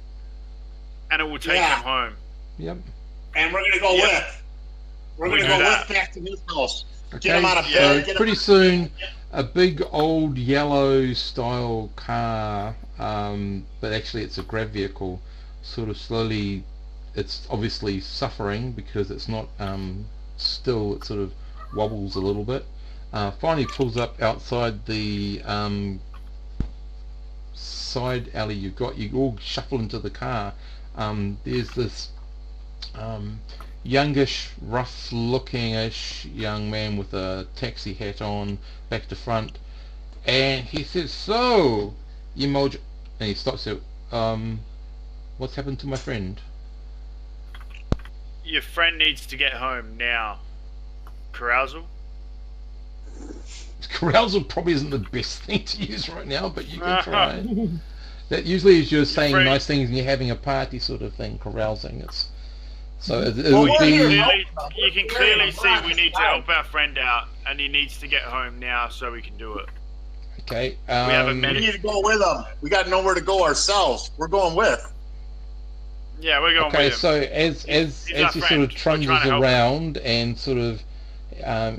And it will take Yeah. him home. Yep. And we're gonna go Yep. with. We're We gonna do go that. with back to his house. Okay. Get him out of So bed. Get pretty him soon, a big old yellow style car, but actually it's a grab vehicle, sort of slowly. It's obviously suffering because it's not still. It sort of wobbles a little bit. Finally pulls up outside the side alley you've got. You all shuffle into the car. There's this youngish, rough-looking-ish young man with a taxi hat on, back to front, and he says, "So, emoji," and he stops there. What's happened to my friend? Your friend needs to get home now. Carousal? Carousal probably isn't the best thing to use right now, but you can try. That usually is you're saying friend- nice things and you're having a party sort of thing. Carousing. It Well, would we're be. here. You can clearly see we need to help our friend out, and he needs to get home now so we can do it. Okay. have a We medic. need to go with him. We got nowhere to go ourselves. We're going with. Yeah, we're going Okay, with him. so as He's our he sort friend. of We're trying trundles to help him. around and sort of,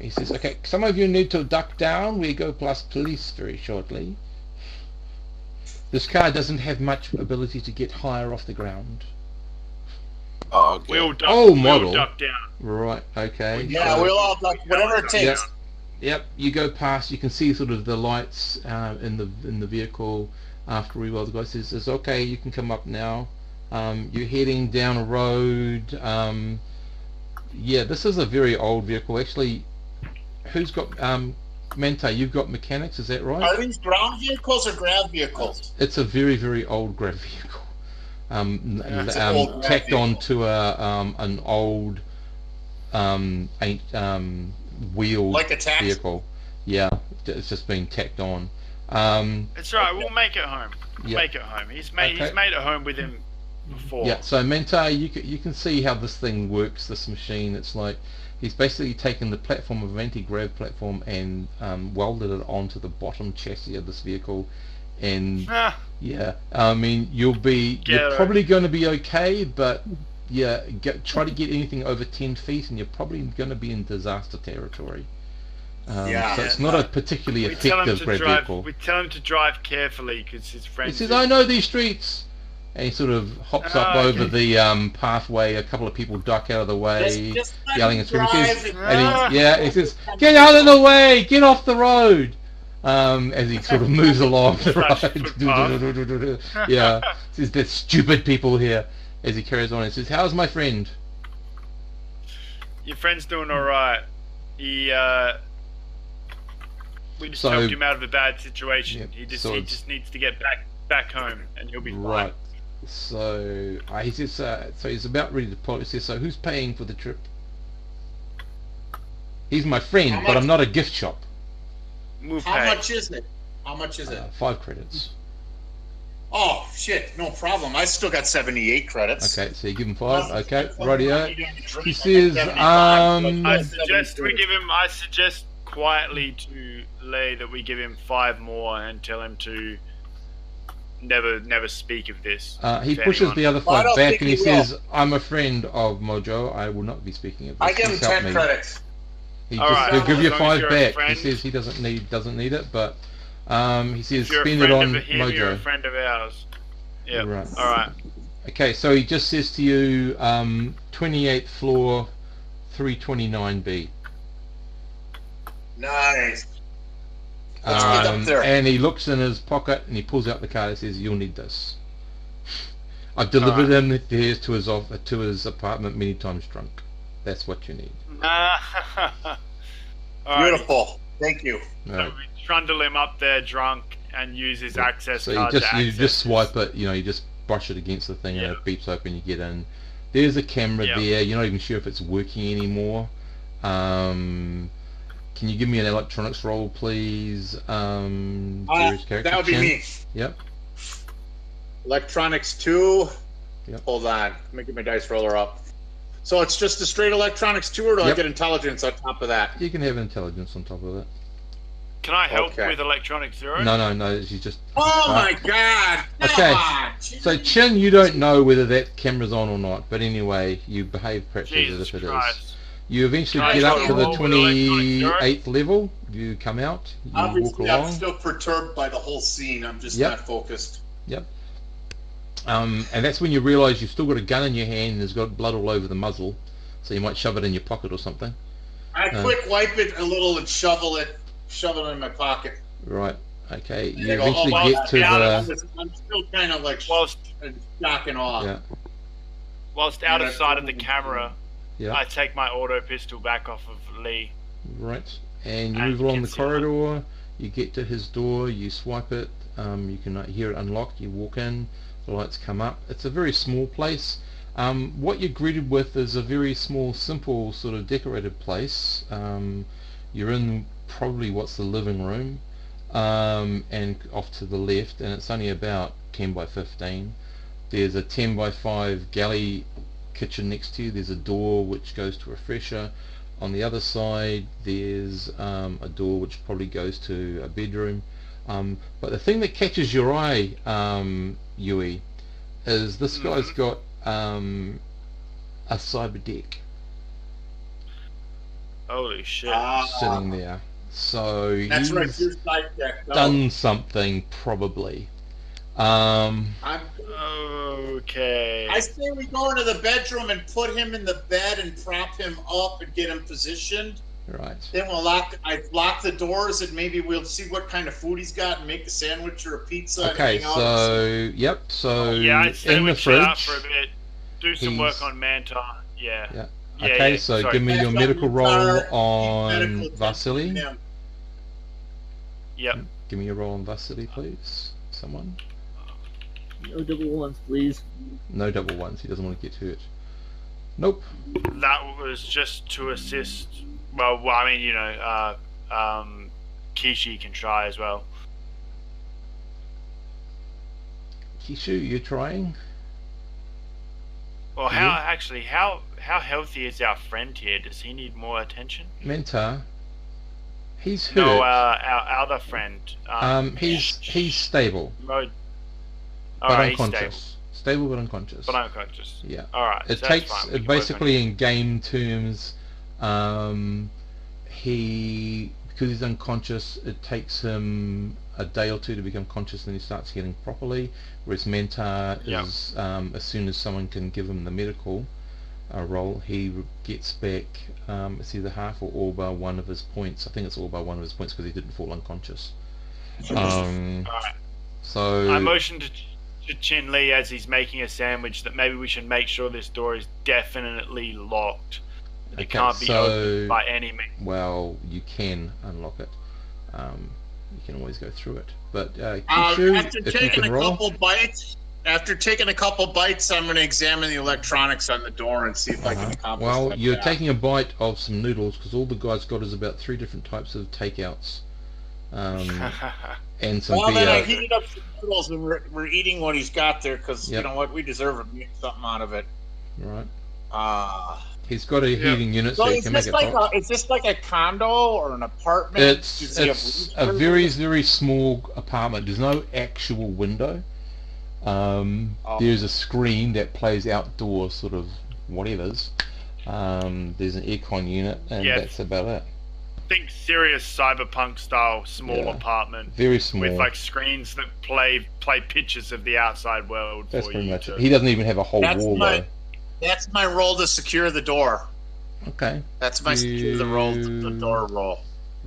he says, "Okay, some of you need to duck down. We go past police very shortly. This car doesn't have much ability to get higher off the ground." Oh, okay. We'll duck, Oh, we'll model. duck down. Right. Okay. Yeah, so- we'll all like whatever it takes. Yep, you go past. You can see sort of the lights in the vehicle. After a while, the guy says, "Okay, you can come up now. You're heading down a road. Yeah, this is a very old vehicle. Actually, who's got Manta? You've got mechanics, is that right? Are these ground vehicles or grav vehicles? It's a very, very old grav vehicle. It's an old grav Tacked vehicle. onto an old wheeled Like a taxi? vehicle. Yeah, it's just been tacked on. It's right. We'll make it home. We'll Yeah. make it home. He's made it home with him before. Yeah, so Manta, you can see how this thing works, this machine. It's like he's basically taken the platform of an anti-grav platform and welded it onto the bottom chassis of this vehicle. And yeah, I mean, you're probably going to be okay, but yeah, try to get anything over 10 feet and you're probably going to be in disaster territory. So it's not a particularly effective grav vehicle. We tell him to drive carefully because his friends. He says, "I know these streets," and he sort of hops up over the pathway. A couple of people duck out of the way, Just yelling and screaming. He says, drive. he says, "Get out of the way! Get off the road!" As he sort of moves along the road. Yeah, says, "There's stupid people here." As he carries on, he says, "How's my friend?" Your friend's doing all right. We just So- helped him out of a bad situation. Yep, He just so he it's- just needs to get back home, and he'll be Right. fine. So he says, so he's about ready to pull. He says, "So who's paying for the trip?" He's my friend, How but much- I'm not a gift shop. We'll How pay. much is it? How much is it? 5 credits. Oh shit, no problem. I still got 78 credits. Okay, so you give him 5. Okay, That's rightio. He I says, got 75. I suggest quietly to Lay that we give him 5 more and tell him to never speak of this. He to pushes anyone. the other Well, I 5 don't back think and he he will. says, "I'm a friend of Mojo. I will not be speaking of this. I give him Please help 10 me." credits. He All just, right, he'll give you as long as 5 you're a back. He friend. says he doesn't need it, but he says If you're a spend it friend on of him, you're a Mojo. friend of ours. Yeah. Right. All right. Okay, so he just says to you, 28th floor, 329B. Nice. Let's get up there. And he looks in his pocket and he pulls out the card and says, "You'll need this." I've delivered him there to his apartment many times drunk. That's what you need. All right. Beautiful. Thank you. So we trundle him up there drunk and use his access So card you to access just swipe this. it, you just brush it against the thing and Yeah. it beeps open, you get in. There's a camera Yeah. there, you're not even sure if it's working anymore. Can you give me an electronics roll, please? Jerry's character, That would be Chin? me. Yep. Electronics 2. Yep. Hold on. Let me get my dice roller up. So it's just a straight electronics 2, or do I Yep. get intelligence on top of that? You can have intelligence on top of it. Can I help Okay. with Electronic Zero? No, you just... Oh my god! Come Okay. on! So Chin, you don't know whether that camera's on or not, but anyway, you behave perhaps as Jesus if it is. Christ. You eventually Can I get up try to to the roll with electronic 28th level, you come out, you walk Obviously, I'm along. still perturbed by the whole scene. I'm just Yep. not focused. Yep. And that's when you realise you've still got a gun in your hand and there's got blood all over the muzzle, so you might shove it in your pocket or something. I quick wipe it a little and shove it in my pocket. Right. Okay. You I go, eventually well, get to yeah, the... I'm still kind of like Whilst shocking off. Yeah. out of Yeah. sight of the camera, Yeah. I take my auto pistol back off of Lee. Right. And you And move along the conceal it. corridor. You get to his door. You swipe it. You can hear it unlocked. You walk in. The lights come up. It's a very small place. What you're greeted with is a very small, simple, sort of decorated place. You're in probably what's the living room, and off to the left, and it's only about 10 by 15. There's a 10 by 5 galley kitchen next to you. There's a door which goes to a refresher. On the other side there's a door which probably goes to a bedroom. But the thing that catches your eye, Yui, is this guy's got a cyber deck Holy shit. sitting there. So That's he's right. Your side deck. though. done something probably. I'm, Okay. I say we go into the bedroom and put him in the bed and prop him up and get him positioned. Right. Then I lock the doors and maybe we'll see what kind of food he's got and make a sandwich or a pizza. Okay, and hang out so yep, so Yeah, I'd in the sandwich it out fridge. for a bit. Do some work he's- on Manta. Yeah. Yeah. Yeah, Okay, yeah, so sorry. give me your That's medical on roll medical on attention Vasily. to him. Yep. Give me your roll on Vasily, please. Someone. No double ones, please. No double ones. He doesn't want to get hurt. Nope. That was just to assist. Well, I mean, you know, Kishi can try as well. Kishu, you're trying? Well, Yeah. how healthy is our friend here? Does he need more attention? Mentor. He's hurt. No, our other friend. He's stable, Mode. but Alright, he's unconscious. Stable but unconscious. stable, but unconscious. Yeah. Alright, It so takes that's fine. We can basically in game terms, because he's unconscious, it takes him a day or two to become conscious, and he starts healing properly. Whereas Mentor is as soon as someone can give him the medical roll, he gets back. It's either half or all by one of his points. I think it's all by one of his points because he didn't fall unconscious. Alright. So I motioned to Chin Lee as he's making a sandwich that maybe we should make sure this door is definitely locked. It can't be opened by any means. Well, you can unlock it. You can always go through it. But Kishu, After if you taking can a roll. couple bites, I'm going to examine the electronics on the door and see if I can accomplish Well, that you're task. taking a bite of some noodles because all the guy's got is about 3 different types of takeouts. And some Well, then I beer. heated up some noodles and we're eating what he's got there because Yep. you know what, we deserve to make something out of it. Right. He's got a heating unit, so So you is can make this it like hot. is this like a condo or an apartment? Does It's he have a roofs? very small apartment. There's no actual window. There's a screen that plays outdoor sort of whatevers. There's an aircon unit, and Yeah. that's about it. Think serious cyberpunk style small Yeah. apartment Very small. with like screens that play pictures of the outside world That's for pretty you much to... it. He doesn't even have a whole wall though. That's my roll to secure the door. Okay. That's my secure the roll, the door roll.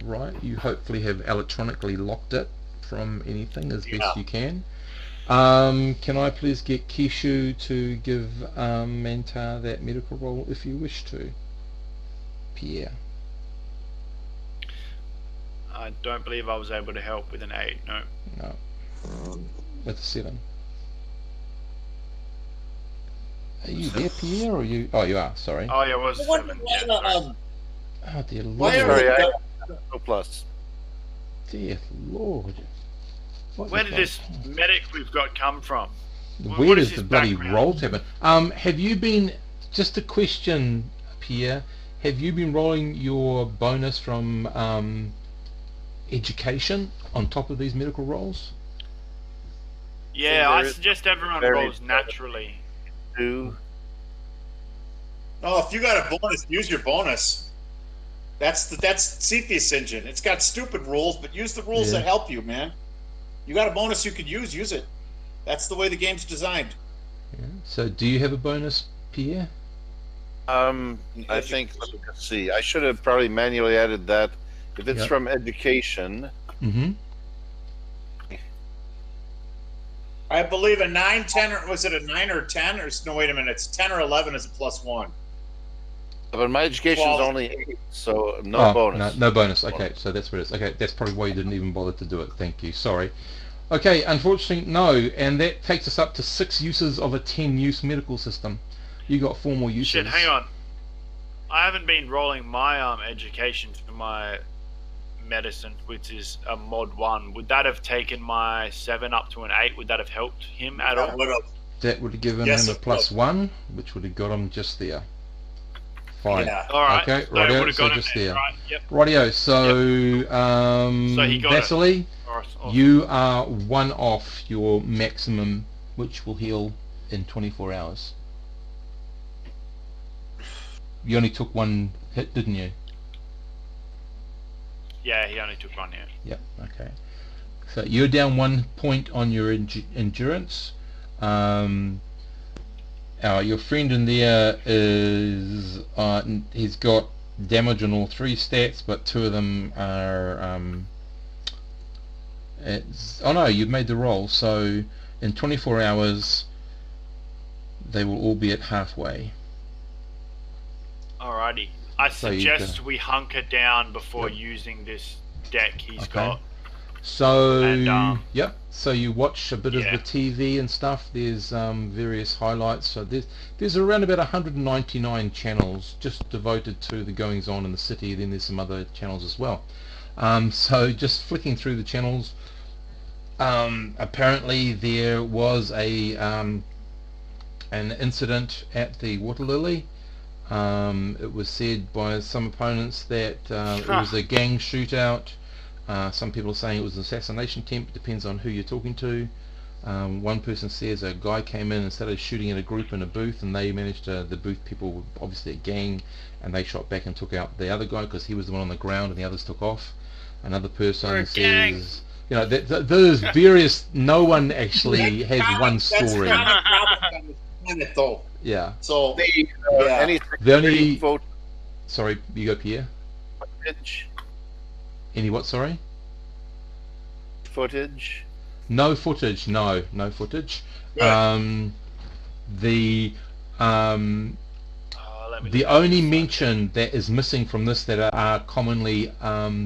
Right. You hopefully have electronically locked it from anything as Yeah. best you can. Can I please get Kishu to give Mantar that medical roll if you wish to? Pierre. I don't believe I was able to help with an 8, no. No. With a 7. Are you there, Pierre, or are you... Oh, you are, sorry. Oh yeah, it was a 7. Yeah, sorry. Oh, dear Why Lord. are Sorry, we- I no plus. Dear Lord. Where did this medic we've got come from? Where what does is the his bloody background? rolls happen? Have you been... Just a question, Pierre. Have you been rolling your bonus from education on top of these medical rolls? Yeah, So I there is suggest everyone very rolls naturally. 2. Oh, if you got a bonus, use your bonus. That's Cepheus engine. It's got stupid rules, but use the rules Yeah. that help you, man. You got a bonus you could use it. That's the way the game's designed. Yeah. So do you have a bonus, Pierre? I think, let me just see. I should have probably manually added that. If it's Yep. from education, Mm-hmm. I believe a 9, 10, or was it a 9 or 10? Or no, wait a minute. It's 10 or 11 is a +1. but my education is Well- only 8, so no bonus. No bonus. Okay, so that's what it is. Okay, that's probably why you didn't even bother to do it. Thank you. Sorry. Okay, unfortunately, no. And that takes us up to 6 uses of a 10-use medical system. You got 4 more uses. Shit, hang on. I haven't been rolling my education for my medicine, which is a mod 1. Would that have taken my 7 up to an 8? Would that have helped him at all? That would have given Yes, him a it +1, which would have got him just there. Fine. Yeah. Alright, Okay, so rightio, would have so got him just there, there. right? Yep. Rightio, so, So he got it. Vasily, Awesome. you are 1 off your maximum, which will heal in 24 hours. You only took 1 hit, didn't you? Yeah, he only took 1, yeah. Yep, okay. So you're down 1 point on your endurance. Your friend in there is he's got damage on all 3 stats, but 2 of them are oh no, you've made the roll, so in 24 hours they will all be at halfway. Alrighty. I So you suggest we hunker down before using this deck he's got. So, And, yep. So you watch a bit of yeah. the TV and stuff. There's various highlights. So there's around about 199 channels just devoted to the goings on in the city. Then there's some other channels as well. So just flicking through the channels. Apparently there was an incident at the Water Lily. It was said by some opponents that it was a gang shootout. Some people are saying it was an assassination attempt. Depends on who you're talking to. One person says a guy came in and started shooting at a group in a booth, and they managed to, the booth people were obviously a gang, and they shot back and took out the other guy because he was the one on the ground and the others took off. Another person says, you know, there's various, no one actually has one story. That's kind of though. Yeah. So The only vote sorry, you go, Pierre. footage. Any what? Sorry. Footage. No footage. No footage. Good. The only mention that is missing from this that are commonly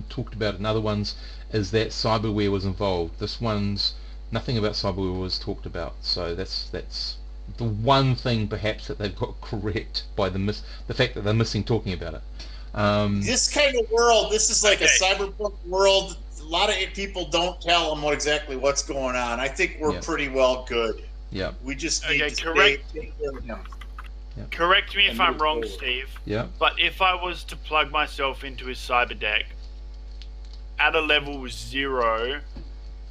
talked about in other ones is that cyberware was involved. This one's nothing about cyberware was talked about. So that's the one thing perhaps that they've got correct by the fact that they're missing talking about it. This kind of world, this is like a cyberpunk world. A lot of people don't tell them exactly what's going on. I think we're pretty well good. Yeah. We just need to correct. take care of him. Yep. Correct me if I'm wrong, Steve. Yeah. But if I was to plug myself into his cyber deck, at a level 0,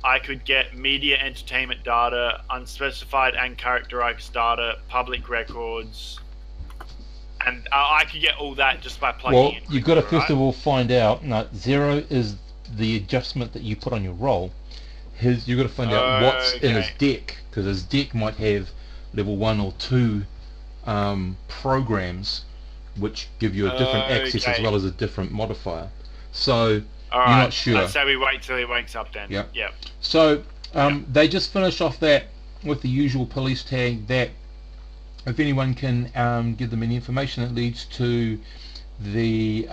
I could get media entertainment data, unspecified and characterized data, public records, and I could get all that just by plugging in. Well, you've got to first of all find out. No, 0 is the adjustment that you put on your roll. You've got to find out what's in his deck, because his deck might have level 1 or 2 programs which give you a different access as well as a different modifier. So you're not sure. I'd say we wait till he wakes up then. Yep. Yep. So they just finish off that with the usual police tag that if anyone can give them any information that leads to the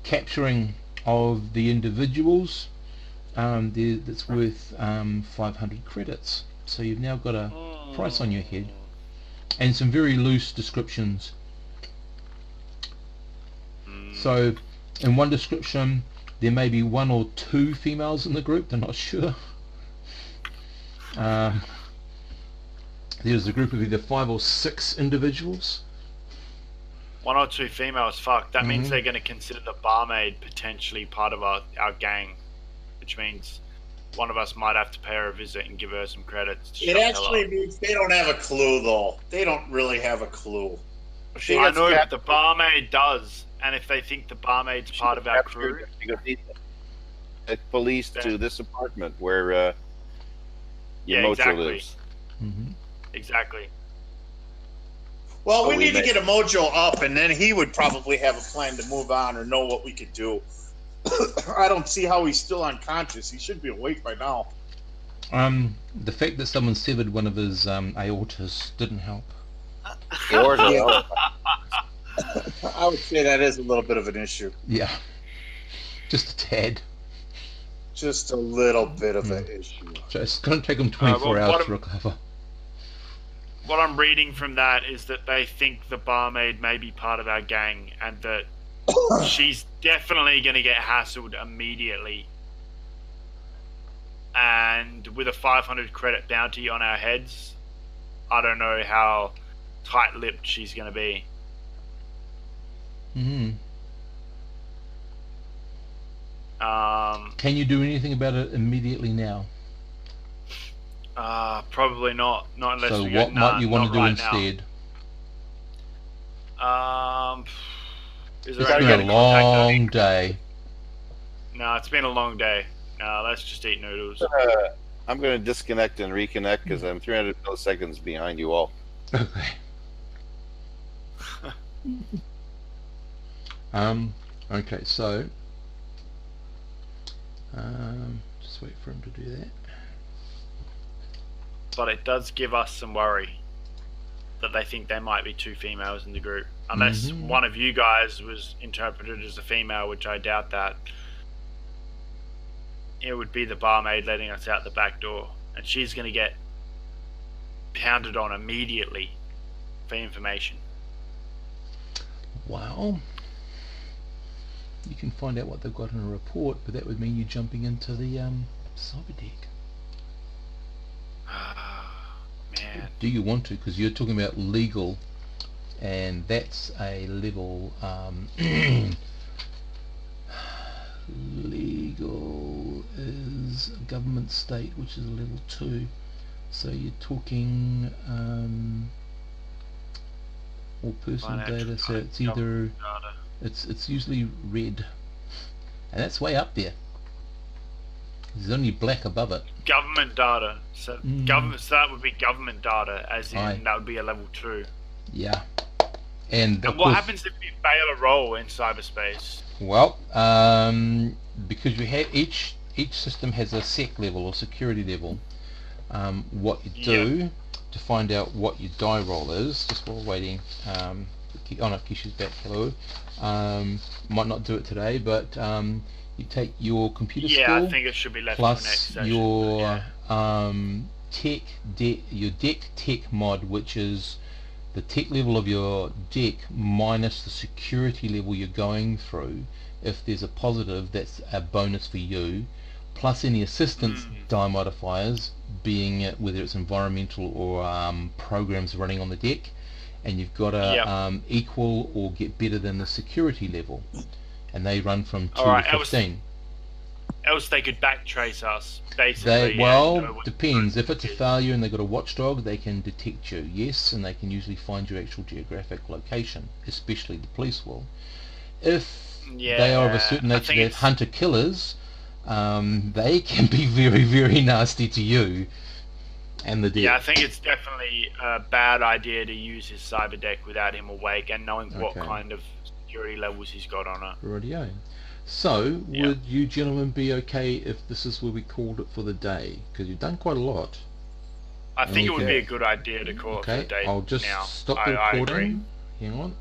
capturing of the individuals, that's worth 500 credits. So you've now got a price on your head and some very loose descriptions. So in one description there may be 1 or 2 females in the group, they're not sure. There's a group of either 5 or 6 individuals. 1 or 2 females, fuck. That means they're going to consider the barmaid potentially part of our gang, which means one of us might have to pay her a visit and give her some credits. To it actually means they don't have a clue, though. They don't really have a clue. I know that the barmaid does, and if they think the barmaid's part of our crew, police to this apartment where Mojo lives. Exactly. Well, we need to get a Mojo up, and then he would probably have a plan to move on or know what we could do. I don't see how he's still unconscious. He should be awake by now. The fact that someone severed one of his aortas didn't help. I would say that is a little bit of an issue. Yeah. Just a tad. Just a little bit of an issue. So it's going to take them 24 hours to recover. What I'm reading from that is that they think the barmaid may be part of our gang, and that she's definitely going to get hassled immediately. And with a 500 credit bounty on our heads, I don't know how tight-lipped she's going to be. Can you do anything about it immediately now? Probably not. Not unless so we what go, might you want to do right instead? It's been a long day. No, it's been a long day. No, let's just eat noodles. I'm going to disconnect and reconnect because I'm 300 milliseconds behind you all. Okay. Okay, so just wait for him to do that. But it does give us some worry. that they think there might be 2 females in the group. Unless Mhm. one of you guys was interpreted as a female, which I doubt that. It would be the barmaid letting us out the back door, and she's going to get pounded on immediately for information. Well, you can find out what they've got in a report, but that would mean you jumping into the cyber deck. Man. Do you want to? Because you're talking about legal, and that's a level legal is a government state, which is a level 2. So you're talking all personal data. So it's either it's usually red, and that's way up there. There's only black above it. Government data. So government. So that would be government data, as in that would be a level 2. Yeah. And what happens if you fail a role in cyberspace? Well, because you have each system has a sec level or security level. What you do to find out what your die roll is, just while waiting. Oh no, Kishi's back. Hello. Might not do it today, but you take your computer skill. I think it should be left plus for next session. Your your deck tech mod, which is the tech level of your deck minus the security level you're going through. If there's a positive, that's a bonus for you, plus any assistance die modifiers, being it whether it's environmental or programs running on the deck, and you've got to equal or get better than the security level, and they run from 2 to 15. Else they could backtrace us, basically. Depends. If it's a failure and they've got a watchdog, they can detect you, yes, and they can usually find your actual geographic location, especially the police will. If they are of a certain nature, they're hunter-killers, they can be very, very nasty to you and the deck. Yeah, I think it's definitely a bad idea to use his cyber deck without him awake and knowing what kind of security levels he's got on it. Rightio. So, would you gentlemen be okay if this is where we called it for the day? Because you've done quite a lot. I think it would be a good idea to call it for the day. I'll just now. stop the recording. Hang on.